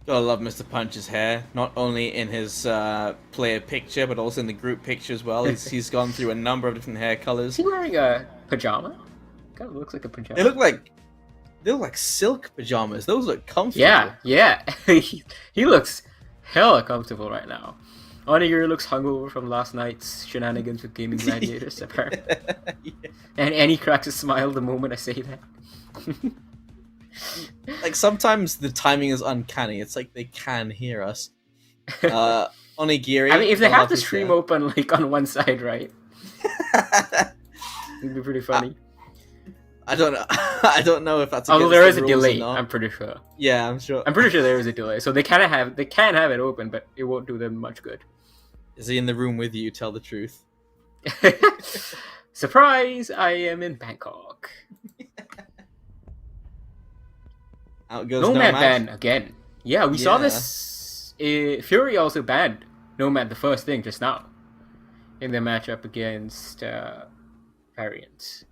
Gotta love Mr. Punch's hair, not only in his player picture, but also in the group picture as well. He's gone through a number of different hair colors. Is he wearing a pajama? Kind of looks like a pajama. They look like silk pajamas. Those look comfortable. Yeah. he looks hella comfortable right now. Onigiri looks hungover from last night's shenanigans with Gaming Gladiators, apparently. Yeah. And he cracks a smile the moment I say that. Like, sometimes the timing is uncanny. It's like they can hear us. Onigiri... I mean, if they have the stream open, like, on one side, right? It'd be pretty funny. I don't know. I don't know if that's although there is a delay, I'm pretty sure. Yeah, I'm sure. I'm pretty sure there is a delay. So they can have it open, but it won't do them much good. Is he in the room with you? Tell the truth. Surprise! I am in Bangkok. Out goes Nomad ban again. Yeah, we saw this. Fury also banned Nomad the first thing just now in their matchup against Varians.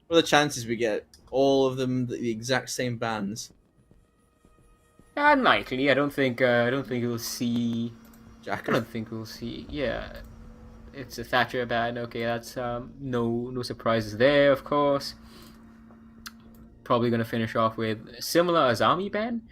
What are the chances we get all of them the exact same bans? Unlikely. I don't think we'll see. Jack. I don't think we'll see. Yeah, it's a Thatcher ban. Okay, that's no surprises there. Of course. Probably gonna finish off with a similar Azami ban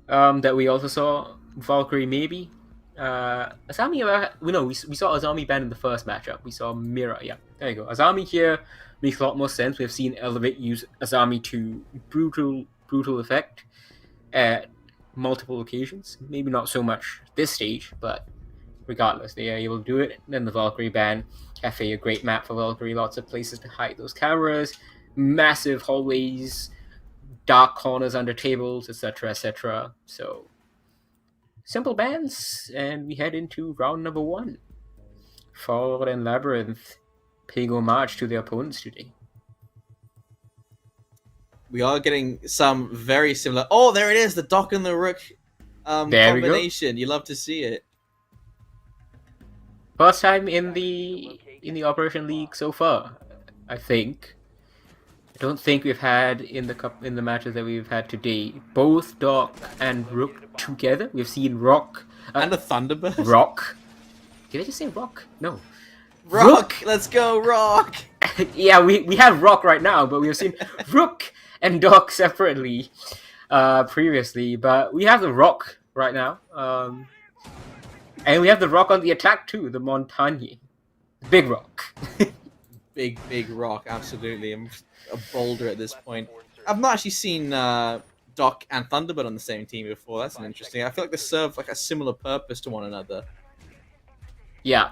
that we also saw. Valkyrie maybe. Azami. We saw Azami ban in the first matchup. We saw Mira. Yeah, there you go. Azami here makes a lot more sense. We've seen Elevate use Azami to brutal effect at multiple occasions. Maybe not so much this stage, but regardless, they are able to do it. Then the Valkyrie ban. Cafe, a great map for Valkyrie. Lots of places to hide those cameras. Massive hallways, dark corners under tables, etc., etc. So, simple bans, and we head into round number 1. Forward and Labyrinth paying homage to their opponents today. We are getting some very similar... Oh, there it is! The Doc and the Rook combination. You love to see it. First time in the Operation League so far, I think. I don't think we've had in the matches that we've had today both Doc and Rook together. We've seen Rock and a Thunderbird. Rock. Did I just say Rock? No. Rock. Let's go, Rock. Yeah, we have Rock right now, but we have seen Rook and Doc separately previously. But we have the Rock right now, and we have the Rock on the attack too. The Montagne, big Rock. big Rock, absolutely. I'm a boulder at this point. I've not actually seen Doc and Thunderbird on the same team before. That's interesting. I feel like they serve like a similar purpose to one another. Yeah,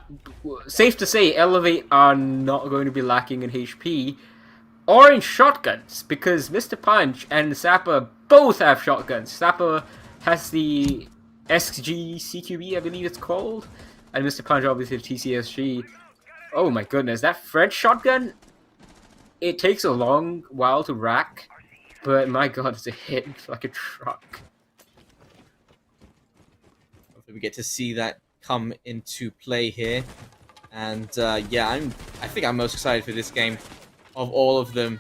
safe to say, Elevate are not going to be lacking in HP or in shotguns because Mr. Punch and Sapper both have shotguns. Sapper has the SG CQB, I believe it's called, and Mr. Punch obviously the TCSG. Oh my goodness, that French shotgun, it takes a long while to rack, but my god, it's a hit like a truck. Hopefully we get to see that come into play here. And yeah, I think I'm most excited for this game of all of them.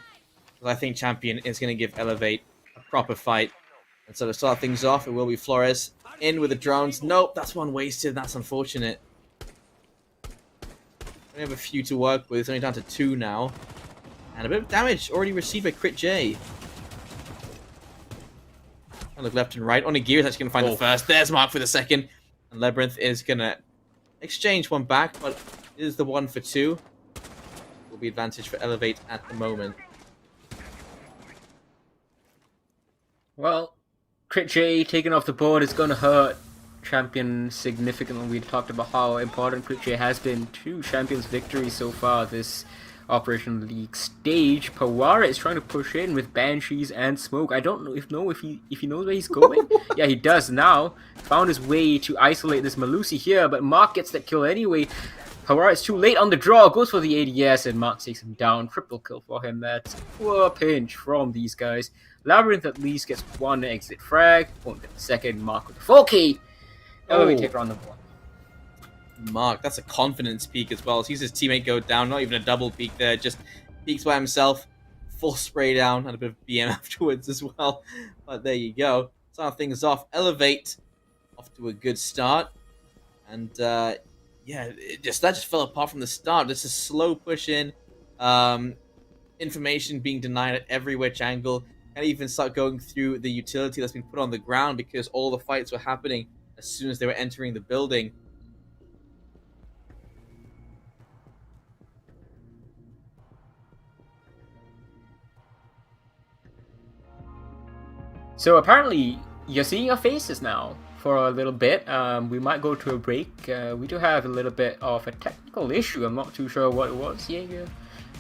I think Champion is going to give Elevate a proper fight. And so to start things off, it will be Flores in with the drones. Nope, that's one wasted. That's unfortunate. We have a few to work with. It's only down to 2 now. And a bit of damage already received by Crit J. I look left and right. Onigiri is actually going to find the first. There's Mark for the second. And Labyrinth is going to exchange one back, but it is the 1 for 2. Will be advantage for Elevate at the moment. Well, Crit J taken off the board is going to hurt Champion significantly. We talked about how important Crit J has been to Champion's victory so far this Operation League stage. Pawara is trying to push in with Banshees and Smoke. I don't know if he knows where he's going. Yeah, he does now. Found his way to isolate this Malusi here, but Mark gets that kill anyway. Pawara is too late on the draw, goes for the ADS, and Mark takes him down. Triple kill for him. That's a poor pinch from these guys. Labyrinth at least gets one exit frag. Won't get the second. Mark with the 4K. Elevate taker on the board. Mark, that's a confidence peak as well. Sees his teammate go down, not even a double peak there, just peeks by himself, full spray down, had a bit of BM afterwards as well. But there you go. Start things off. Elevate off to a good start. And yeah, that just fell apart from the start. Just a slow push in. Information being denied at every which angle. Can't even start going through the utility that's been put on the ground because all the fights were happening as soon as they were entering the building. So apparently, you're seeing our faces now for a little bit. We might go to a break. We do have a little bit of a technical issue. I'm not too sure what it was. Yeah.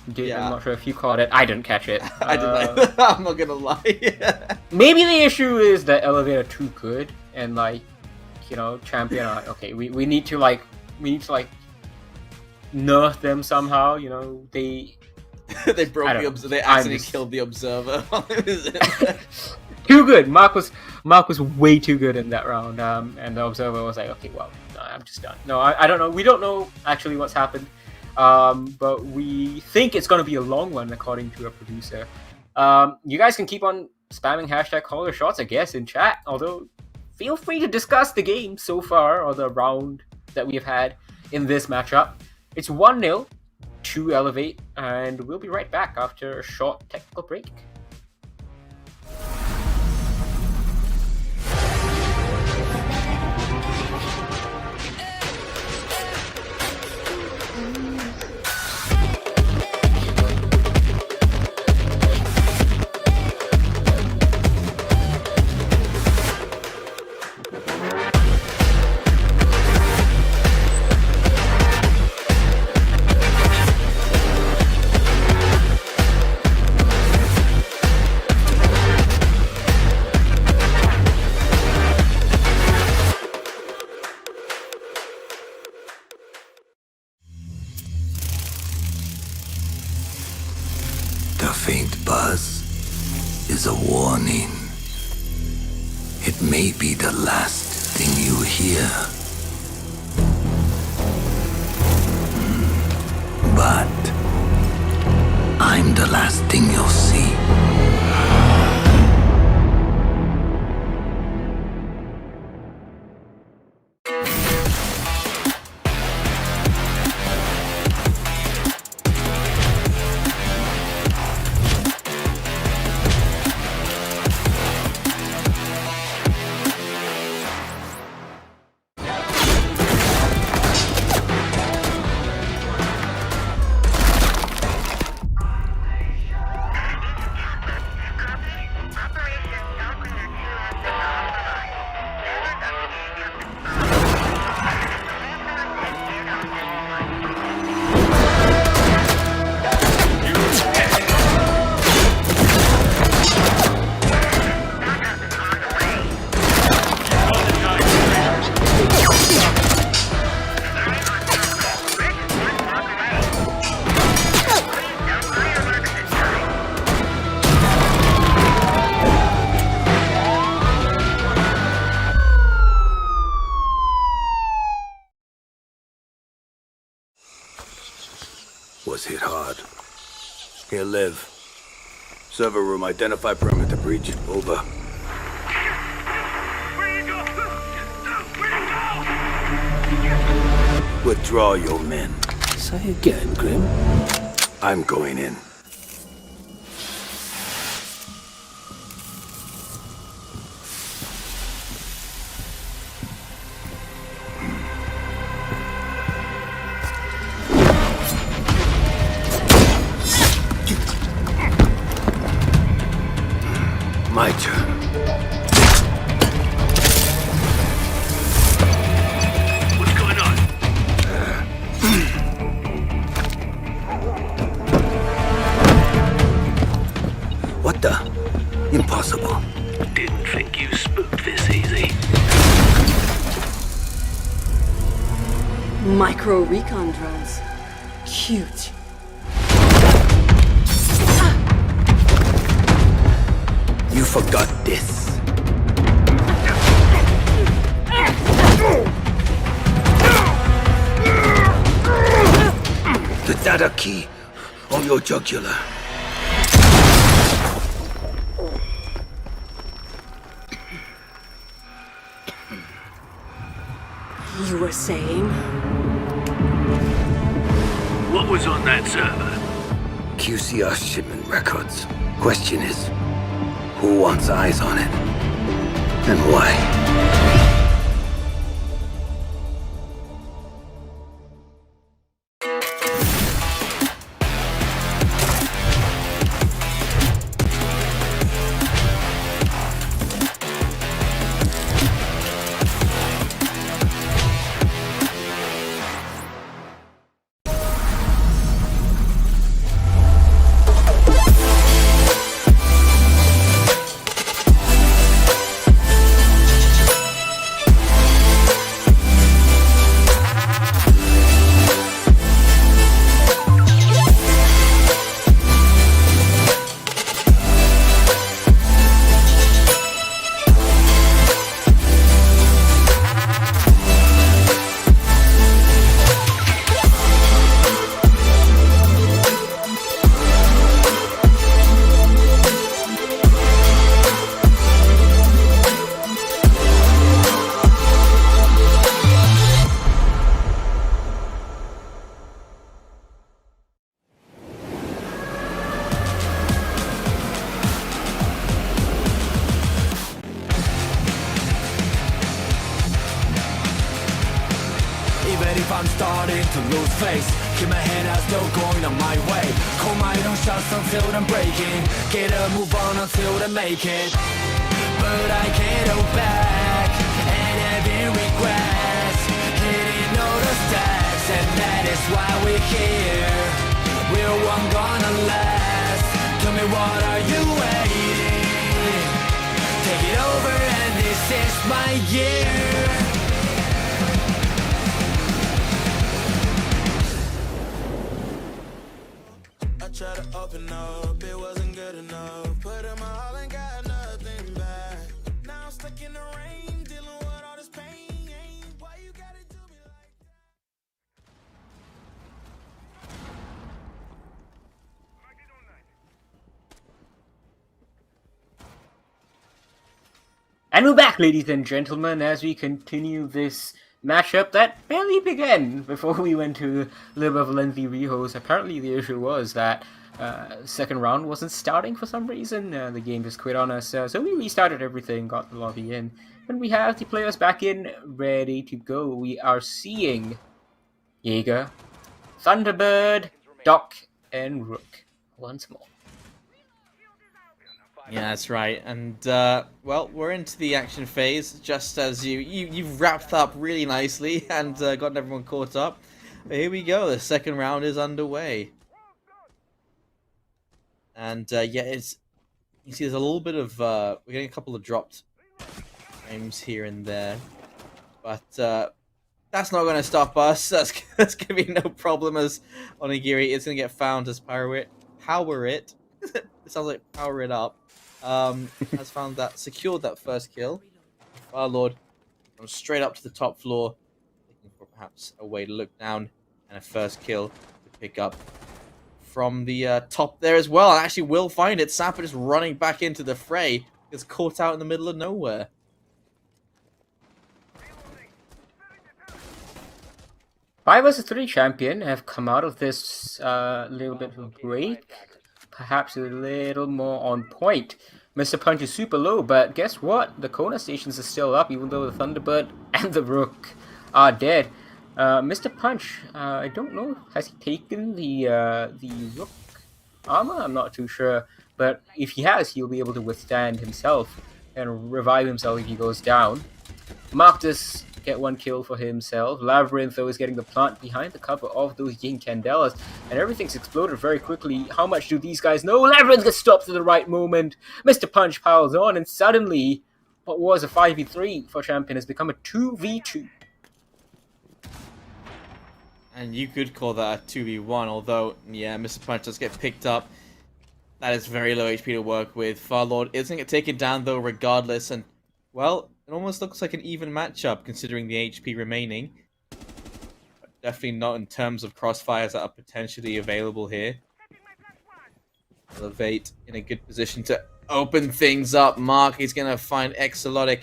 I'm not sure if you caught it. I didn't catch it. I didn't. I'm not gonna lie. Maybe the issue is that Elevator too good, and like, you know, Champion. Okay, we need to nerf them somehow. You know, they broke the observer. They accidentally killed the observer. Too good. Mark was way too good in that round. And the observer was like, okay, well, no, I'm just done. No, I don't know. We don't know actually what's happened. But we think it's going to be a long one, according to a producer. You guys can keep on spamming hashtag caller shots, I guess, in chat. Although, feel free to discuss the game so far, or the round that we've had in this matchup. It's 1-0 to Elevate, and we'll be right back after a short technical break. The faint buzz is a warning. It may be the last thing you hear. But I'm the last thing you'll see. Was hit hard. Here, live. Server room, identify perimeter breach. Over. Withdraw your men. Say again, Grim. I'm going in. My turn. What's going on? Factor. Impossible. Didn't think you spooked this easy. Micro recon drones. Cute. You forgot this. The data key on your jugular. You were saying? What was on that server? QCR shipment records. Question is, who wants eyes on it? And why? Even if I'm starting to lose face, keep my head out, still going on my way. Call my own shots until I'm breaking, get a move on until I make it. But I can't hold back, and having regrets, hitting all the stacks, and that is why we're here. We're one gonna last. Tell me, what are you waiting? Take it over, and this is my year. Try to open up, it wasn't good enough. Put in my all and got nothing back. Now I'm stuck in the rain, dealing with all this pain. Why you gotta do me like that? And we're back, ladies and gentlemen, as we continue this matchup that barely began before we went to a little bit of a lengthy rehost. Apparently the issue was that second round wasn't starting for some reason. The game just quit on us, so we restarted everything, got the lobby in, and we have the players back in, ready to go. We are seeing Jaeger, Thunderbird, Doc, and Rook once more. Yeah, that's right. And, well, we're into the action phase, just as you've wrapped up really nicely and gotten everyone caught up. But here we go, the second round is underway. And, yeah, you see there's a little bit of, we're getting a couple of dropped frames here and there. But, that's not going to stop us. That's going to be no problem, as Onigiri is going to get found as Power It. It sounds like Power It Up. Has found that, secured that first kill. Firelord comes straight up to the top floor, looking for perhaps a way to look down, and a first kill to pick up from the top there as well. And actually will find it. Sapper just running back into the fray, gets caught out in the middle of nowhere. 5 vs 3 champion have come out of this little bit of a break, perhaps a little more on point. Mr. Punch is super low, but guess what? The Kona stations are still up, even though the Thunderbird and the Rook are dead. Mr. Punch, I don't know, has he taken the Rook armor? I'm not too sure, but if he has, he'll be able to withstand himself and revive himself if he goes down. Marcus get one kill for himself. Labyrinth, though, is getting the plant behind the cover of those Yin Candelas, and everything's exploded very quickly. How much do these guys know? Labyrinth gets stopped at the right moment. Mr. Punch piles on, and suddenly, what was a 5v3 for Champion has become a 2v2. And you could call that a 2v1, although, yeah, Mr. Punch does get picked up. That is very low HP to work with. Farlord isn't get taken down, though, regardless, and, well, it almost looks like an even matchup, considering the HP remaining. But definitely not in terms of crossfires that are potentially available here. Elevate in a good position to open things up. Mark is going to find Exolotic,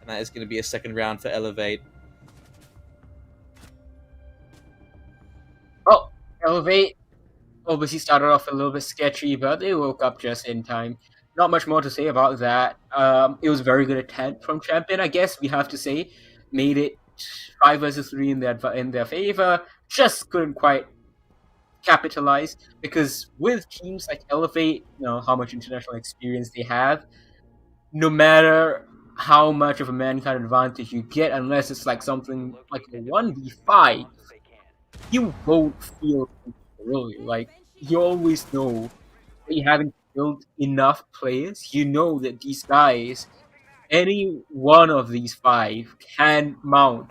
and that is going to be a second round for Elevate. Oh, Elevate obviously started off a little bit sketchy, but they woke up just in time. Not much more to say about that. It was a very good attempt from Champion, I guess we have to say. Made it 5 versus 3 in their favor. Just couldn't quite capitalize, because with teams like Elevate, you know how much international experience they have, no matter how much of a mankind advantage you get, unless it's like something like a 1v5, you won't feel really like you always know that you haven't built enough players. You know that these guys, any one of these 5, can mount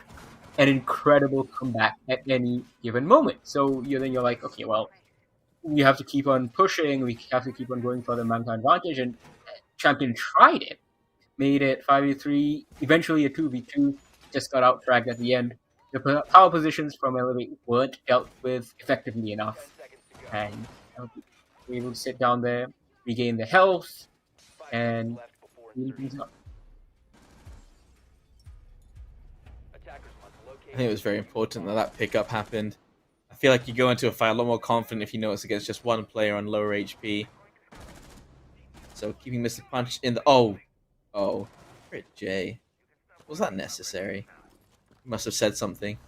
an incredible comeback at any given moment. So you're like, okay, well, we have to keep on pushing, we have to keep on going for the mankind advantage, and Champion tried it. Made it 5v3, eventually a 2v2, just got out-fragged at the end. The power positions from Elevate weren't dealt with effectively enough, and we were able to sit down there, regain the health, and clean things up. I think it was very important that that pickup happened. I feel like you go into a fight a lot more confident if you know it's against just one player on lower HP. So keeping Mr. Punch in the... Oh. Crit J. Was that necessary? He must have said something.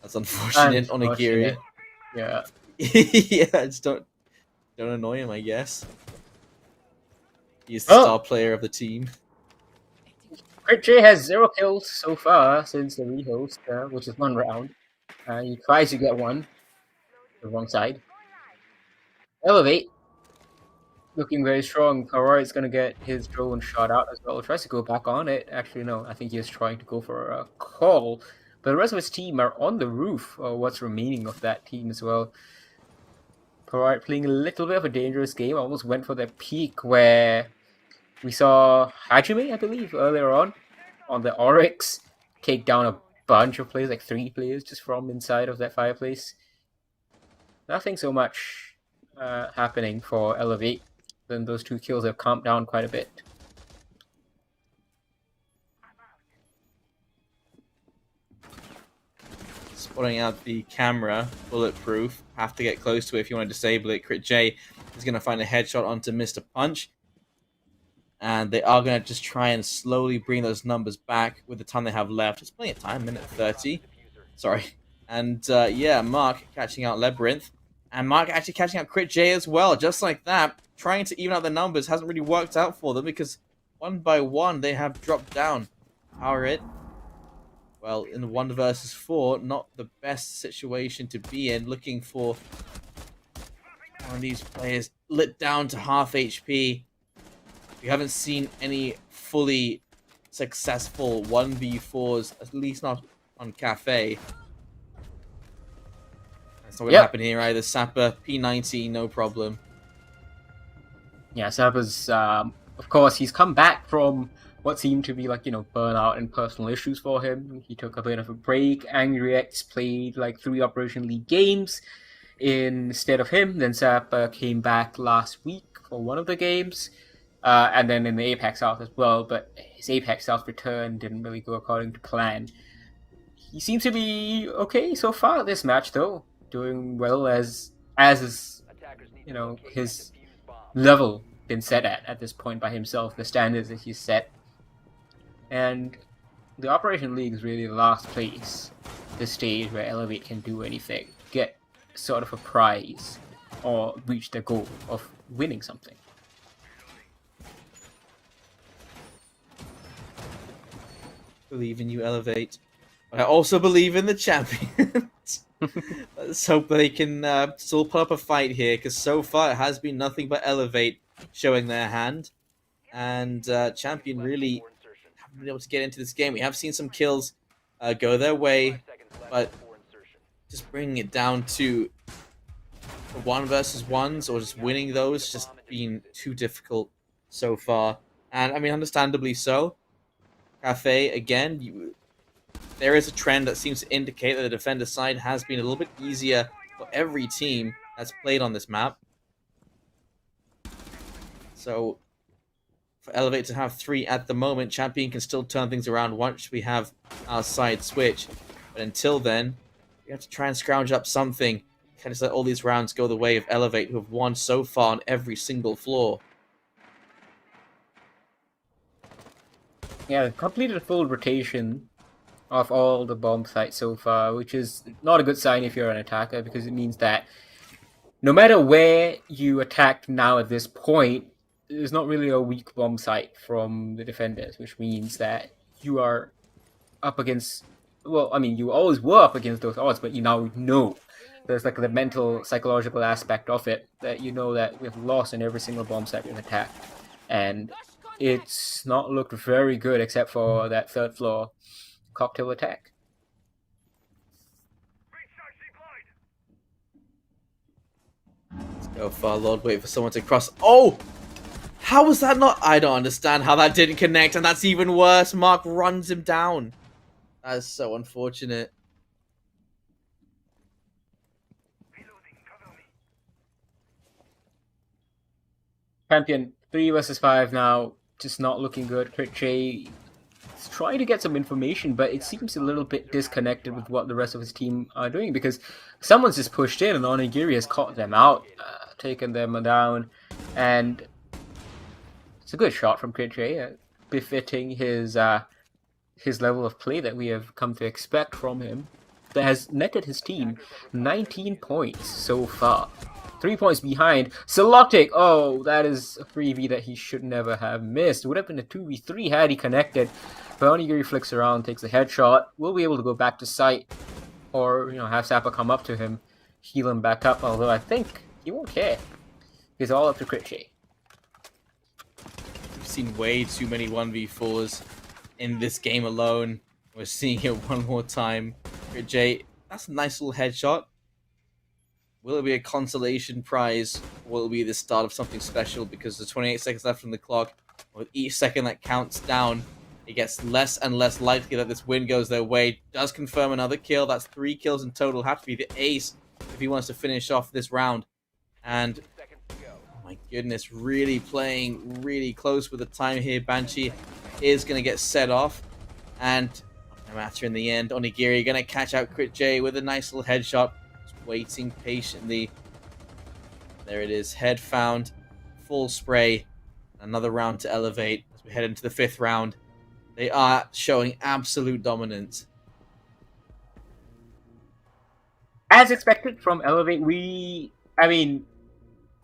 That's unfortunate on Onigiri. Yeah. Yeah, just don't annoy him, I guess. He's the star player of the team. Crit J has 0 kills so far since the rehost, which is 1 round. He tries to get one. The wrong side. Elevate. Looking very strong. Karoid's going to get his drone shot out as well. Tries to go back on it. Actually, no. I think he is trying to go for a call. But the rest of his team are on the roof, or what's remaining of that team as well. Karoid playing a little bit of a dangerous game. Almost went for the peak where we saw Hajime, I believe, earlier on the Oryx, take down a bunch of players, like 3 players, just from inside of that fireplace. Nothing so much happening for Elevate. Then those 2 kills have calmed down quite a bit. Spotting out the camera, bulletproof. Have to get close to it if you want to disable it. Crit J is going to find a headshot onto Mr. Punch. And they are going to just try and slowly bring those numbers back with the time they have left. It's plenty of time, minute 30. Sorry. And yeah, Mark catching out Labyrinth. And Mark actually catching out Crit J as well. Just like that, trying to even out the numbers hasn't really worked out for them because one by one they have dropped down. Power it. Well, in 1 versus 4, not the best situation to be in. Looking for one of these players lit down to half HP. We haven't seen any fully successful 1v4s, at least not on Cafe. That's not going to happen here either. Sapper, P90, no problem. Yeah, Sapper's, of course, he's come back from what seemed to be like, burnout and personal issues for him. He took a bit of a break. Angry X played like 3 Operation League games instead of him. Then Sapper came back last week for one of the games. And then in the Apex South as well, but his Apex South return didn't really go according to plan. He seems to be okay so far this match, though. Doing well as is, his level been set at this point by himself, the standards that he's set. And the Operation League is really the last place, the stage where Elevate can do anything, get sort of a prize, or reach the goal of winning something. believe in you, Elevate. But I also believe in the champions. Let's hope they can still put up a fight here, because so far it has been nothing but Elevate showing their hand. And Champion really haven't been able to get into this game. We have seen some kills go their way, but just bringing it down to 1 versus 1s or just winning those just been too difficult so far. And I mean, understandably so. Cafe, again, there is a trend that seems to indicate that the defender side has been a little bit easier for every team that's played on this map. So, for Elevate to have 3 at the moment, Champion can still turn things around once we have our side switch. But until then, we have to try and scrounge up something. Can't just let all these rounds go the way of Elevate, who have won so far on every single floor. Yeah, completed a full rotation of all the bomb sites so far, which is not a good sign if you're an attacker, because it means that no matter where you attack now at this point, there's not really a weak bomb site from the defenders, which means that you are up against, well, I mean, you always were up against those odds, but you now know. There's like the mental, psychological aspect of it, that you know that we've lost in every single bomb site we've attacked. And it's not looked very good except for that 3rd floor cocktail attack. Let's go far, Lord. Wait for someone to cross. Oh! How was that not? I don't understand how that didn't connect, and that's even worse. Mark runs him down. That is so unfortunate. Champion 3 versus 5 now, just not looking good. Crit J is trying to get some information, but it seems a little bit disconnected with what the rest of his team are doing, because someone's just pushed in and Onigiri has caught them out, taken them down, and it's a good shot from Crit J, befitting his level of play that we have come to expect from him, that has netted his team 19 points so far. 3 points behind. Selotic, oh, that is a 3v that he should never have missed. It would have been a 2v3 had he connected. But Onigiri flicks around, takes a headshot. Will be able to go back to site, or have Sapper come up to him, heal him back up. Although I think he won't care. He's all up to Crit J. We've seen way too many 1v4s in this game alone. We're seeing it one more time. Crit J, that's a nice little headshot. Will it be a consolation prize, or will it be the start of something special? Because there's 28 seconds left on the clock. With each second that counts down, it gets less and less likely that this win goes their way. Does confirm another kill. That's 3 kills in total. Have to be the ace if he wants to finish off this round. And, oh my goodness, really playing really close with the time here. Banshee is going to get set off. And, no matter in the end, Onigiri going to catch out Crit J with a nice little headshot. Waiting patiently. There it is. Head found. Full spray. Another round to Elevate as we head into the 5th round. They are showing absolute dominance. As expected from Elevate,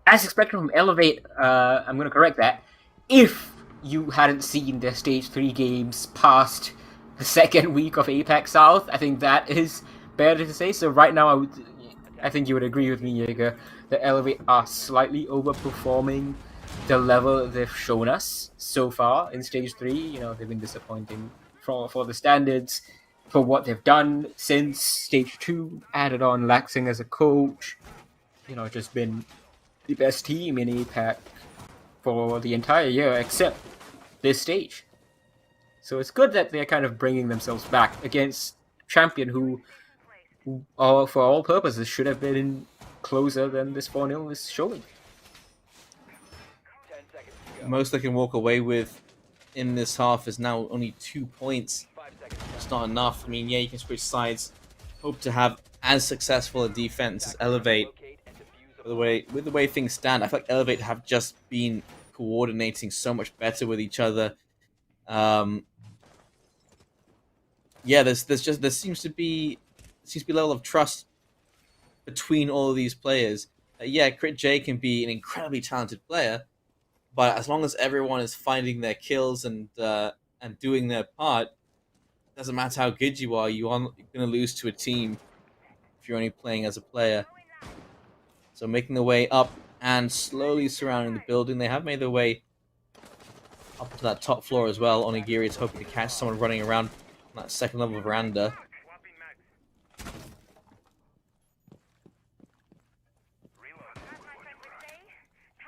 as expected from Elevate, I'm going to correct that. If you hadn't seen their Stage 3 games past the 2nd week of Apex South, I think that is better to say. So right now, I think you would agree with me, Jaeger, that Elevate are slightly overperforming the level they've shown us so far in Stage 3. They've been disappointing for the standards, for what they've done since Stage 2, added on Laxing as a coach. Just been the best team in APAC for the entire year, except this stage. So it's good that they're kind of bringing themselves back against Champion, who for all purposes should have been closer than this 4-0 is showing. Most they can walk away with in this half is now only 2 points. It's not enough. I mean, yeah, you can switch sides. Hope to have as successful a defense as Elevate. With the way things stand, I feel like Elevate have just been coordinating so much better with each other. Yeah, there seems to be a level of trust between all of these players. Yeah, Crit J can be an incredibly talented player, but as long as everyone is finding their kills and doing their part, doesn't matter how good you are, you're going to lose to a team if you're only playing as a player. So making their way up and slowly surrounding the building. They have made their way up to that top floor as well. Onigiri is hoping to catch someone running around on that second level veranda.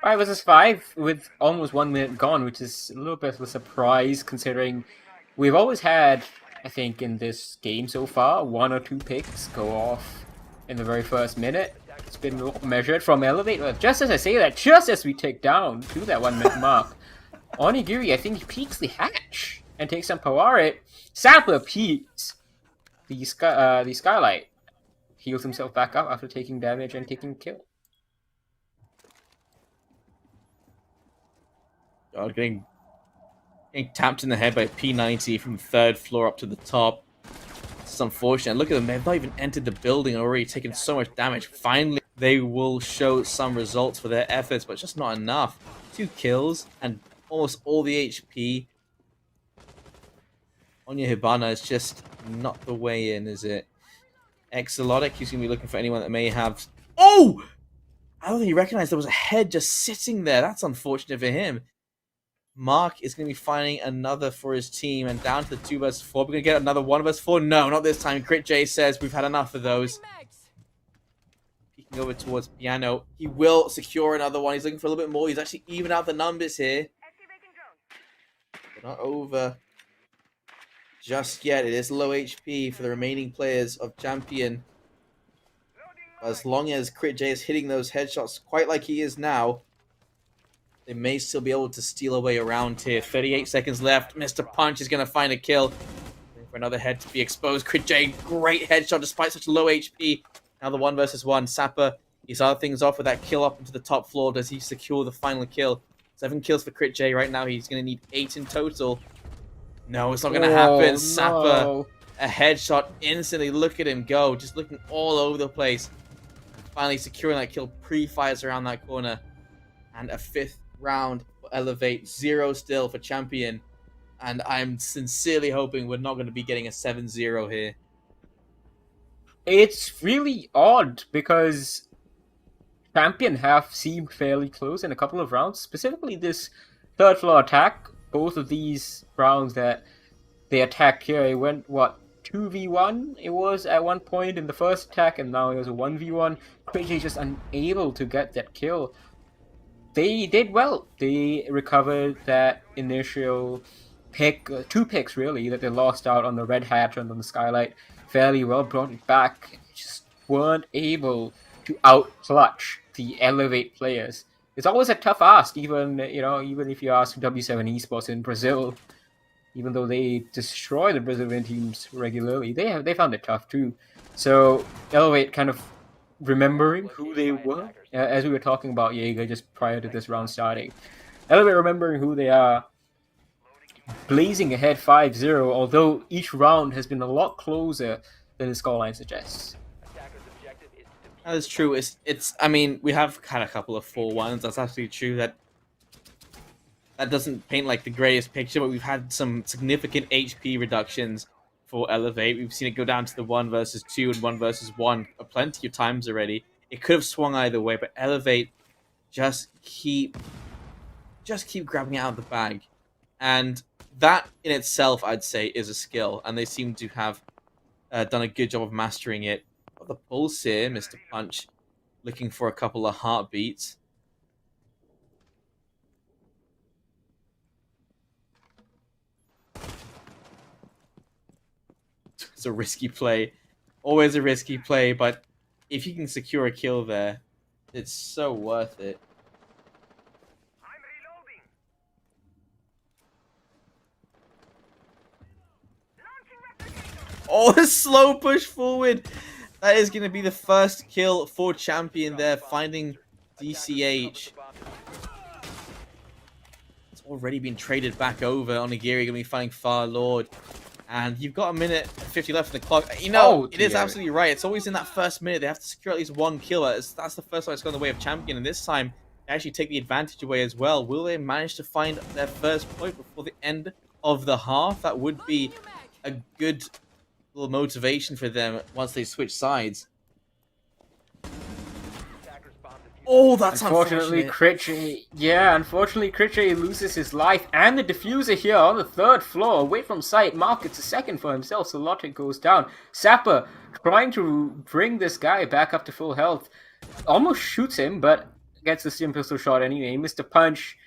5 versus 5 with almost 1 minute gone, which is a little bit of a surprise considering we've always had, I think, in this game so far, 1 or 2 picks go off in the very first minute. It's been a lot measured from Elevate. But just as I say that, just as we take down to that 1 minute mark, Onigiri, I think he peeks the hatch and takes some power. Sapper peeks the skylight. Heals himself back up after taking damage and taking kill. Oh, getting tapped in the head by P90 from the 3rd floor up to the top. It's unfortunate. Look at them. They've not even entered the building and already taken so much damage. Finally, they will show some results for their efforts, but just not enough. 2 kills and almost all the HP. Onya Hibana is just not the way in, is it? Exotic, he's going to be looking for anyone that may have... Oh! I don't think he recognized there was a head just sitting there. That's unfortunate for him. Mark is going to be finding another for his team, and down to the 2 vs 4. We're going to get another 1 vs 4. No, not this time. Crit J says we've had enough of those. Peeking over towards Piano. He will secure another one. He's looking for a little bit more. He's actually even out the numbers here. But not over just yet. It is low HP for the remaining players of Champion. As long as Crit J is hitting those headshots quite like he is now, they may still be able to steal away around here. 38 seconds left. Mr. Punch is going to find a kill. Waiting for another head to be exposed. Crit J, great headshot despite such low HP. Now the 1 vs 1. Sapper, he's other things off with that kill up into the top floor. Does he secure the final kill? 7 kills for Crit J right now. He's going to need 8 in total. No, it's not going to happen. Sapper, a headshot instantly. Look at him go. Just looking all over the place. Finally securing that kill. Pre-fires around that corner. And a 5th round for Elevate. 0 still for Champion. And I'm sincerely hoping we're not going to be getting a 7-0 here. It's really odd because Champion have seemed fairly close in a couple of rounds. Specifically this 3rd floor attack. Both of these rounds that they attacked here, it went, what, 2v1 it was at one point in the first attack, and now it was a 1v1. Crazy just unable to get that kill. They did well. They recovered that initial pick, 2 picks really, that they lost out on the red hatch and on the skylight fairly well, brought it back. Just weren't able to out-clutch the Elevate players. It's always a tough ask, even if you ask W7 Esports in Brazil, even though they destroy the Brazilian teams regularly, they found it tough too. So Elevate kind of remembering who they were, as we were talking about Jaeger just prior to this round starting. Elevate remembering who they are, blazing ahead 5-0, although each round has been a lot closer than the scoreline suggests. That is true. It's. I mean, we have had a couple of 4-1s. That's absolutely true. That doesn't paint like the greatest picture, but we've had some significant HP reductions for Elevate. We've seen it go down to the 1 vs 2 and 1 vs 1 plenty of times already. It could have swung either way, but Elevate just keep grabbing it out of the bag, and that in itself, I'd say, is a skill, and they seem to have done a good job of mastering it. The pulse here, Mr. Punch, looking for a couple of heartbeats. It's a risky play. Always a risky play, but if you can secure a kill there, it's so worth it. Oh, a slow push forward. That is going to be the first kill for Champion there, finding DCH. It's already been traded back over. Onigiri going to be finding Far Lord. And you've got a minute 50 left in the clock. You know, it is absolutely right. It's always in that first minute. They have to secure at least 1 kill. That's the first time it's gone the way of Champion. And this time, they actually take the advantage away as well. Will they manage to find their first point before the end of the half? That would be a good little motivation for them once they switch sides. Oh, that's unfortunately unfortunate. Unfortunately Critchy loses his life and the diffuser here on the 3rd floor, away from sight. Mark gets a second for himself, so Logic goes down. Sapper trying to bring this guy back up to full health, almost shoots him, but gets the stim pistol shot anyway. Mr. Punch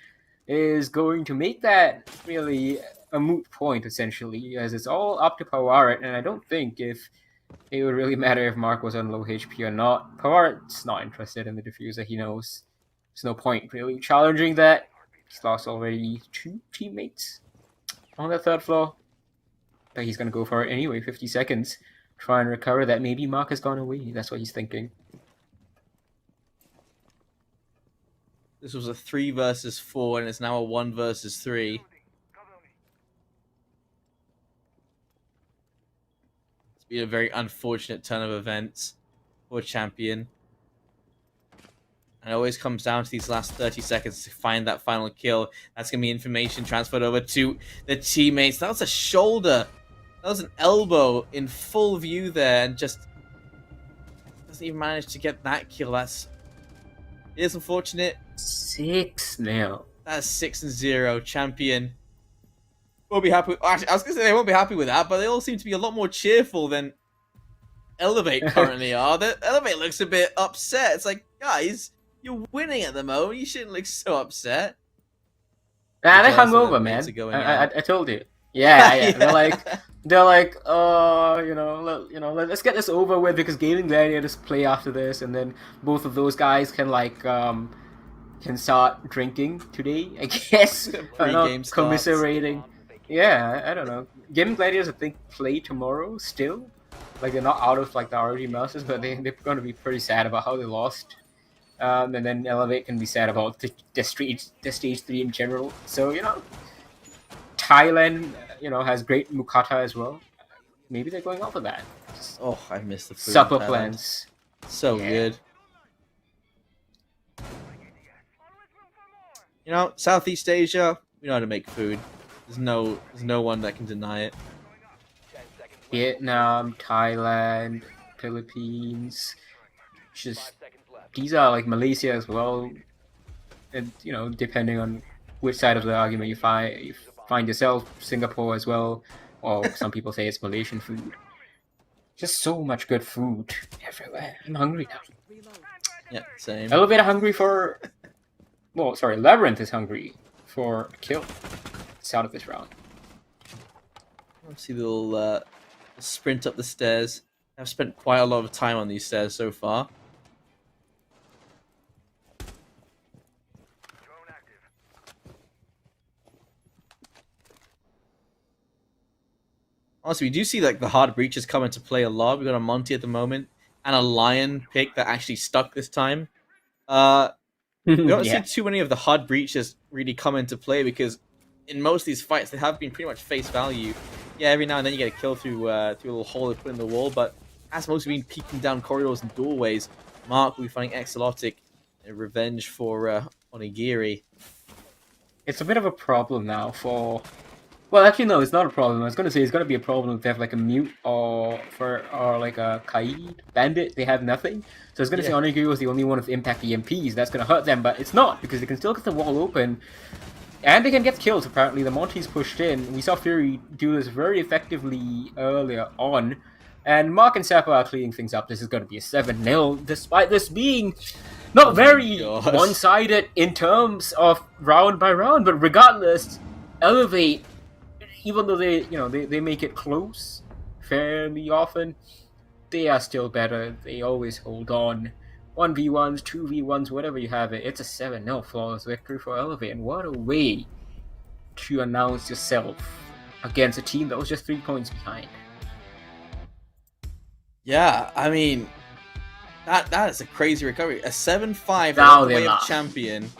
is going to make that really a moot point, essentially, as it's all up to Powaret, and I don't think if it would really matter if Mark was on low HP or not. Powaret's not interested in the diffuser. He knows there's no point really challenging that. He's lost already 2 teammates on the 3rd floor, but he's going to go for it anyway. 50 seconds. Try and recover that. Maybe Mark has gone away. That's what he's thinking. This was a 3 versus 4, and it's now a 1 versus 3. It's been a very unfortunate turn of events for Champion. And it always comes down to these last 30 seconds to find that final kill. That's going to be information transferred over to the teammates. That was a shoulder. That was an elbow in full view there, and just doesn't even manage to get that kill. It is unfortunate. 6 now. That's 6-0. Champion won't be happy. Actually, I was going to say they won't be happy with that, but they all seem to be a lot more cheerful than Elevate currently are. Elevate looks a bit upset. It's like, guys, you're winning at the moment. You shouldn't look so upset. Nah, they're hungover, man. I told you. Yeah. Yeah. They're like, let's get this over with because Gaming Gladiators play after this, and then both of those guys can can start drinking today, I guess. Pre-game commiserating. Yeah, I don't know. Gaming Gladiators, I think, play tomorrow still. Like, they're not out of the ROG Masters, but they're going to be pretty sad about how they lost. And then Elevate can be sad about the stage 3 in general. So, Thailand, has great Mukata as well. Maybe they're going off of that. Oh, I missed the food. Supper plans. So good. Southeast Asia, we know how to make food. There's no one that can deny it. Vietnam, Thailand, Philippines. These are Malaysia as well. And depending on which side of the argument you find yourself, Singapore as well, or some people say it's Malaysian food. Just so much good food everywhere. I'm hungry now. Yeah, same. Elevator hungry for... Labyrinth is hungry for a kill. It's out of this round. Let's see the little sprint up the stairs. I've spent quite a lot of time on these stairs so far. Honestly, we do see the hard breaches come into play a lot. We've got a Monty at the moment and a Lion pick that actually stuck this time. We don't see too many of the hard breaches really come into play because in most of these fights they have been pretty much face value. Yeah, every now and then you get a kill through a little hole they put in the wall, but that's mostly been peeking down corridors and doorways. Mark will be finding Exotic revenge for Onigiri. It's a bit of a problem now for... Well, actually, no, it's not a problem. I was going to say it's going to be a problem if they have a mute or a Kaid bandit. They have nothing. So I was going to say Onigiri was the only one with impact EMPs. That's going to hurt them, but it's not because they can still get the wall open. And they can get kills, apparently. The Monty's pushed in. We saw Fury do this very effectively earlier on. And Mark and Sapper are cleaning things up. This is going to be a 7-0, despite this being not very one-sided in terms of round by round. But regardless, Elevate... Even though they make it close fairly often, they are still better. They always hold on. 1v1s, 2v1s, whatever you have it. It's a 7-0 flawless victory for Elevate. And what a way to announce yourself against a team that was just 3 points behind. Yeah, I mean, that is a crazy recovery. A 7-5 on the way of Champion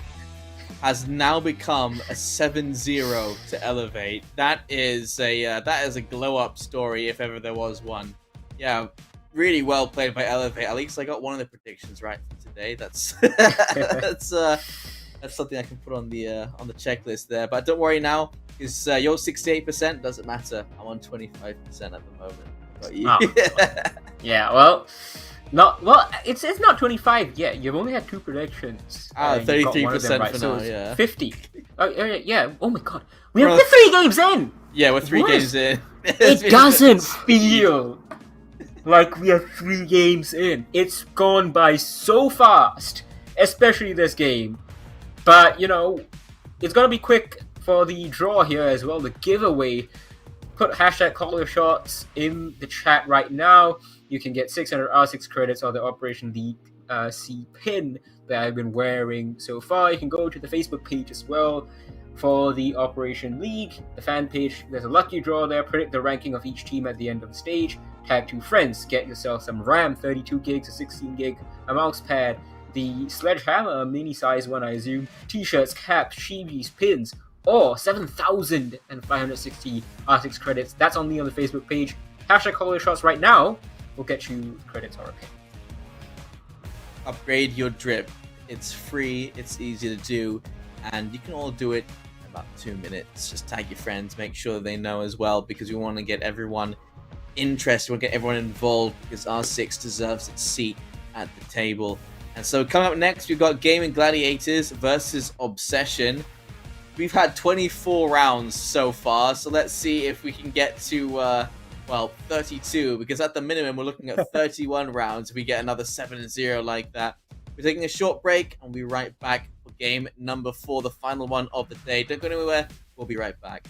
has now become a 7-0 to Elevate. That is a glow-up story if ever there was one. Yeah, really well played by Elevate. At least I got one of the predictions right for today. That's that's something I can put on the checklist there. But don't worry now. Because you're 68%, doesn't matter. I'm on 25% at the moment. But you? Oh, yeah, well, it's not 25 yet. You've only had 2 predictions. 33% right, for so now, yeah. 50. Yeah, oh my god. We're 3 games in! Yeah, we're 3 games in. It doesn't feel like we are 3 games in. It's gone by so fast, especially this game. But, you know, it's gonna be quick for the draw here as well, the giveaway. Put hashtag #CallerShots in the chat right now. You can get 600 R6 credits on the Operation League C pin that I've been wearing so far. You can go to the Facebook page as well for the Operation League, the fan page. There's a lucky draw there. Predict the ranking of each team at the end of the stage. Tag 2 friends. Get yourself some RAM, 32 gigs or 16 gig, a mouse pad, the Sledgehammer, a mini size one I assume, t-shirts, caps, shibis, pins, or 7,560 R6 credits. That's only on the Facebook page. Hashtag #CallerShots right now will get you credits or a pin. Upgrade your drip. It's free, it's easy to do, and you can all do it in about 2 minutes. Just tag your friends, make sure they know as well, because we want to get everyone interested, we want to get everyone involved, because R6 deserves its seat at the table. And so coming up next, we've got Gaming Gladiators versus Obsession. We've had 24 rounds so far, so let's see if we can get to, 32, because at the minimum, we're looking at 31 rounds. If we get another 7-0 like that. We're taking a short break, and we'll be right back for game number 4, the final one of the day. Don't go anywhere, we'll be right back.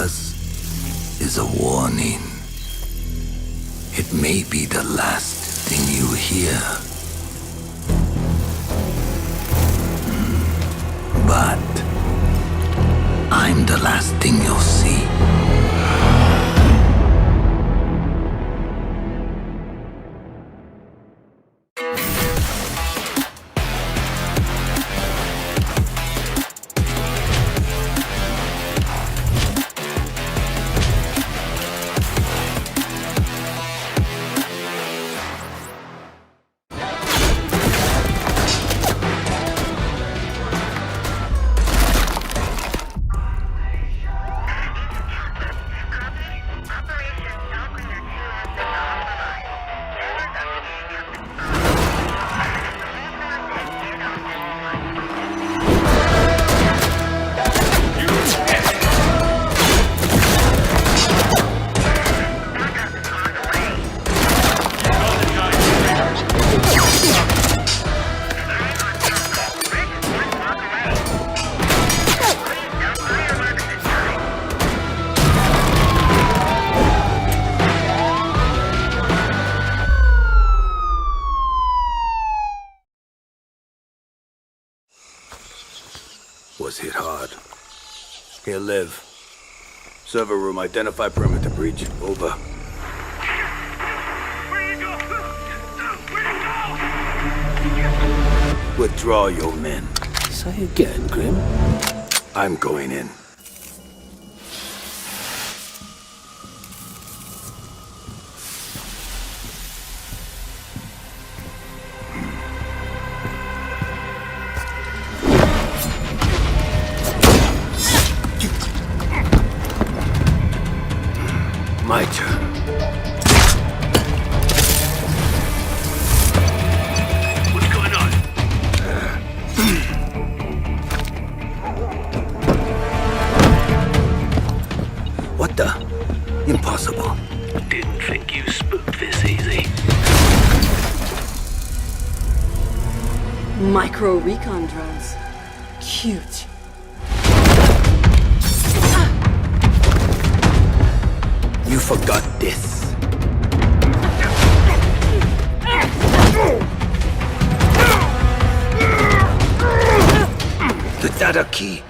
buzz is a warning. It may be the last thing you hear. But I'm the last thing you'll see. Was hit hard. He'll live. Server room, identify perimeter breach. Over. Withdraw your men. Say again, Grim. I'm going in. My turn. What's going on? What the? Impossible. Didn't think you spooked this easy. Micro recon drones. Cute. You forgot this. The data key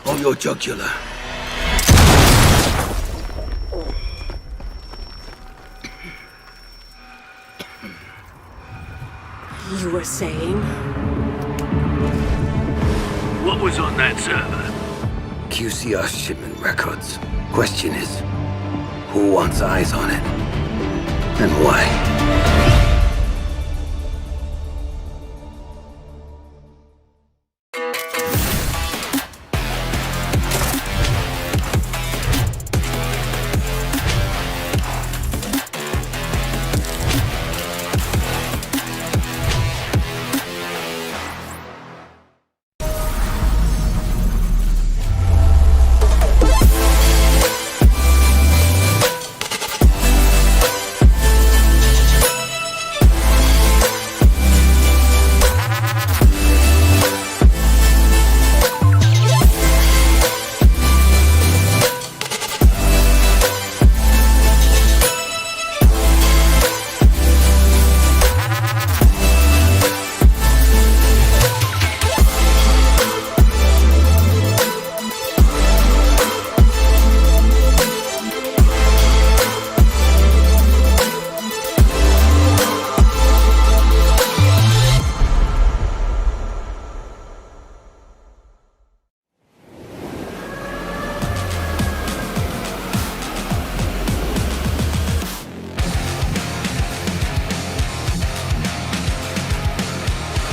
on your jugular. You were saying? What was on that server? QCR shipment records. Question is, who wants eyes on it? And why?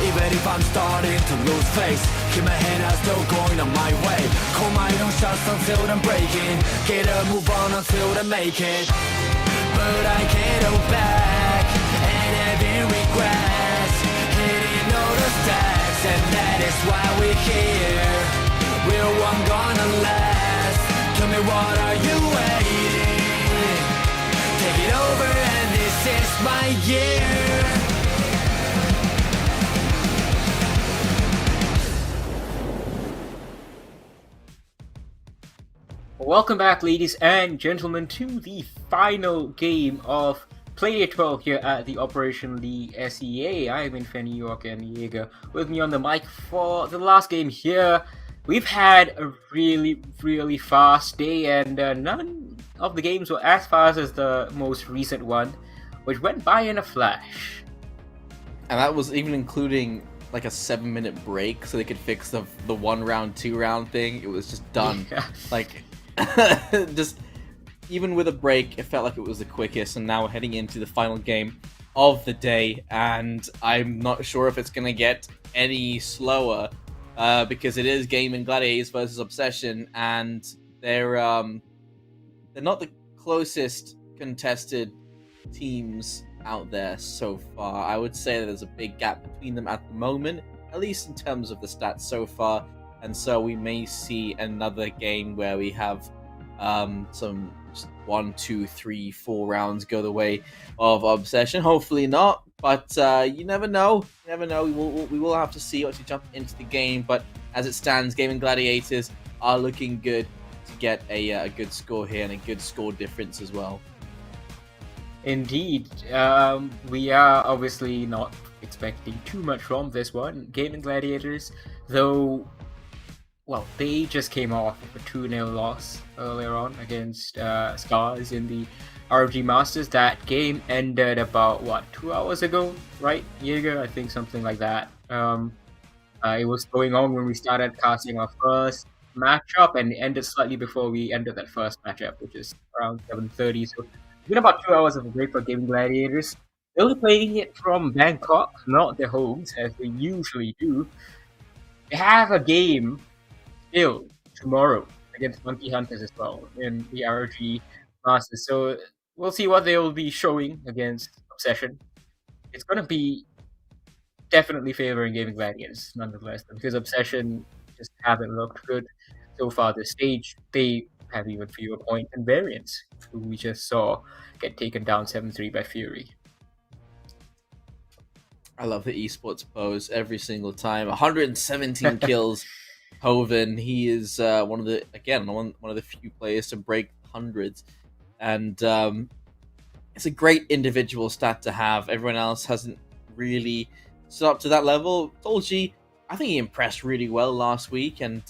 Even if I'm starting to lose face, keep my head out, still going on my way. Call my own shots until I'm breaking. Get a move on until I make it. But I can't hold back, and having regrets, hitting all the stacks, and that is why we're here. Real one gonna last. Tell me, what are you waiting? Take it over, and this is my year. Welcome back, ladies and gentlemen, to the final game of Player 12 here at the Operation League SEA. I'm Infinity York and Jaeger. With me on the mic for the last game here. We've had a really fast day, and none of the games were as fast as the most recent one, which went by in a flash. And that was even including like a 7-minute break so they could fix the 1 round, 2 round thing. It was just done. Yeah. Like, just even with a break, it felt like it was the quickest. And now we're heading into the final game of the day, and I'm not sure if it's gonna get any slower because it is Gaming Gladiators versus Obsession, and they're not the closest contested teams out there so far. I would say that there's a big gap between them at the moment, at least in terms of the stats so far, and so we may see another game where we have some 1, 2, 3, 4 rounds go the way of Obsession. Hopefully not, but you never know. You never know. We will have to see once we jump into the game, but as it stands, Gaming Gladiators are looking good to get a good score here and a good score difference as well. Indeed. We are obviously not expecting too much from this one. Gaming Gladiators, though, well, they just came off of a 2-0 loss earlier on against Stars in the RG Masters. That game ended about, 2 hours ago, right, Jaeger? I think something like that. It was going on when we started casting our first matchup, and it ended slightly before we ended that first matchup, which is around 7:30. So it's been about 2 hours of a break for Gaming Gladiators. They'll be playing it from Bangkok, not their homes, as they usually do. They have a game still tomorrow against Monkey Hunters as well in the RG Masters. So we'll see what they'll be showing against Obsession. It's going to be definitely favoring Gaming Gladiators, nonetheless, because Obsession just haven't looked good so far this stage. They have even fewer points than Varians, who we just saw get taken down 7-3 by Fury. I love the esports pose every single time. 117 kills. Hoven, he is one of the few players to break hundreds, and it's a great individual stat to have. Everyone else hasn't really stood up to that level. Tolji, I think he impressed really well last week, and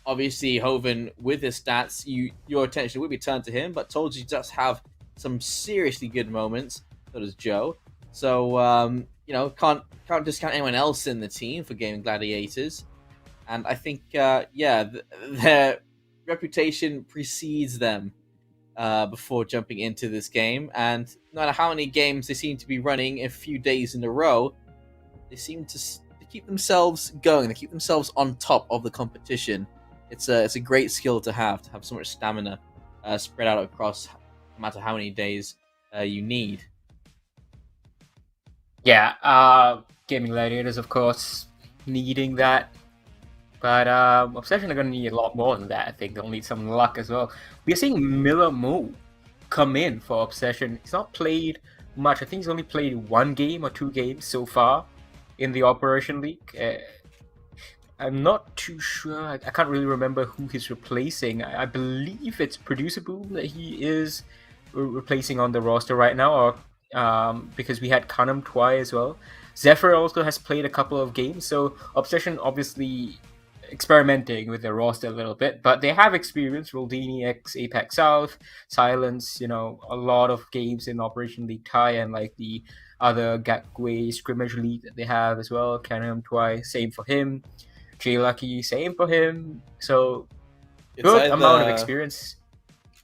obviously Hoven, with his stats, your attention will be turned to him, but Tolji does have some seriously good moments. So does Joe. So can't discount anyone else in the team for Gaming Gladiators. And I think, their reputation precedes them before jumping into this game. And no matter how many games they seem to be running a few days in a row, they seem to keep themselves going. They keep themselves on top of the competition. It's a great skill to have so much stamina spread out across no matter how many days you need. Yeah, Gaming Gladiators, of course, needing that. But Obsession are going to need a lot more than that. I think they'll need some luck as well. We're seeing Miller Mo come in for Obsession. He's not played much. I think he's only played 1 game or 2 games so far in the Operation League. I'm not too sure. I can't really remember who he's replacing. I believe it's Producer Boom that he is replacing on the roster right now, or because we had Kanam Twai as well. Zephyr also has played a couple of games, so Obsession obviously experimenting with their roster a little bit, but they have experience. Roldini X Apex South, Silence, a lot of games in Operation League Thai, and like the other Gatway scrimmage league that they have as well. Kanam Twai, same for him. J Lucky, same for him. So good amount of experience.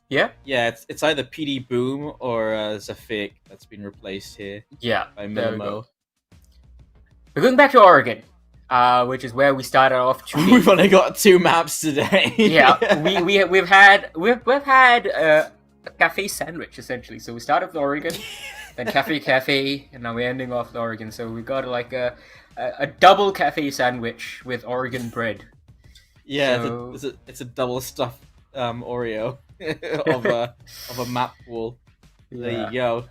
Yeah, it's either PD Boom or Zafik that's been replaced here. Yeah, by there we Milmo. go. We're going back to Oregon, which is where we started off. We've only got 2 maps today. Yeah, we've had a cafe sandwich essentially. So we started with Oregon, then cafe, and now we're ending off with Oregon. So we got like a double cafe sandwich with Oregon bread. Yeah, So- it's a double stuffed Oreo of a map pool. There Yeah. you go.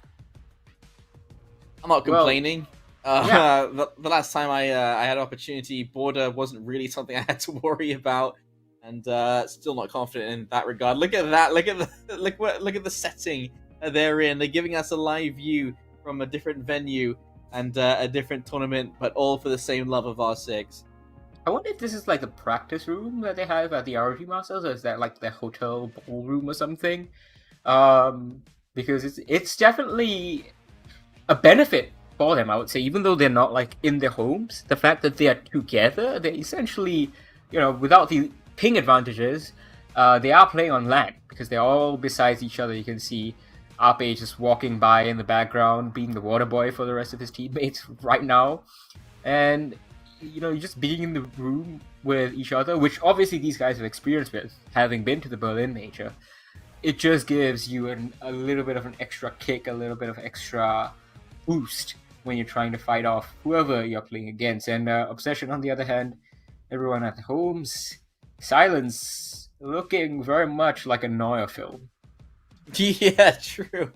I'm not Well, complaining. The last time I had opportunity, border wasn't really something I had to worry about, and still not confident in that regard. Look at that! Look at the setting they're in. They're giving us a live view from a different venue and a different tournament, but all for the same love of R6. I wonder if this is like the practice room that they have at the RG Masters, or is that like the hotel ballroom or something? Because it's definitely a benefit for them, I would say, even though they're not like in their homes. The fact that they are together, they're essentially, without the ping advantages, they are playing on LAN because they're all besides each other. You can see Arpe just walking by in the background, being the water boy for the rest of his teammates right now, and just being in the room with each other, which obviously these guys have experience with, having been to the Berlin Major. It just gives you a little bit of an extra kick, a little bit of extra boost when you're trying to fight off whoever you're playing against. And Obsession, on the other hand, everyone at the homes, Silence, looking very much like a Noir film. Yeah, true.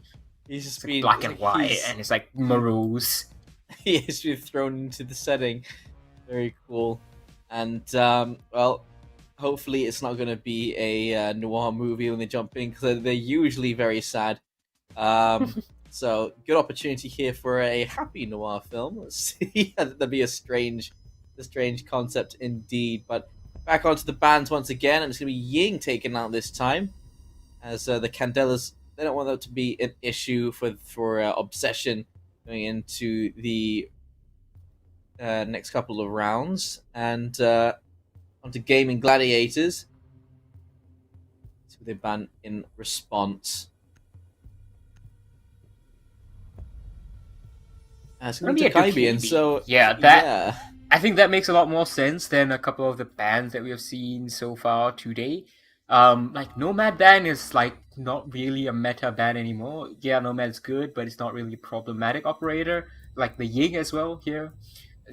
He's just been black and white, and it's like morose. He's been thrown into the setting. Very cool. And well, hopefully it's not going to be a noir movie when they jump in, because they're usually very sad. So good opportunity here for a happy noir film. Let's see. That'd be a strange concept indeed. But back onto the bands once again, and it's going to be Ying taken out this time, as the Candelas, they don't want that to be an issue for Obsession going into the next couple of rounds. And onto Gaming Gladiators. So they ban in response. It's going to be a Kybian, so yeah. I think that makes a lot more sense than a couple of the bans that we have seen so far today. Like Nomad ban is like not really a meta ban anymore. Yeah, Nomad's good, but it's not really a problematic operator. Like the Ying as well here.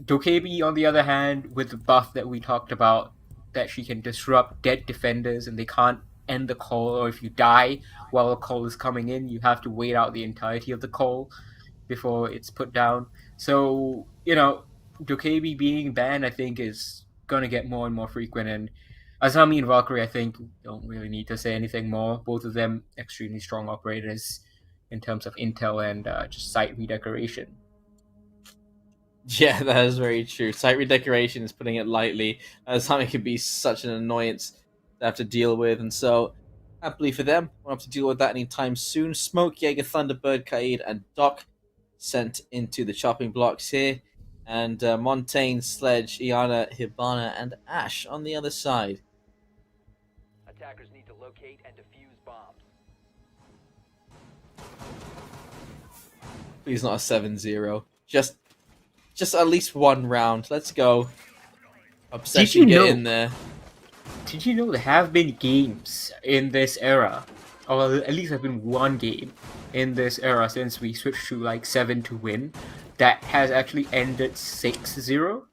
Dokebi, on the other hand, with the buff that we talked about, that she can disrupt dead defenders and they can't end the call, or if you die while a call is coming in, you have to wait out the entirety of the call before it's put down. So, Dokebi being banned, I think, is going to get more and more frequent. And Azami and Valkyrie, I think, don't really need to say anything more. Both of them extremely strong operators in terms of intel and just site redecoration. Yeah, that is very true. Site redecoration is putting it lightly. Azami can be such an annoyance to have to deal with. And so, happily for them, won't have to deal with that anytime soon. Smoke, Jaeger, Thunderbird, Kaid, and Doc sent into the chopping blocks here. And Montaigne, Sledge, Iana, Hibana, and Ash on the other side. Attackers need to locate and defuse bombs. Please not a 7-0. Just at least one round. Let's go. Obsession, get in there. Did you know there have been games in this era, or at least have been one game in this era since we switched to like 7 to win, that has actually ended 6-0?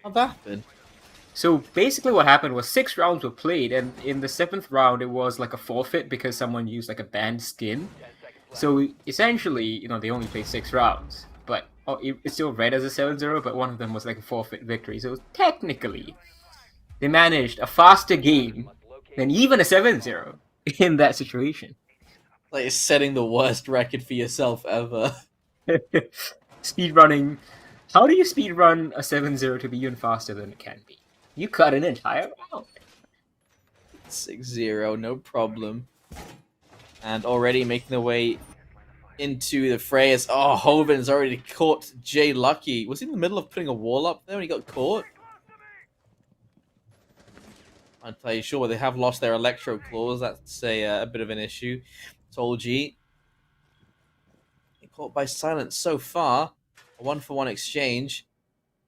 How'd that happen? So basically what happened was 6 rounds were played, and in the 7th round it was like a forfeit because someone used like a banned skin. So essentially, they only played 6 rounds, but it's still read as a 7-0, but one of them was like a forfeit victory. So technically, they managed a faster game than even a 7-0 in that situation. Like, it's setting the worst record for yourself ever. Speedrunning. How do you speedrun a 7-0 to be even faster than it can be? You cut an entire round. 6-0, no problem. And already making their way into the fray as Hoven's already caught Jay Lucky. Was he in the middle of putting a wall up there when he got caught? I'm tell you sure, they have lost their electro claws. That's a bit of an issue. Tolji caught by Silence so far. A 1-for-1 exchange,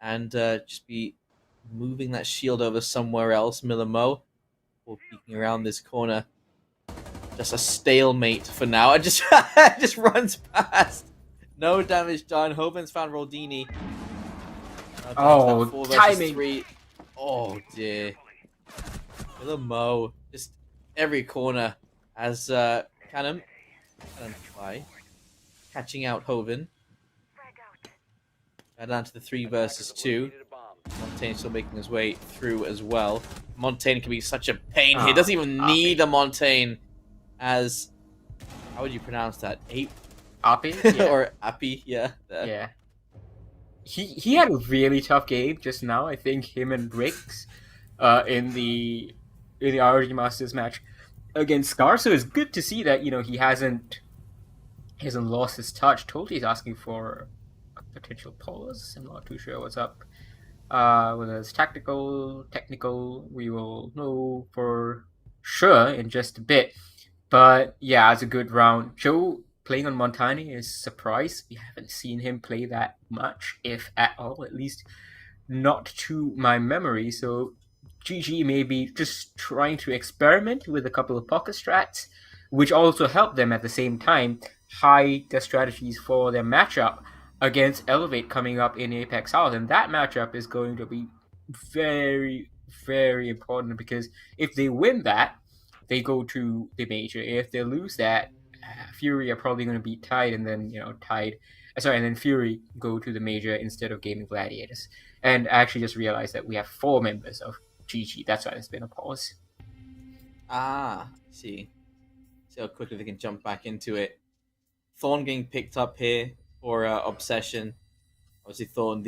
and just be moving that shield over somewhere else. Milamo, or peeking around this corner. Just a stalemate for now. It just runs past. No damage done. Hoven's found Roldini. Timing. 3. Oh dear. Milamo, just every corner as Cannon fly, catching out Hoven. Down to the 3 versus 2. Montaigne still making his way through as well. Montaigne can be such a pain here. Ah, Doesn't even need a Montaigne as... How would you pronounce that? Ape? Ape? Yeah. Or Appy, yeah. Yeah. He had a really tough game just now. I think him and Riggs in the ROG Masters match against Scar. So it's good to see that he hasn't lost his touch. Totally is asking for a potential pause. I'm not too sure what's up. Whether it's tactical, technical, we will know for sure in just a bit. But yeah, it's a good round. Joe playing on Montaigne is a surprise. We haven't seen him play that much, if at all, at least not to my memory. So GG may be just trying to experiment with a couple of pocket strats, which also help them at the same time hide their strategies for their matchup against Elevate coming up in Apex South. And that matchup is going to be very, very important, because if they win that, they go to the major. If they lose that, Fury are probably going to be tied, and then and then Fury go to the major instead of Gaming Gladiators. And I actually just realized that we have 4 members of GG. That's why there's been a pause. See how quickly they can jump back into it. Thorn getting picked up here for Obsession. Obviously, Thorn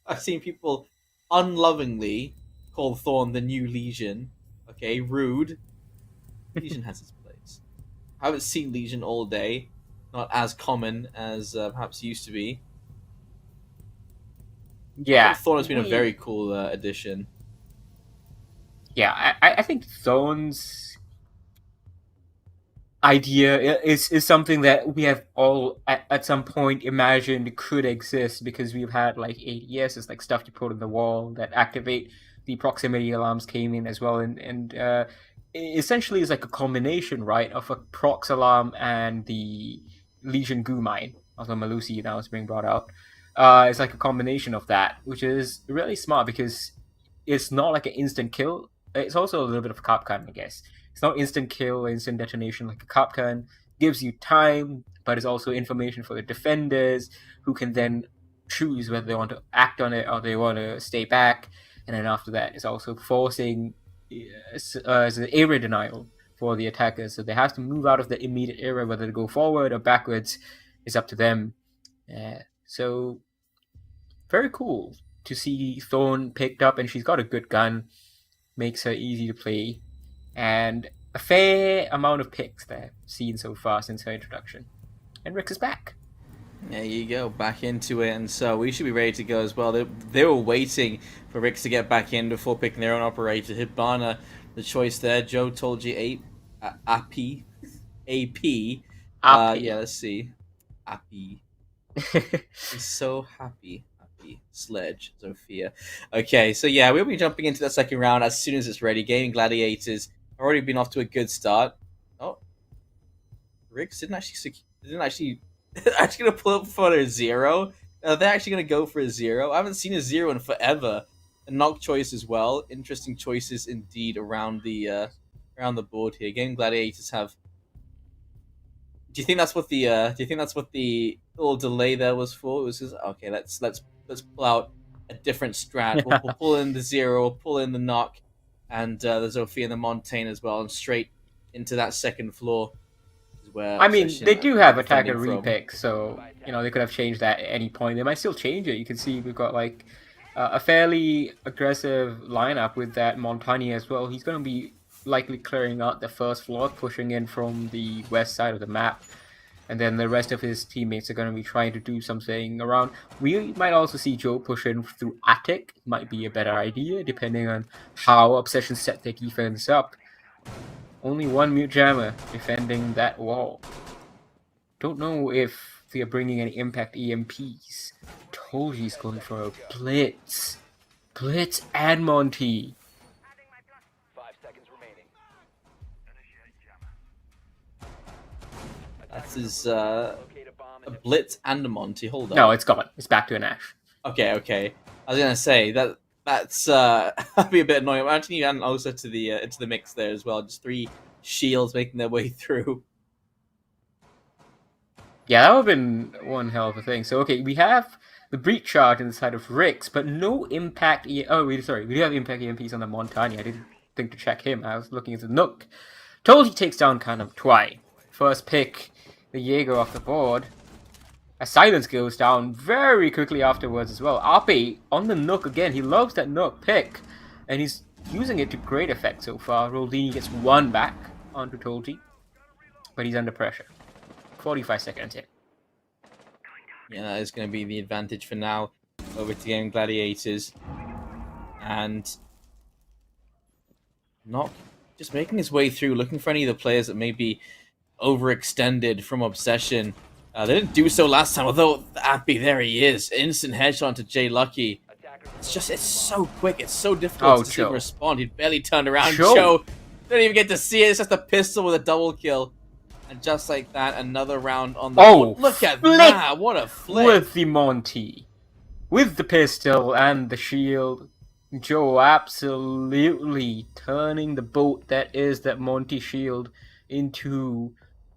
I've seen people unlovingly call Thorn the new Legion. Okay, rude. Legion has its place. I haven't seen Legion all day. Not as common as perhaps used to be. Yeah. Thorn has been a very cool addition. Yeah, I think Thorn's idea is something that we have all at some point imagined could exist, because we've had like ADS, it's like stuff you put on the wall that activate the proximity alarms came in as well, and essentially it's like a combination, right, of a prox alarm and the Legion goo mine, although Malusi now is being brought out. It's like a combination of that, which is really smart, because it's not like an instant kill. It's also a little bit of a cop gun, I guess. It's not instant kill or instant detonation like a cop gun. Gives you time, but it's also information for the defenders, who can then choose whether they want to act on it or they want to stay back. And then after that, it's also forcing as an area denial for the attackers. So they have to move out of the immediate area, whether to go forward or backwards is up to them. So very cool to see Thorn picked up, and she's got a good gun. Makes her easy to play. And a fair amount of picks there seen so far since her introduction. And Rix is back. There you go, back into it, and so we should be ready to go as well. They were waiting for Rix to get back in before picking their own operator. Hibana, the choice there. Joe told you AP. Yeah, let's see. AP. He's so happy. Happy. Sledge, Zofia. Okay, so yeah, we'll be jumping into that second round as soon as it's ready. Gaming Gladiators have already been off to a good start. Oh, Rix didn't actually actually gonna pull up for a 0. They're actually gonna go for a 0. I haven't seen a 0 in forever. A knock choice as well. Interesting choices indeed around the board here. Game Gladiators have. Do you think that's what the little delay there was for? It was just okay. Let's pull out a different strat. We'll pull in the 0. We'll pull in the knock, and the Zofia and the Montaigne as well, and straight into that second floor. Where I mean, they do have attacker repick, so they could have changed that at any point. They might still change it. You can see we've got like a fairly aggressive lineup with that Montaigne as well. He's going to be likely clearing out the first floor, pushing in from the west side of the map, and then the rest of his teammates are going to be trying to do something around. We might also see Joe push in through attic. Might be a better idea depending on how Obsession set their defense up. Only one mute jammer defending that wall. Don't know if they're bringing any impact EMPs. Told you he's going for a blitz. Blitz and Monty. That's his a blitz and a Monty. Hold on. No, it's gone. It's back to an Ash. Okay. I was gonna say that's that'd be a bit annoying. Imagine you add an Osa to the into the mix there as well. Just 3 shields making their way through. Yeah, that would have been one hell of a thing. So okay, we have the breach charge inside of Rix, but no impact. Oh, wait, sorry, we do have impact EMPs on the Montani. I didn't think to check him. I was looking at the Nook. Told he takes down kind of twice. First pick, the Jaeger off the board. A silence goes down very quickly afterwards as well. Ape on the Nook again. He loves that Nook pick, and he's using it to great effect so far. Roldini gets one back onto Tolji, but he's under pressure. 45 seconds in. Yeah, that is going to be the advantage for now over to game Gladiators. And not just making his way through, looking for any of the players that may be overextended from Obsession. They didn't do so last time, although Appy, there he is. Instant headshot onto Jay Lucky. It's so quick, it's so difficult to see him respond. He barely turned around. Joe didn't even get to see it. It's just a pistol with a double kill. And just like that, another round on the board. Look at that! What a flick! With the Monty. With the pistol and the shield. Joe absolutely turning the boat that is that Monty shield into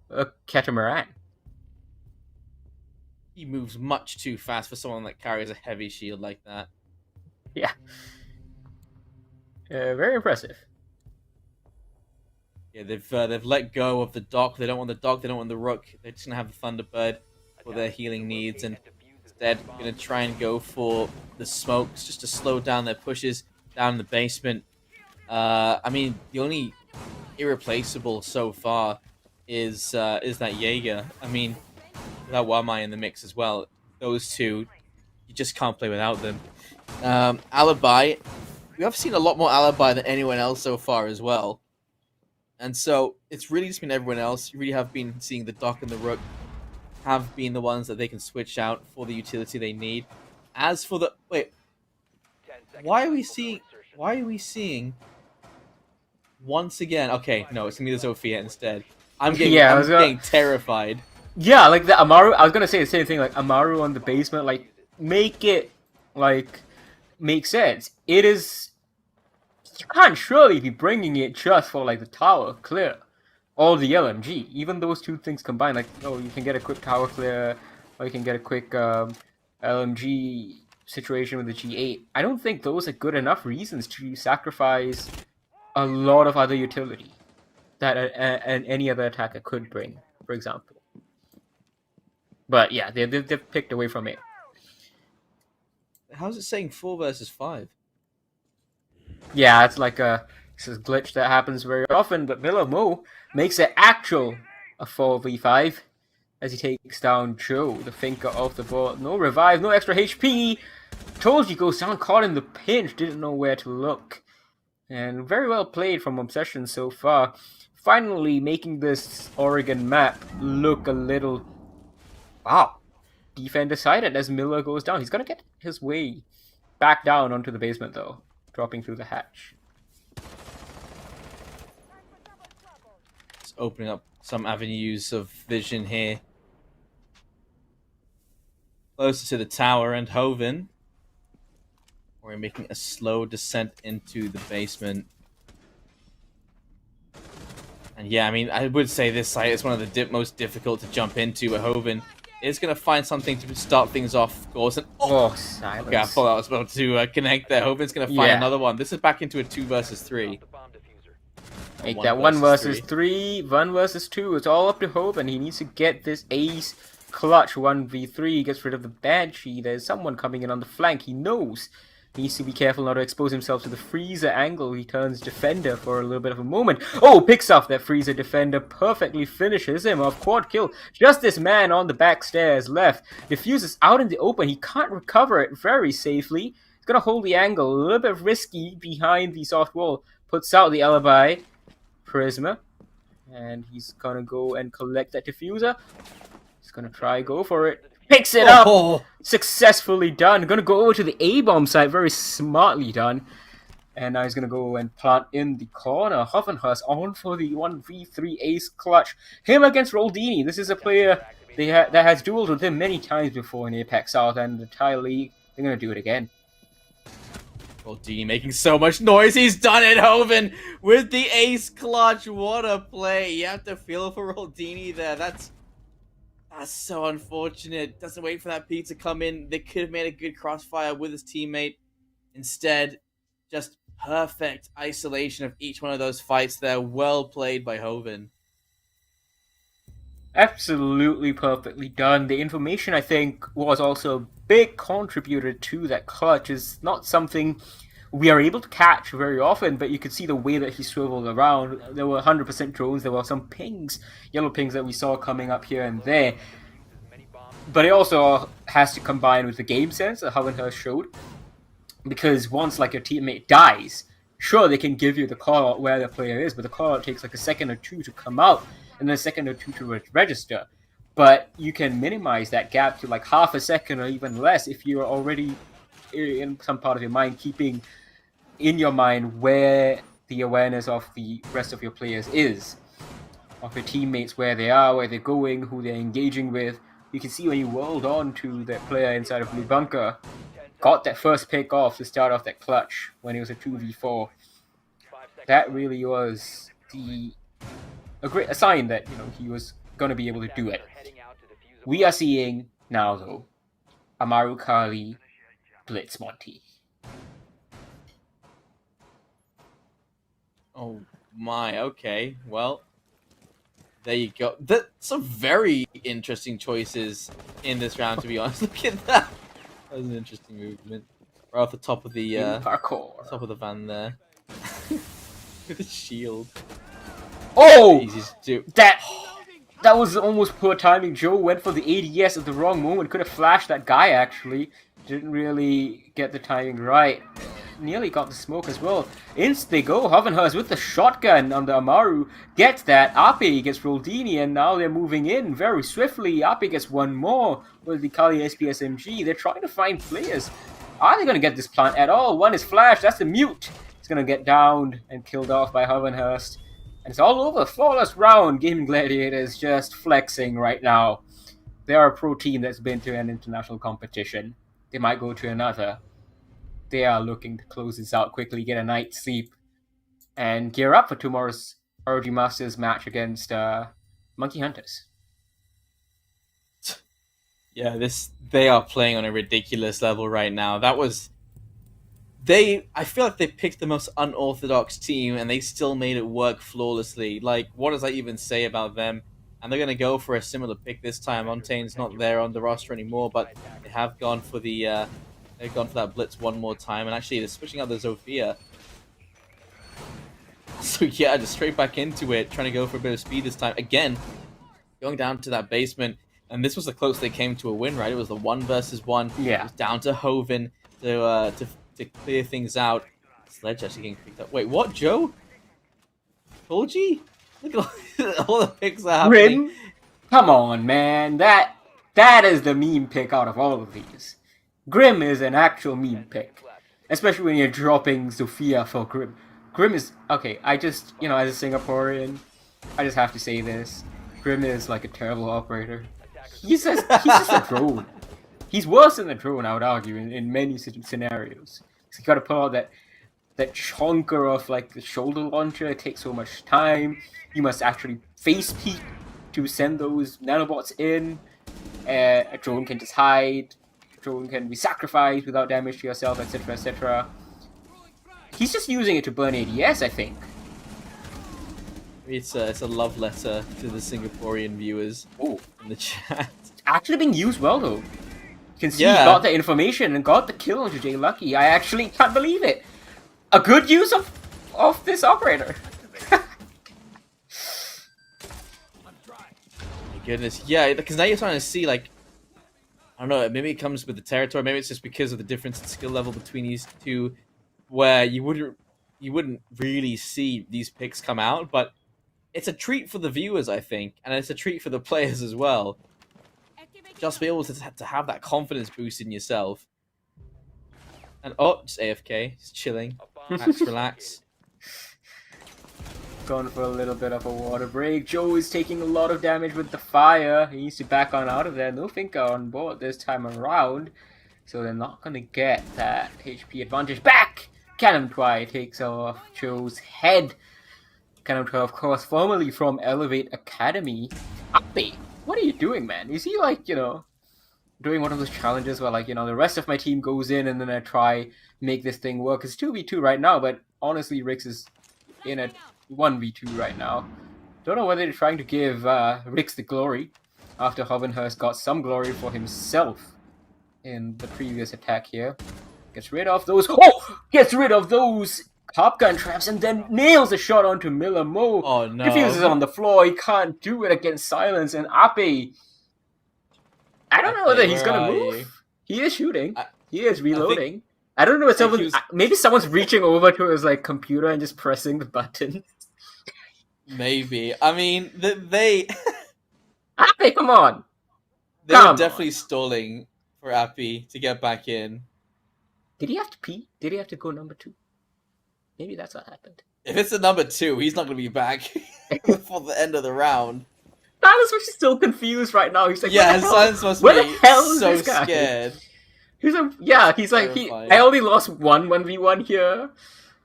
a catamaran. He moves much too fast for someone that carries a heavy shield like that. Yeah. Very impressive. Yeah, they've let go of the dock. They don't want the dock. They don't want the rook. They're just gonna have the Thunderbird for their healing needs, and instead gonna try and go for the smokes just to slow down their pushes down in the basement. I mean, the only irreplaceable so far is that Jaeger. I mean, without Wamai in the mix as well, those two, you just can't play without them. Alibi, we have seen a lot more Alibi than anyone else so far as well. And so, it's really just been everyone else. You really have been seeing the Doc and the Rook have been the ones that they can switch out for the utility they need. As for the... Wait. Why are we seeing... Once again... Okay, no, it's going to be the Zofia instead. I'm getting terrified. Yeah, like the Amaru... I was going to say the same thing, like Amaru on the basement, like, make it, like, make sense. It is... You can't surely be bringing it just for, like, the tower clear. Or the LMG. Even those two things combined, like, oh, you can get a quick tower clear, or you can get a quick LMG situation with the G8. I don't think those are good enough reasons to sacrifice a lot of other utility that any other attacker could bring, for example. But yeah, they've picked away from it. How's it saying 4 versus 5? Yeah, it's like it's a glitch that happens very often, but Miller Mo makes it actual a 4v5 as he takes down Joe, the thinker off the board. No revive, no extra HP. Told you goes down, caught in the pinch, didn't know where to look. And very well played from Obsession so far. Finally making this Oregon map look a little... Wow. Defend decided as Miller goes down. He's going to get his way back down onto the basement though. Dropping through the hatch. Just opening up some avenues of vision here. Closer to the tower and Hoven. We're making a slow descent into the basement. And yeah, I mean, I would say this site is one of the most difficult to jump into, but Hoven is going to find something to start things off, of course. And, silence. Okay, I thought I was about to connect there. Hoven's going to find another one. This is back into a 2 versus 3. Make that 1 versus 3, 1 versus 2. It's all up to Hoven. He needs to get this ace clutch 1v3. He gets rid of the Banshee. There's someone coming in on the flank. He knows. He needs to be careful not to expose himself to the Freezer angle. He turns Defender for a little bit of a moment. Oh, picks off that Freezer Defender. Perfectly finishes him off. Quad kill. Just this man on the back stairs left. Diffuses out in the open. He can't recover it very safely. He's going to hold the angle. A little bit risky behind the soft wall. Puts out the Alibi Prisma. And he's going to go and collect that Diffuser. He's going to try go for it. Picks it up! Successfully done. Gonna go over to the A-bomb site. Very smartly done. And now he's gonna go and plant in the corner. Hoffenhurst on for the 1v3 ace clutch. Him against Roldini. This is a player that has dueled with him many times before in Apex South and the entire league. They're gonna do it again. Roldini making so much noise. He's done it, Hoven, with the ace clutch. What a play. You have to feel for Roldini there. That's That's so unfortunate. Doesn't wait for that P to come in. They could have made a good crossfire with his teammate. Instead, just perfect isolation of each one of those fights there. Well played by Hoven. Absolutely perfectly done. The information, I think, was also a big contributor to that clutch. Is not something we are able to catch very often, but you could see the way that he swiveled around. There were 100% drones, there were some pings, yellow pings that we saw coming up here and there. But it also has to combine with the game sense that Hovenhurst showed. Because once like your teammate dies, sure they can give you the call out where the player is, but the call out takes like a second or two to come out, and then a second or two to register. But you can minimize that gap to like half a second or even less if you're already in some part of your mind keeping in your mind where the awareness of the rest of your players is, of your teammates, where they are, where they're going, who they're engaging with. You can see when you rolled on to that player inside of Blue Bunker, got that first pick off to start off that clutch when it was a 2v4. That really was a sign that he was going to be able to do it. We are seeing now, though, Amaru Kali Blitz Monty. Oh my, okay. Well, there you go. That's some very interesting choices in this round, to be honest. Look at that. That was an interesting movement. Right off the top of the parkour. Top of the van there. With the shield. Oh! Easy to do. That was almost poor timing. Joe went for the ADS at the wrong moment. Could have flashed that guy, actually. Didn't really get the timing right. Nearly got the smoke as well. Inst they go. Hovenhurst with the shotgun on the Amaru. Gets that. Ape gets Roldini, and now they're moving in very swiftly. Ape gets one more with the Kali SPSMG. They're trying to find players. Are they going to get this plant at all? One is flashed. That's the mute. He's going to get downed and killed off by Hovenhurst. And it's all over. Flawless round. Gaming Gladiators just flexing right now. They are a pro team that's been to an international competition. They might go to another. They are looking to close this out quickly, get a night's sleep, and gear up for tomorrow's ROG Masters match against Monkey Hunters. Yeah, they are playing on a ridiculous level right now. I feel like they picked the most unorthodox team, and they still made it work flawlessly. Like, what does that even say about them? And they're going to go for a similar pick this time. Montaigne's not there on the roster anymore, but they have gone for they've gone for that blitz one more time, and actually they're switching out the Zofia. So yeah, just straight back into it, trying to go for a bit of speed this time. Again, going down to that basement, and this was the close they came to a win, right? It was the 1 versus 1. Yeah. It was down to Hoven to clear things out. Sledge actually getting picked up. Wait, what, Joe? Told you? Look at all the picks are happening. Grim? Come on, man. That is the meme pick out of all of these. Grim is an actual meme pick. Especially when you're dropping Sophia for Grim. Grim is... Okay, I just... as a Singaporean, I just have to say this. Grim is like a terrible operator. He's just a drone. He's worse than a drone, I would argue, in many scenarios. So you gotta pull out that chonker of like the shoulder launcher. It takes so much time. You must actually face peek to send those nanobots in. A drone can just hide. A drone can be sacrificed without damage to yourself, etc., etc. He's just using it to burn ADS, I think. It's a love letter to the Singaporean viewers in the chat. It's actually being used well, though. You can see he got the information and got the kill onto Jay Lucky. I actually can't believe it. A good use of this operator. My goodness, yeah, because now you're starting to see, like, I don't know, maybe it comes with the territory, maybe it's just because of the difference in skill level between these two, where you wouldn't really see these picks come out, but it's a treat for the viewers, I think, and it's a treat for the players as well. Just be able to have that confidence boost in yourself. And just AFK, he's chilling. Max, relax. Going for a little bit of a water break. Joe is taking a lot of damage with the fire. He needs to back on out of there. No Finker on board this time around. So they're not going to get that HP advantage back. Cannon Twy takes off Joe's head. Cannon Twy, of course, formerly from Elevate Academy. Ape what are you doing, man? Is he like, doing one of those challenges where, like, the rest of my team goes in and then I try make this thing work? It's 2v2 right now, but honestly, Rix is in a 1v2 right now. Don't know whether they're trying to give Rix the glory after Hovenhurst got some glory for himself in the previous attack here. Gets rid of those... Oh! Gets rid of those pop gun traps and then nails a shot onto Miller Mo. Oh, no. Confuses on the floor. He can't do it against Silence. And Ape... I don't know whether he's going to move. He is shooting. He is reloading. I don't know if maybe someone's reaching over to his like computer and just pressing the button. Maybe. I mean, they... Appy, come on! They were definitely stalling for Appy to get back in. Did he have to pee? Did he have to go number 2? Maybe that's what happened. If it's a number 2, he's not going to be back for the end of the round. Silence was still confused right now. He's like, yeah, Silence must be so scared. He's like, I only lost 1v1 here.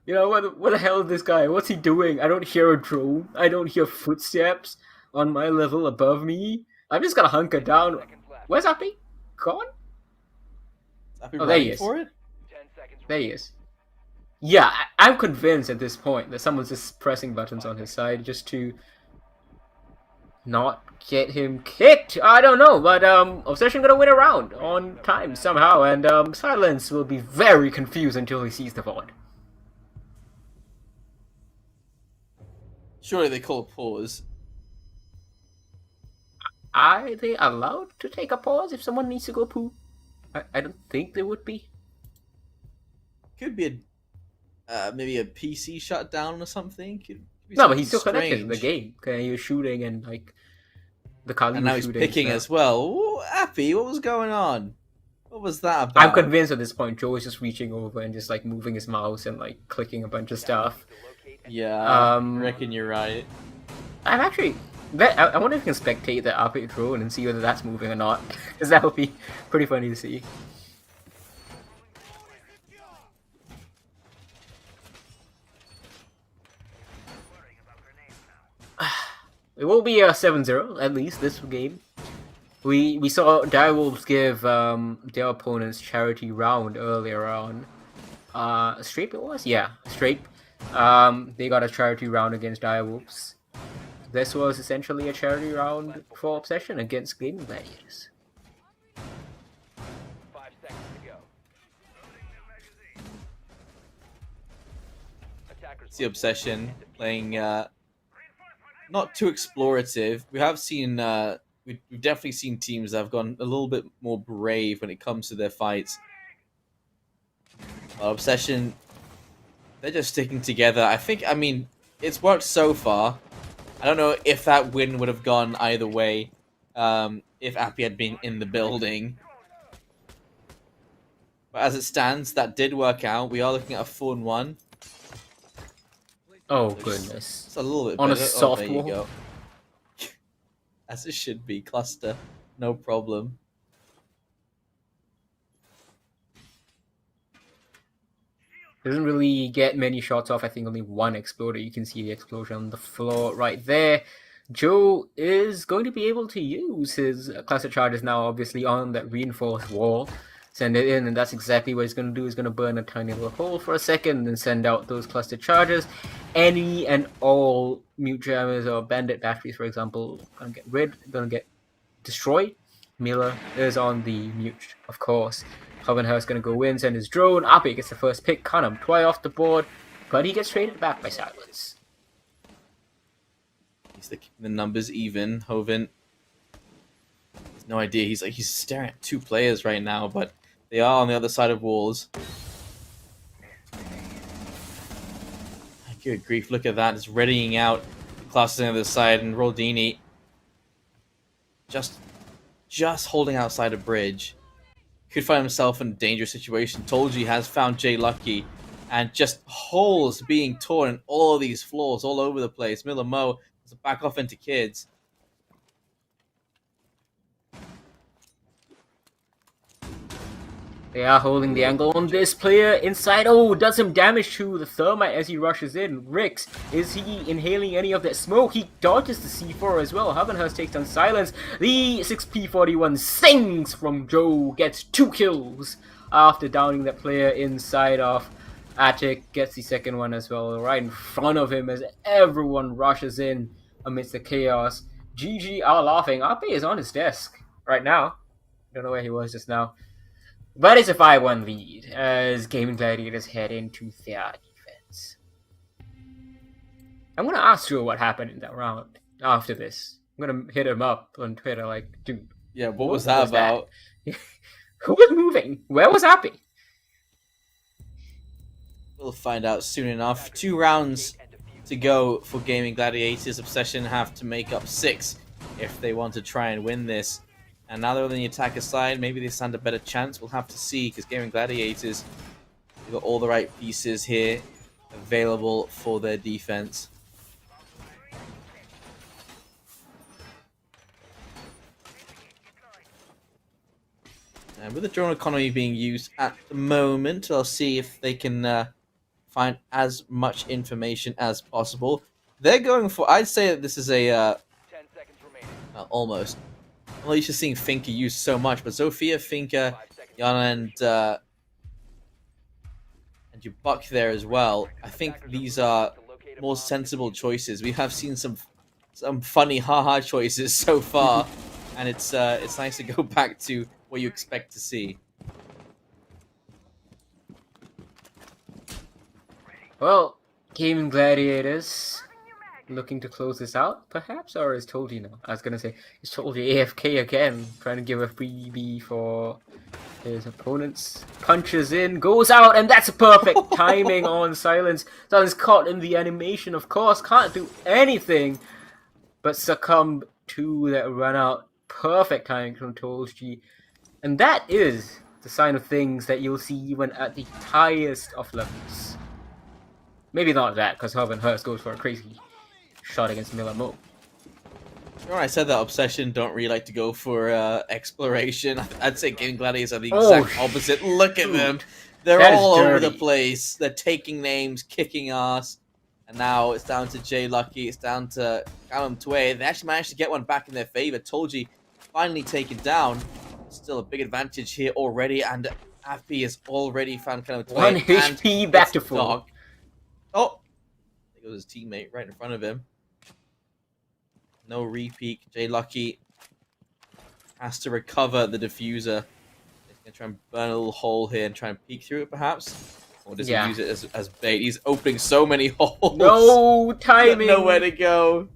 What the hell is this guy? What's he doing? I don't hear a drone. I don't hear footsteps on my level above me. I'm just gonna hunker down. Where's Appy? Gone? There he is. For it? There he is. Yeah, I'm convinced at this point that someone's just pressing buttons on his side just to not get him kicked. I don't know, but Obsession gonna win a round on time somehow, and Silence will be very confused until he sees the VOD. Surely they call a pause. Are they allowed to take a pause if someone needs to go poo? I don't think they would be. Could be maybe a PC shutdown or something. No, but he's still connected to the game. Okay, he was shooting and like the Kali and now he's picking as well. Ooh, Appy, what was going on? What was that about? I'm convinced at this point Joe is just reaching over and just like moving his mouse and like clicking a bunch of stuff. Yeah, I reckon you're right. I'm actually... I wonder if you can spectate the Ape drone and see whether that's moving or not. Because that would be pretty funny to see. It will be a 7-0, at least, this game. We saw Direwolves give their opponents charity round earlier on. Strape it was? Yeah, Strape. They got a charity round against Direwolves. This was essentially a charity round for Obsession against Gaming Gladiators. 5 seconds to go. It's the Obsession playing not too explorative. We have seen we've definitely seen teams that have gone a little bit more brave when it comes to their fights. Obsession, they're just sticking together. I mean, it's worked so far. I don't know if that win would have gone either way if Appy had been in the building. But as it stands, that did work out. We are looking at a 4-1. Oh, goodness. It's a little bit on better. A soft there wall. You go. As it should be. Cluster. No problem. Doesn't really get many shots off. I think only one exploded. You can see the explosion on the floor right there. Joe is going to be able to use his cluster charges now, obviously, on that reinforced wall. Send it in, and that's exactly what he's going to do. He's going to burn a tiny little hole for a second, and then send out those cluster charges. Any and all mute jammers or bandit batteries, for example, going to get destroyed. Miller is on the mute, of course. Hovenhurst going to go in, send his drone. Ape gets the first pick. Kanam twice off the board, but he gets traded back by Silence. He's keeping the numbers even. Hoven has no idea. He's staring at 2 players right now, but they are on the other side of walls. Good grief! Look at that. It's readying out the classes on the other side, and Roldini just holding outside a bridge. Could find himself in a dangerous situation. Told you he has found Jay Lucky, and just holes being torn in all of these floors all over the place. Miller Mo has to back off into kids. They are holding the angle on this player inside. Oh, does some damage to the Thermite as he rushes in. Rix, is he inhaling any of that smoke? He dodges the C4 as well. Havenhurst takes down Silence. The 6P41 sings from Joe, gets 2 kills after downing that player inside of Attic. Gets the second one as well, right in front of him as everyone rushes in amidst the chaos. GG are laughing. Ape is on his desk right now. Don't know where he was just now. But it's a 5-1 lead as Gaming Gladiators head into their defense. I'm gonna ask Joe what happened in that round after this. I'm gonna hit him up on Twitter like, dude. Yeah, what was that about? Who was moving? Where was Happy? We'll find out soon enough. 2 rounds to go for Gaming Gladiators. Obsession have to make up 6 if they want to try and win this. And now they're on the attacker side, maybe they stand a better chance. We'll have to see, because Gaming Gladiators, they've got all the right pieces here available for their defense. And with the drone economy being used at the moment, I'll see if they can find as much information as possible. They're going for, I'd say that this is a, 10 seconds remaining. almost. I'm not used to seeing Finka used so much, but Zofia, Finka, Yana, and your Buck there as well. I think these are more sensible choices. We have seen some funny haha choices so far, and it's nice to go back to what you expect to see. Well, Gaming Gladiators looking to close this out, perhaps, or is Tolji now? I was gonna say, is Tolji AFK again, trying to give a freebie for his opponents. Punches in, goes out, and that's a perfect timing on Silence. Silence caught in the animation, of course, can't do anything but succumb to that run out. Perfect timing from Tolji. And that is the sign of things that you'll see even at the highest of levels. Maybe not that, because Havenhurst goes for a crazy shot against Miller Mo. Remember I said that Obsession don't really like to go for exploration? I'd say Gaming Gladiators are the exact opposite. Look at them. They're all over the place. They're taking names, kicking ass. And now it's down to Jay Lucky. It's down to Callum Tway. They actually managed to get one back in their favor. Tolji finally taken down. Still a big advantage here already. And Appy has already found Callum Tway. 1 HP back to full. Oh! There goes his teammate right in front of him. No repeat. Jay Lucky has to recover the diffuser. He's going to try and burn a little hole here and try and peek through it, perhaps. Or does he use it as bait? He's opening so many holes. No timing. Nowhere to go.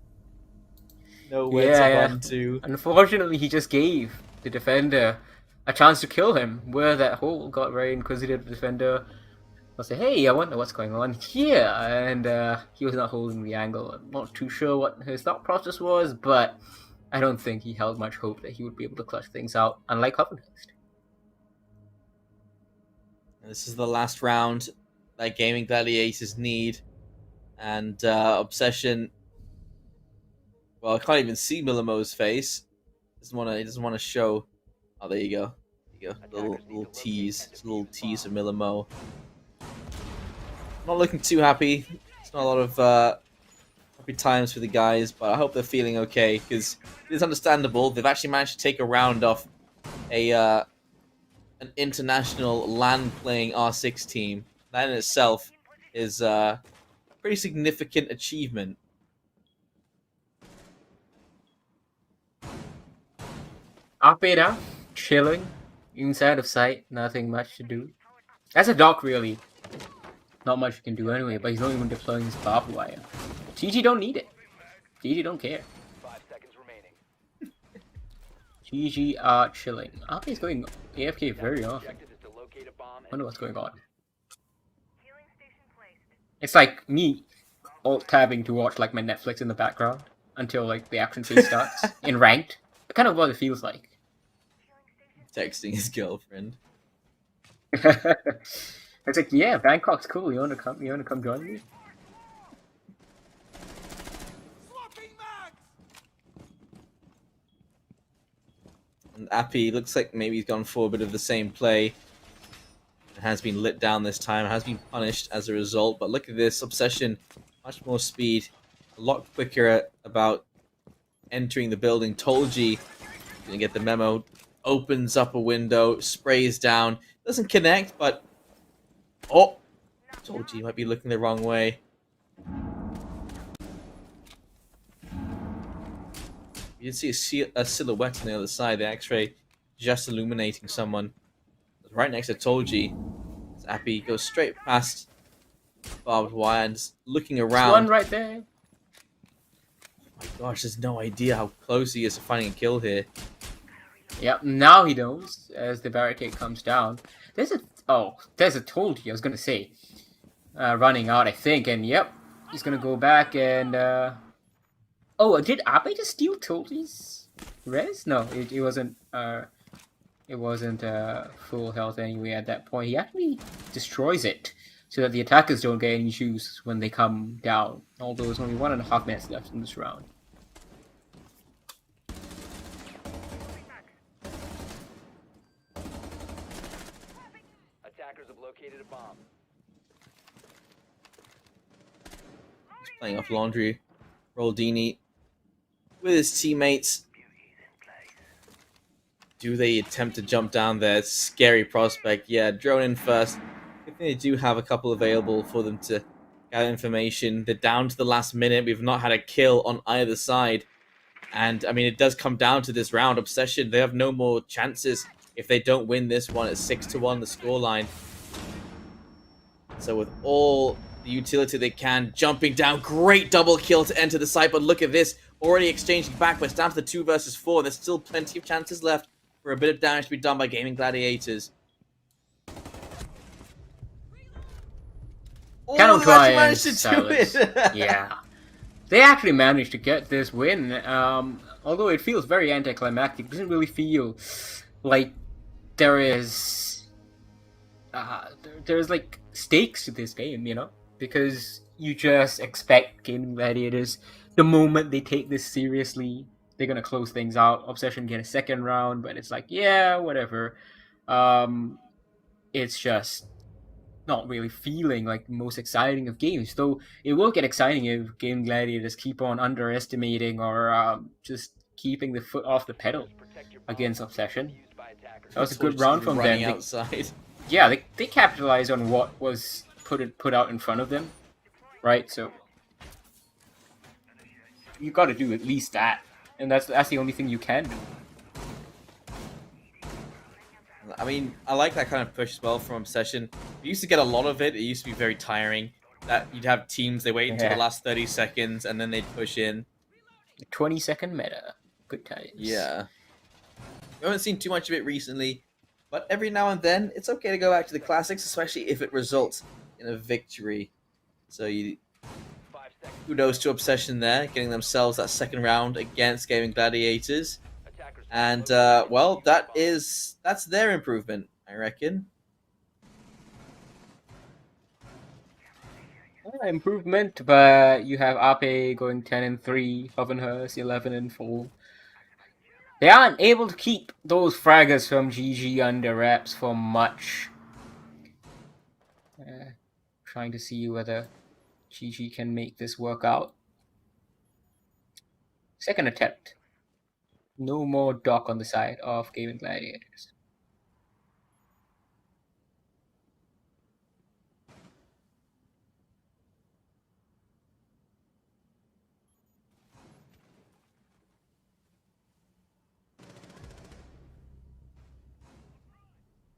Nowhere to run to. Unfortunately, he just gave the defender a chance to kill him. Where that hole got very inquisitive, the defender will say, hey, I wonder what's going on here. And he was not holding the angle. I'm not too sure what his thought process was, but I don't think he held much hope that he would be able to clutch things out, unlike Havenhurst. This is the last round that Gaming Gladiators need. And Obsession, well, I can't even see Millamo's face. He doesn't want to show. Oh, there you go. There you go. Little tease. It's a little tease of Millamo. Not looking too happy. It's not a lot of happy times for the guys, but I hope they're feeling okay, because it's understandable. They've actually managed to take a round off an international LAN-playing R6 team. That in itself is a pretty significant achievement. Apeda, chilling, inside of sight, nothing much to do. That's a dock, really. Not much you can do anyway, but he's not even deploying his barbed wire. GG don't need it. GG don't care. 5 seconds remaining. GG are chilling. Ape is going AFK very often. Wonder what's going on. It's like me alt-tabbing to watch like my Netflix in the background until like the action scene starts in ranked. Kind of what it feels like. Texting his girlfriend. It's like, yeah, Bangkok's cool. You wanna come join me? And Appy looks like maybe he's gone for a bit of the same play. has been lit down this time, has been punished as a result. But look at this, Obsession, much more speed, a lot quicker about entering the building. Tolji didn't get the memo, opens up a window, sprays down, doesn't connect, but oh, Tolji might be looking the wrong way. You did see a silhouette on the other side, the X-ray just illuminating someone. Right next to Tolji. Appy goes straight past barbed wire and just looking around. There's one right there. Oh my gosh, there's no idea how close he is to finding a kill here. Yep, now he knows as the barricade comes down. There's a Tolji, I was gonna say. Running out, I think, and yep, he's gonna go back and oh, did Abe just steal Tolji's res? No, it wasn't full health anyway at that point. He actually destroys it so that the attackers don't get any issues when they come down. Although there's only 1.5 minutes left in this round. Attackers have located a bomb. He's playing off Laundry. Roldini with his teammates. Do they attempt to jump down there? Scary prospect. Yeah, drone in first. I think they do have a couple available for them to gather information. They're down to the last minute. We've not had a kill on either side. And, I mean, it does come down to this round. Obsession, they have no more chances if they don't win this one. It's 6-1, the scoreline. So with all the utility they can, jumping down. Great double kill to enter the site. But look at this. Already exchanging back, but it's down to the 2 versus 4. There's still plenty of chances left for a bit of damage to be done by Gaming Gladiators. Cannot try and managed to silence. do it. Yeah. They actually managed to get this win. Although it feels very anticlimactic, it doesn't really feel like there is there's like stakes to this game, you know? Because you just expect Gaming Gladiators, the moment they take this seriously, they're gonna close things out. Obsession get a second round, but it's like, yeah, whatever. It's just not really feeling like the most exciting of games. Though it will get exciting if Gaming Gladiators keep on underestimating or just keeping the foot off the pedal against Obsession. That was a good round from them. Outside. Yeah, they capitalized on what was put out in front of them, right? So you got to do at least that, and that's the only thing you can do. I mean, I like that kind of push as well from Obsession. We used to get a lot of it. It used to be very tiring. That you'd have teams, they wait until the last 30 seconds and then they'd push in. The 20-second meta. Good times. Yeah. We haven't seen too much of it recently, but every now and then, it's okay to go back to the classics, especially if it results in a victory. So kudos to Obsession there, getting themselves that second round against Gaming Gladiators. And, well, that's their improvement, I reckon. Improvement, but you have Ape going 10-3, Hovenhurst 11-4. They aren't able to keep those fraggers from GG under wraps for much. Trying to see whether GG can make this work out. Second attempt. No more dock on the side of Gaming Gladiators.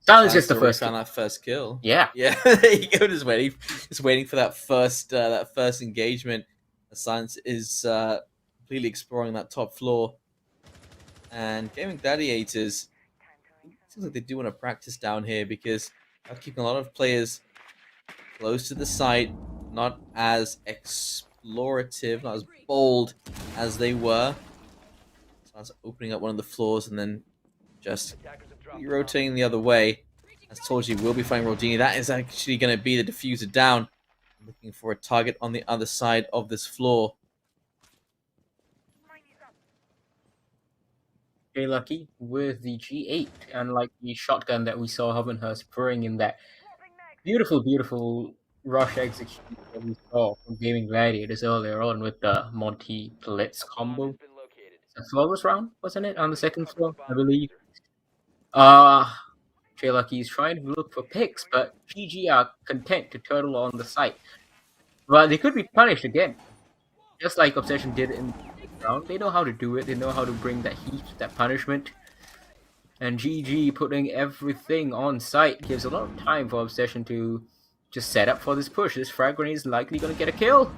Silence just the first found that first kill. Yeah. Yeah, there you go, just waiting for that first engagement. Silence is completely exploring that top floor. And Gaming Gladiators, it seems like they do want to practice down here because they're keeping a lot of players close to the site, not as explorative, not as bold as they were. So I was opening up one of the floors and then just rotating the other way. As told you, we'll be fighting Rodini. That is actually going to be the diffuser down. Looking for a target on the other side of this floor. Very lucky with the G8, unlike the shotgun that we saw Hovenhurst throwing in that Beautiful, beautiful rush execution that we saw from Gaming Gladiators earlier on with the Monty Blitz combo. The flawless round, wasn't it? On the second floor, I believe. Trey Lucky's trying to look for picks, but GG are content to turtle on the site. But they could be punished again. Just like Obsession did in the round. They know how to do it, they know how to bring that heat, that punishment. And GG putting everything on site gives a lot of time for Obsession to just set up for this push. This frag grenade is likely going to get a kill.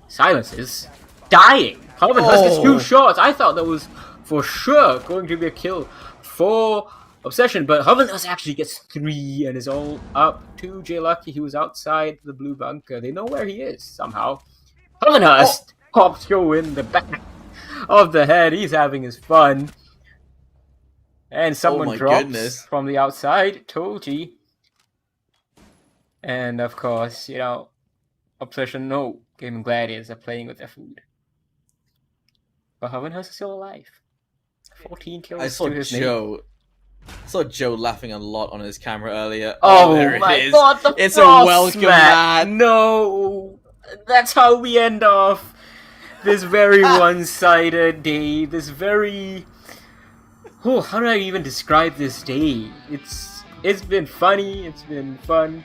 Silences. Dying! Harvard Husk gets 2 shots. I thought that was for sure going to be a kill for Obsession, but Harvard Husk actually gets 3 and is all up to J Lucky. He was outside the blue bunker. They know where he is somehow. Harvard Husk pops Joe in the back of the head. He's having his fun. And someone drops from the outside, Toji. And of course, you know, Obsession, no, Gaming Gladiators are playing with their food. But Hovenhurst is still alive. 14 kills I saw to his Joe. name. I saw Joe laughing a lot on his camera earlier. Oh, there my it is. God, the it's a frost welcome mat. mat. No, that's how we end off this very one-sided day. This very... Oh, how do I even describe this day? It's been funny, it's been fun.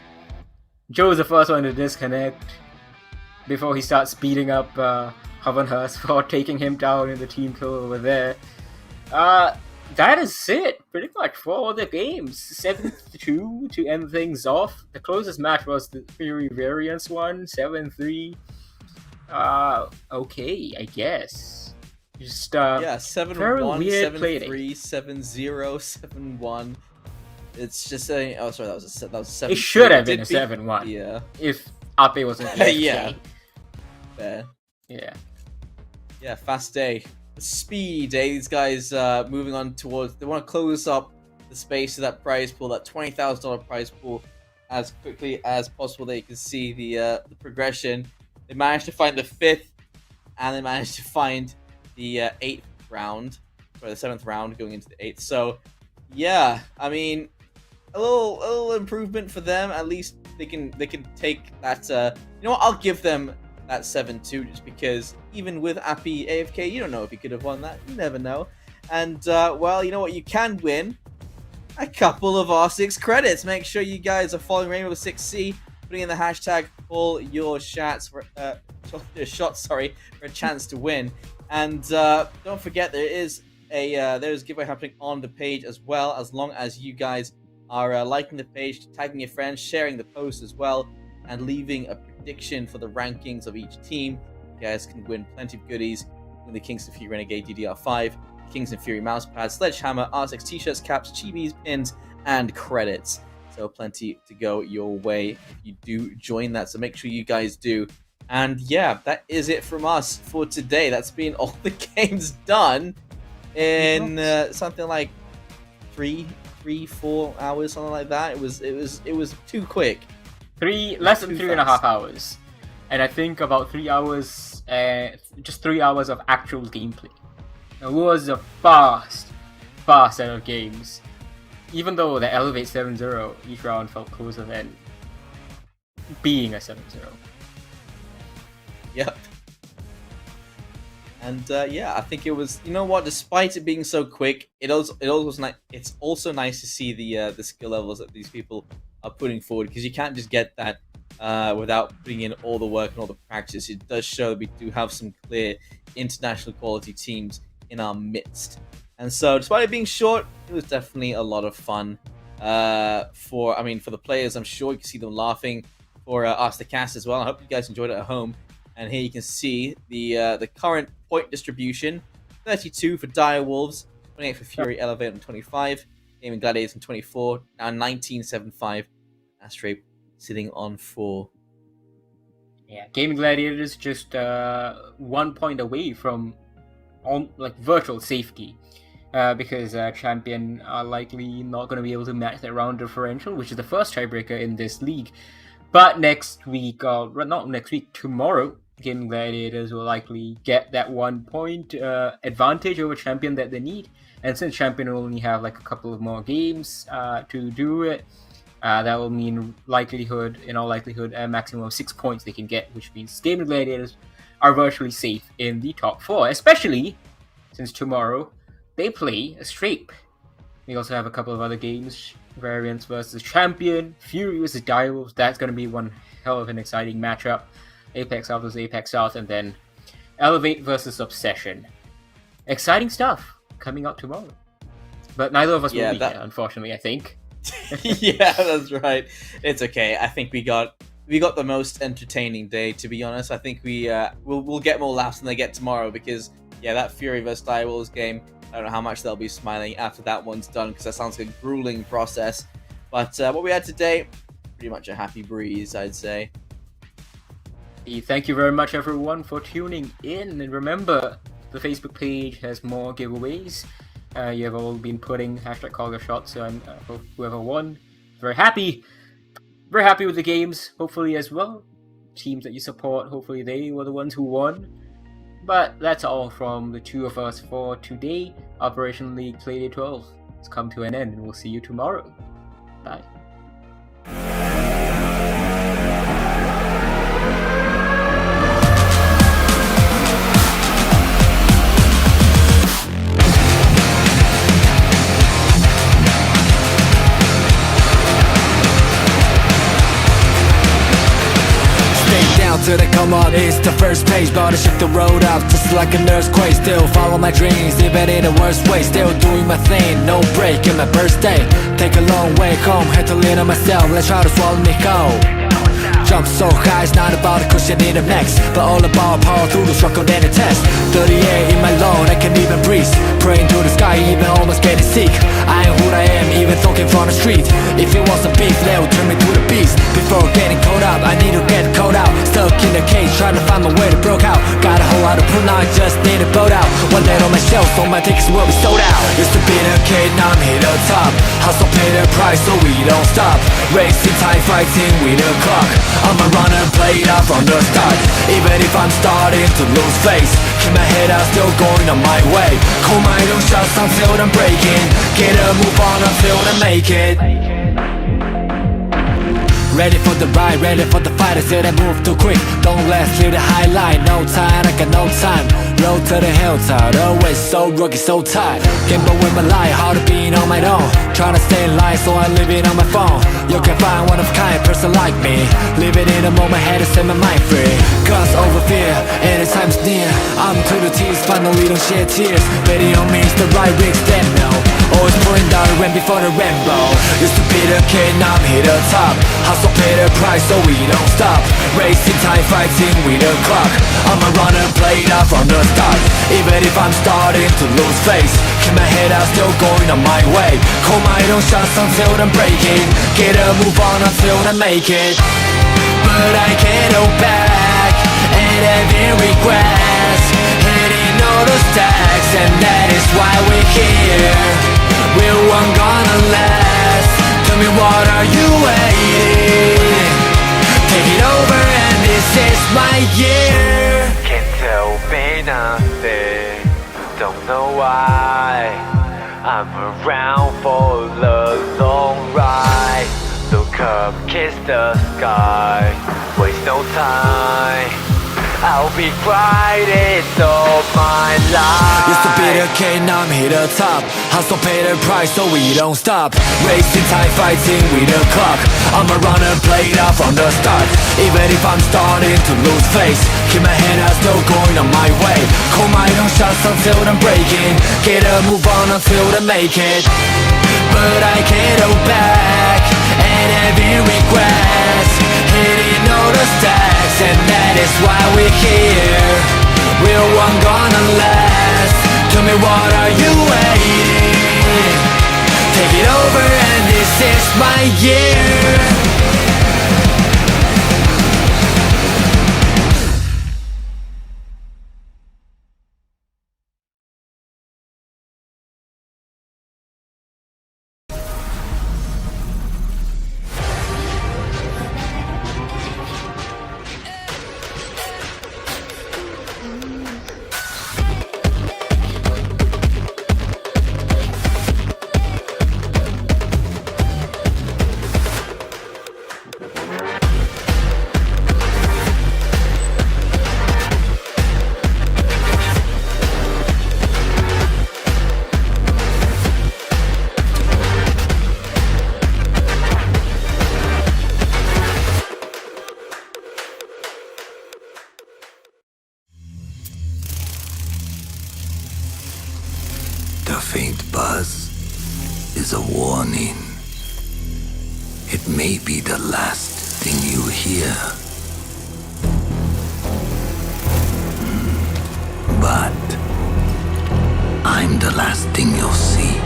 Joe's the first one to disconnect before he starts speeding up Hovenhurst for taking him down in the team kill over there. That is it, pretty much, for all the games. 7-2 to end things off. The closest match was the Fury Variants one, 7-3. Okay, I guess. Just, yeah, 7-1, very weird 7-3, 7-0, 7-1. It's just a... Oh, sorry, that was a 7. It should have been a 7-1. Yeah. If Ape wasn't AFK. Yeah. Fair. Yeah. Yeah, fast day. Speed day. These guys moving on towards... They want to close up the space of that prize pool, that $20,000 prize pool, as quickly as possible. They can see the progression. They managed to find the 5th, and they managed to find the 8th round. Sorry, the 7th round going into the 8th. So, yeah, I mean, a little improvement for them. At least they can take that. You know what? I'll give them that 7-2 just because even with Appy AFK, you don't know if he could have won that. You never know. And well, you know what? You can win a couple of R6 credits. Make sure you guys are following Rainbow 6C, putting in the hashtag all your shots for for a chance to win. And don't forget there is there's a giveaway happening on the page as well, as long as you guys are liking the page, tagging your friends, sharing the post as well, and leaving a prediction for the rankings of each team. You guys can win plenty of goodies in the Kingston Fury Renegade DDR5, Kingston Fury mousepad, Sledgehammer, R6 t-shirts, caps, chibis, pins, and credits. So plenty to go your way if you do join that. So make sure you guys do. And yeah, that is it from us for today. That's been all the games done in something like 3-4 hours, something like that. It was too quick. Less than 3.5 hours, and I think about 3 hours, just 3 hours of actual gameplay. It was a fast set of games. Even though the Elevate 7-0, each round felt closer than being a 7-0. Yep. And yeah, I think it was. You know what? Despite it being so quick, it's also nice to see the skill levels that these people are putting forward, because you can't just get that without putting in all the work and all the practice. It does show that we do have some clear international quality teams in our midst. And so, despite it being short, it was definitely a lot of fun for the players. I'm sure you can see them laughing. For us, the cast as well. I hope you guys enjoyed it at home. And here you can see the current point distribution: 32 for Dire Wolves, 28 for Fury Elevate on 25, Gaming Gladiators on 24, now 19.75. Astray sitting on 4. Yeah, Gaming Gladiators just 1 point away from virtual safety. Because Champion are likely not going to be able to match that round differential, which is the first tiebreaker in this league. But next week, not next week, tomorrow, Gaming Gladiators will likely get that 1 point advantage over Champion that they need. And since Champion will only have like a couple of more games to do it, That will mean in all likelihood, a maximum of 6 points they can get, which means Gaming Gladiators are virtually safe in the top 4, especially since tomorrow they play Astrays. We also have a couple of other games: Variants versus Champion, Fury versus Direwolves. That's going to be one hell of an exciting matchup. Apex South versus Apex South, and then Elevate versus Obsession. Exciting stuff coming up tomorrow. But neither of us will be here, unfortunately, I think. Yeah, that's right. It's okay. I think we got the most entertaining day, to be honest. I think we'll get more laughs than they get tomorrow, because that Fury vs Direwolves game, I don't know how much they'll be smiling after that one's done, because that sounds like a grueling process. But what we had today, pretty much a happy breeze, I'd say. Thank you very much, everyone, for tuning in, and remember, the Facebook page has more giveaways. You have all been putting #CallYourShots on whoever won. Very happy with the games, hopefully as well. Teams that you support, hopefully they were the ones who won. But that's all from the two of us for today. Operation League Gladiator 12 has come to an end, and we'll see you tomorrow. Bye. To the come on, it's the first page, but I shift the road up just like an earthquake. Still follow my dreams, even in the worst way. Still doing my thing, no break in my birthday. Take a long way home, had to lean on myself. Let's try to swallow me whole. Jump so high, it's not about a cushion in the next, but all about power through the struggle and the test. 38 in my lung, I can even breathe. Praying to the sky, even almost getting sick. I am who I am, even talking from the street. If it was a beef, they would turn me to the beast. Before getting caught up, I need to get caught out. Stuck in the cage, trying to find my way to broke out. Got a whole lot of pull now, I just need a boat out. One day on my shelf, all my tickets will be sold out. Used to be the kid, now I'm here the top. Hustle, pay the price, so we don't stop. Racing time, fighting with the clock. I'm a runner, played out from the start. Even if I'm starting to lose face, keep my head out, still going on my way. Call my own shots until I'm breaking. Get a move on until I make it. Ready for the ride, ready for the fight. I said I move too quick, don't last through the highlight. No time, I got no time. Road to the hilltop, always so rugged, so tight. Gamble with my life, hard to being on my own. Trying to stay in line, so I live it on my phone. You can find one of a kind person like me. Living in the moment, had to set my mind free. Cause over fear, anytime's near. I'm to the tears, finally don't shed tears. Betting on me is the right risk, then no. Always pulling down the ramp before the rainbow. Used to be the kid, now I'm here the top. Hustle, pay the price, so we don't stop. Racing time, fighting with the clock. I'm a runner, played out from the start. Even if I'm starting to lose face, keep my head out, still going on my way. Call my own shots until I'm breaking. Get a move on until I make it. But I can't go back, and having regrets. Hitting all the stacks, and that is why we're here. We're one gonna last. Tell me, what are you waiting? Take it over, and this is my year. Can't tell me nothing, don't know why. I'm around for the long ride. Look up, kiss the sky, waste no time. I'll be riding all my life. Used to be the kid, now I'm here the top. Hustle, pay the price, so we don't stop. Racing time, fighting with the clock. I'm a runner, played out from the start. Even if I'm starting to lose face, keep my head out, still going on my way. Call my own shots until I'm breaking. Get a move on until I make it. But I can't go back, and having regrets. Hitting all the stacks, and that is why we're here. We're one gonna last. Tell me, what are you waiting? Take it over, and this is my year. The faint buzz is a warning. It may be the last thing you hear. But I'm the last thing you'll see.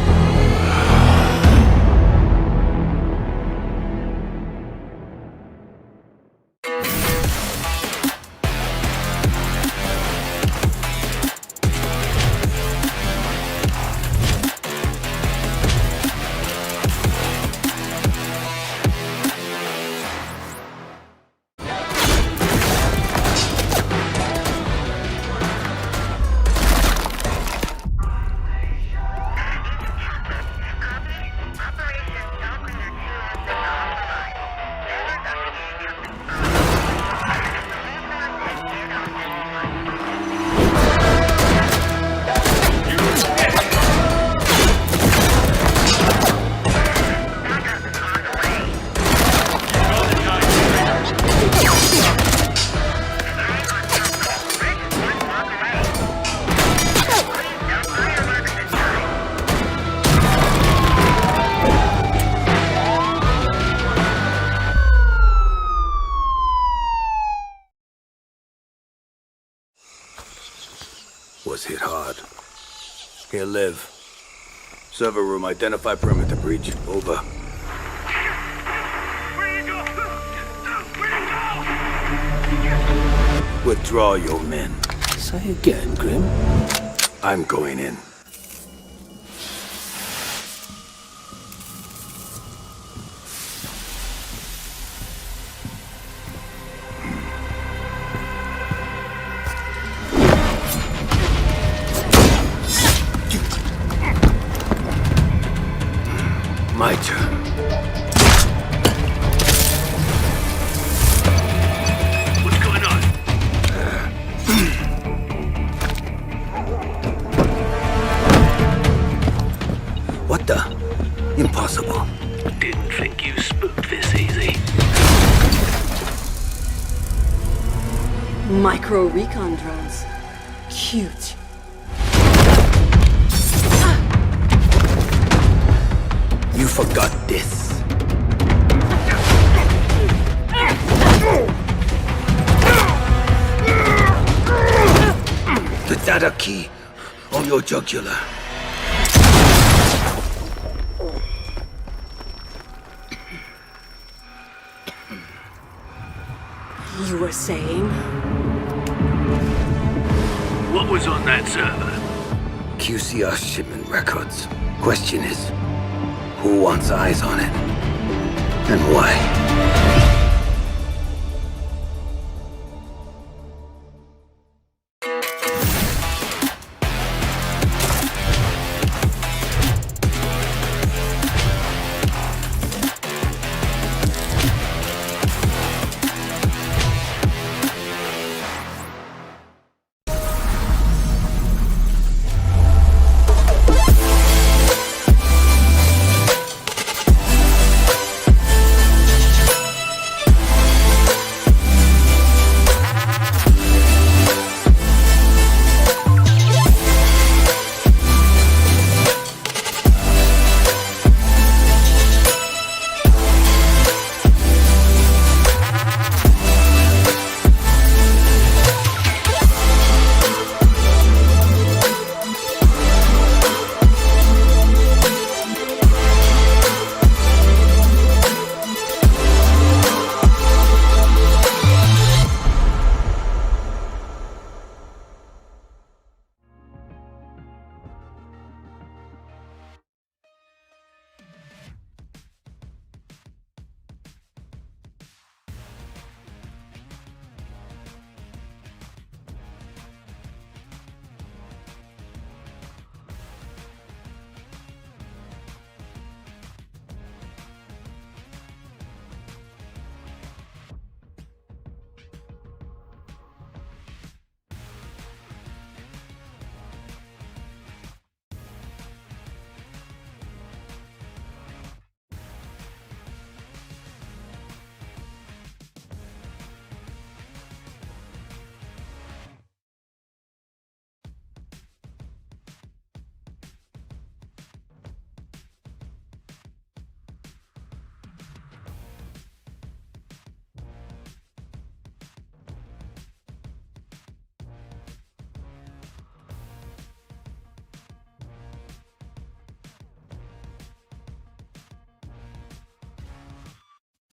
Was hit hard. Here, live. Server room, identify perimeter breach. Over. Withdraw your men. Say again, Grim. I'm going in. My turn. What's going on? What the? Impossible. Didn't think you spooked this easy. Micro recon drones. Cute. You forgot this. The data key on your jugular. You were saying? What was on that server? QCR shipment records. Question is, who wants eyes on it? And why?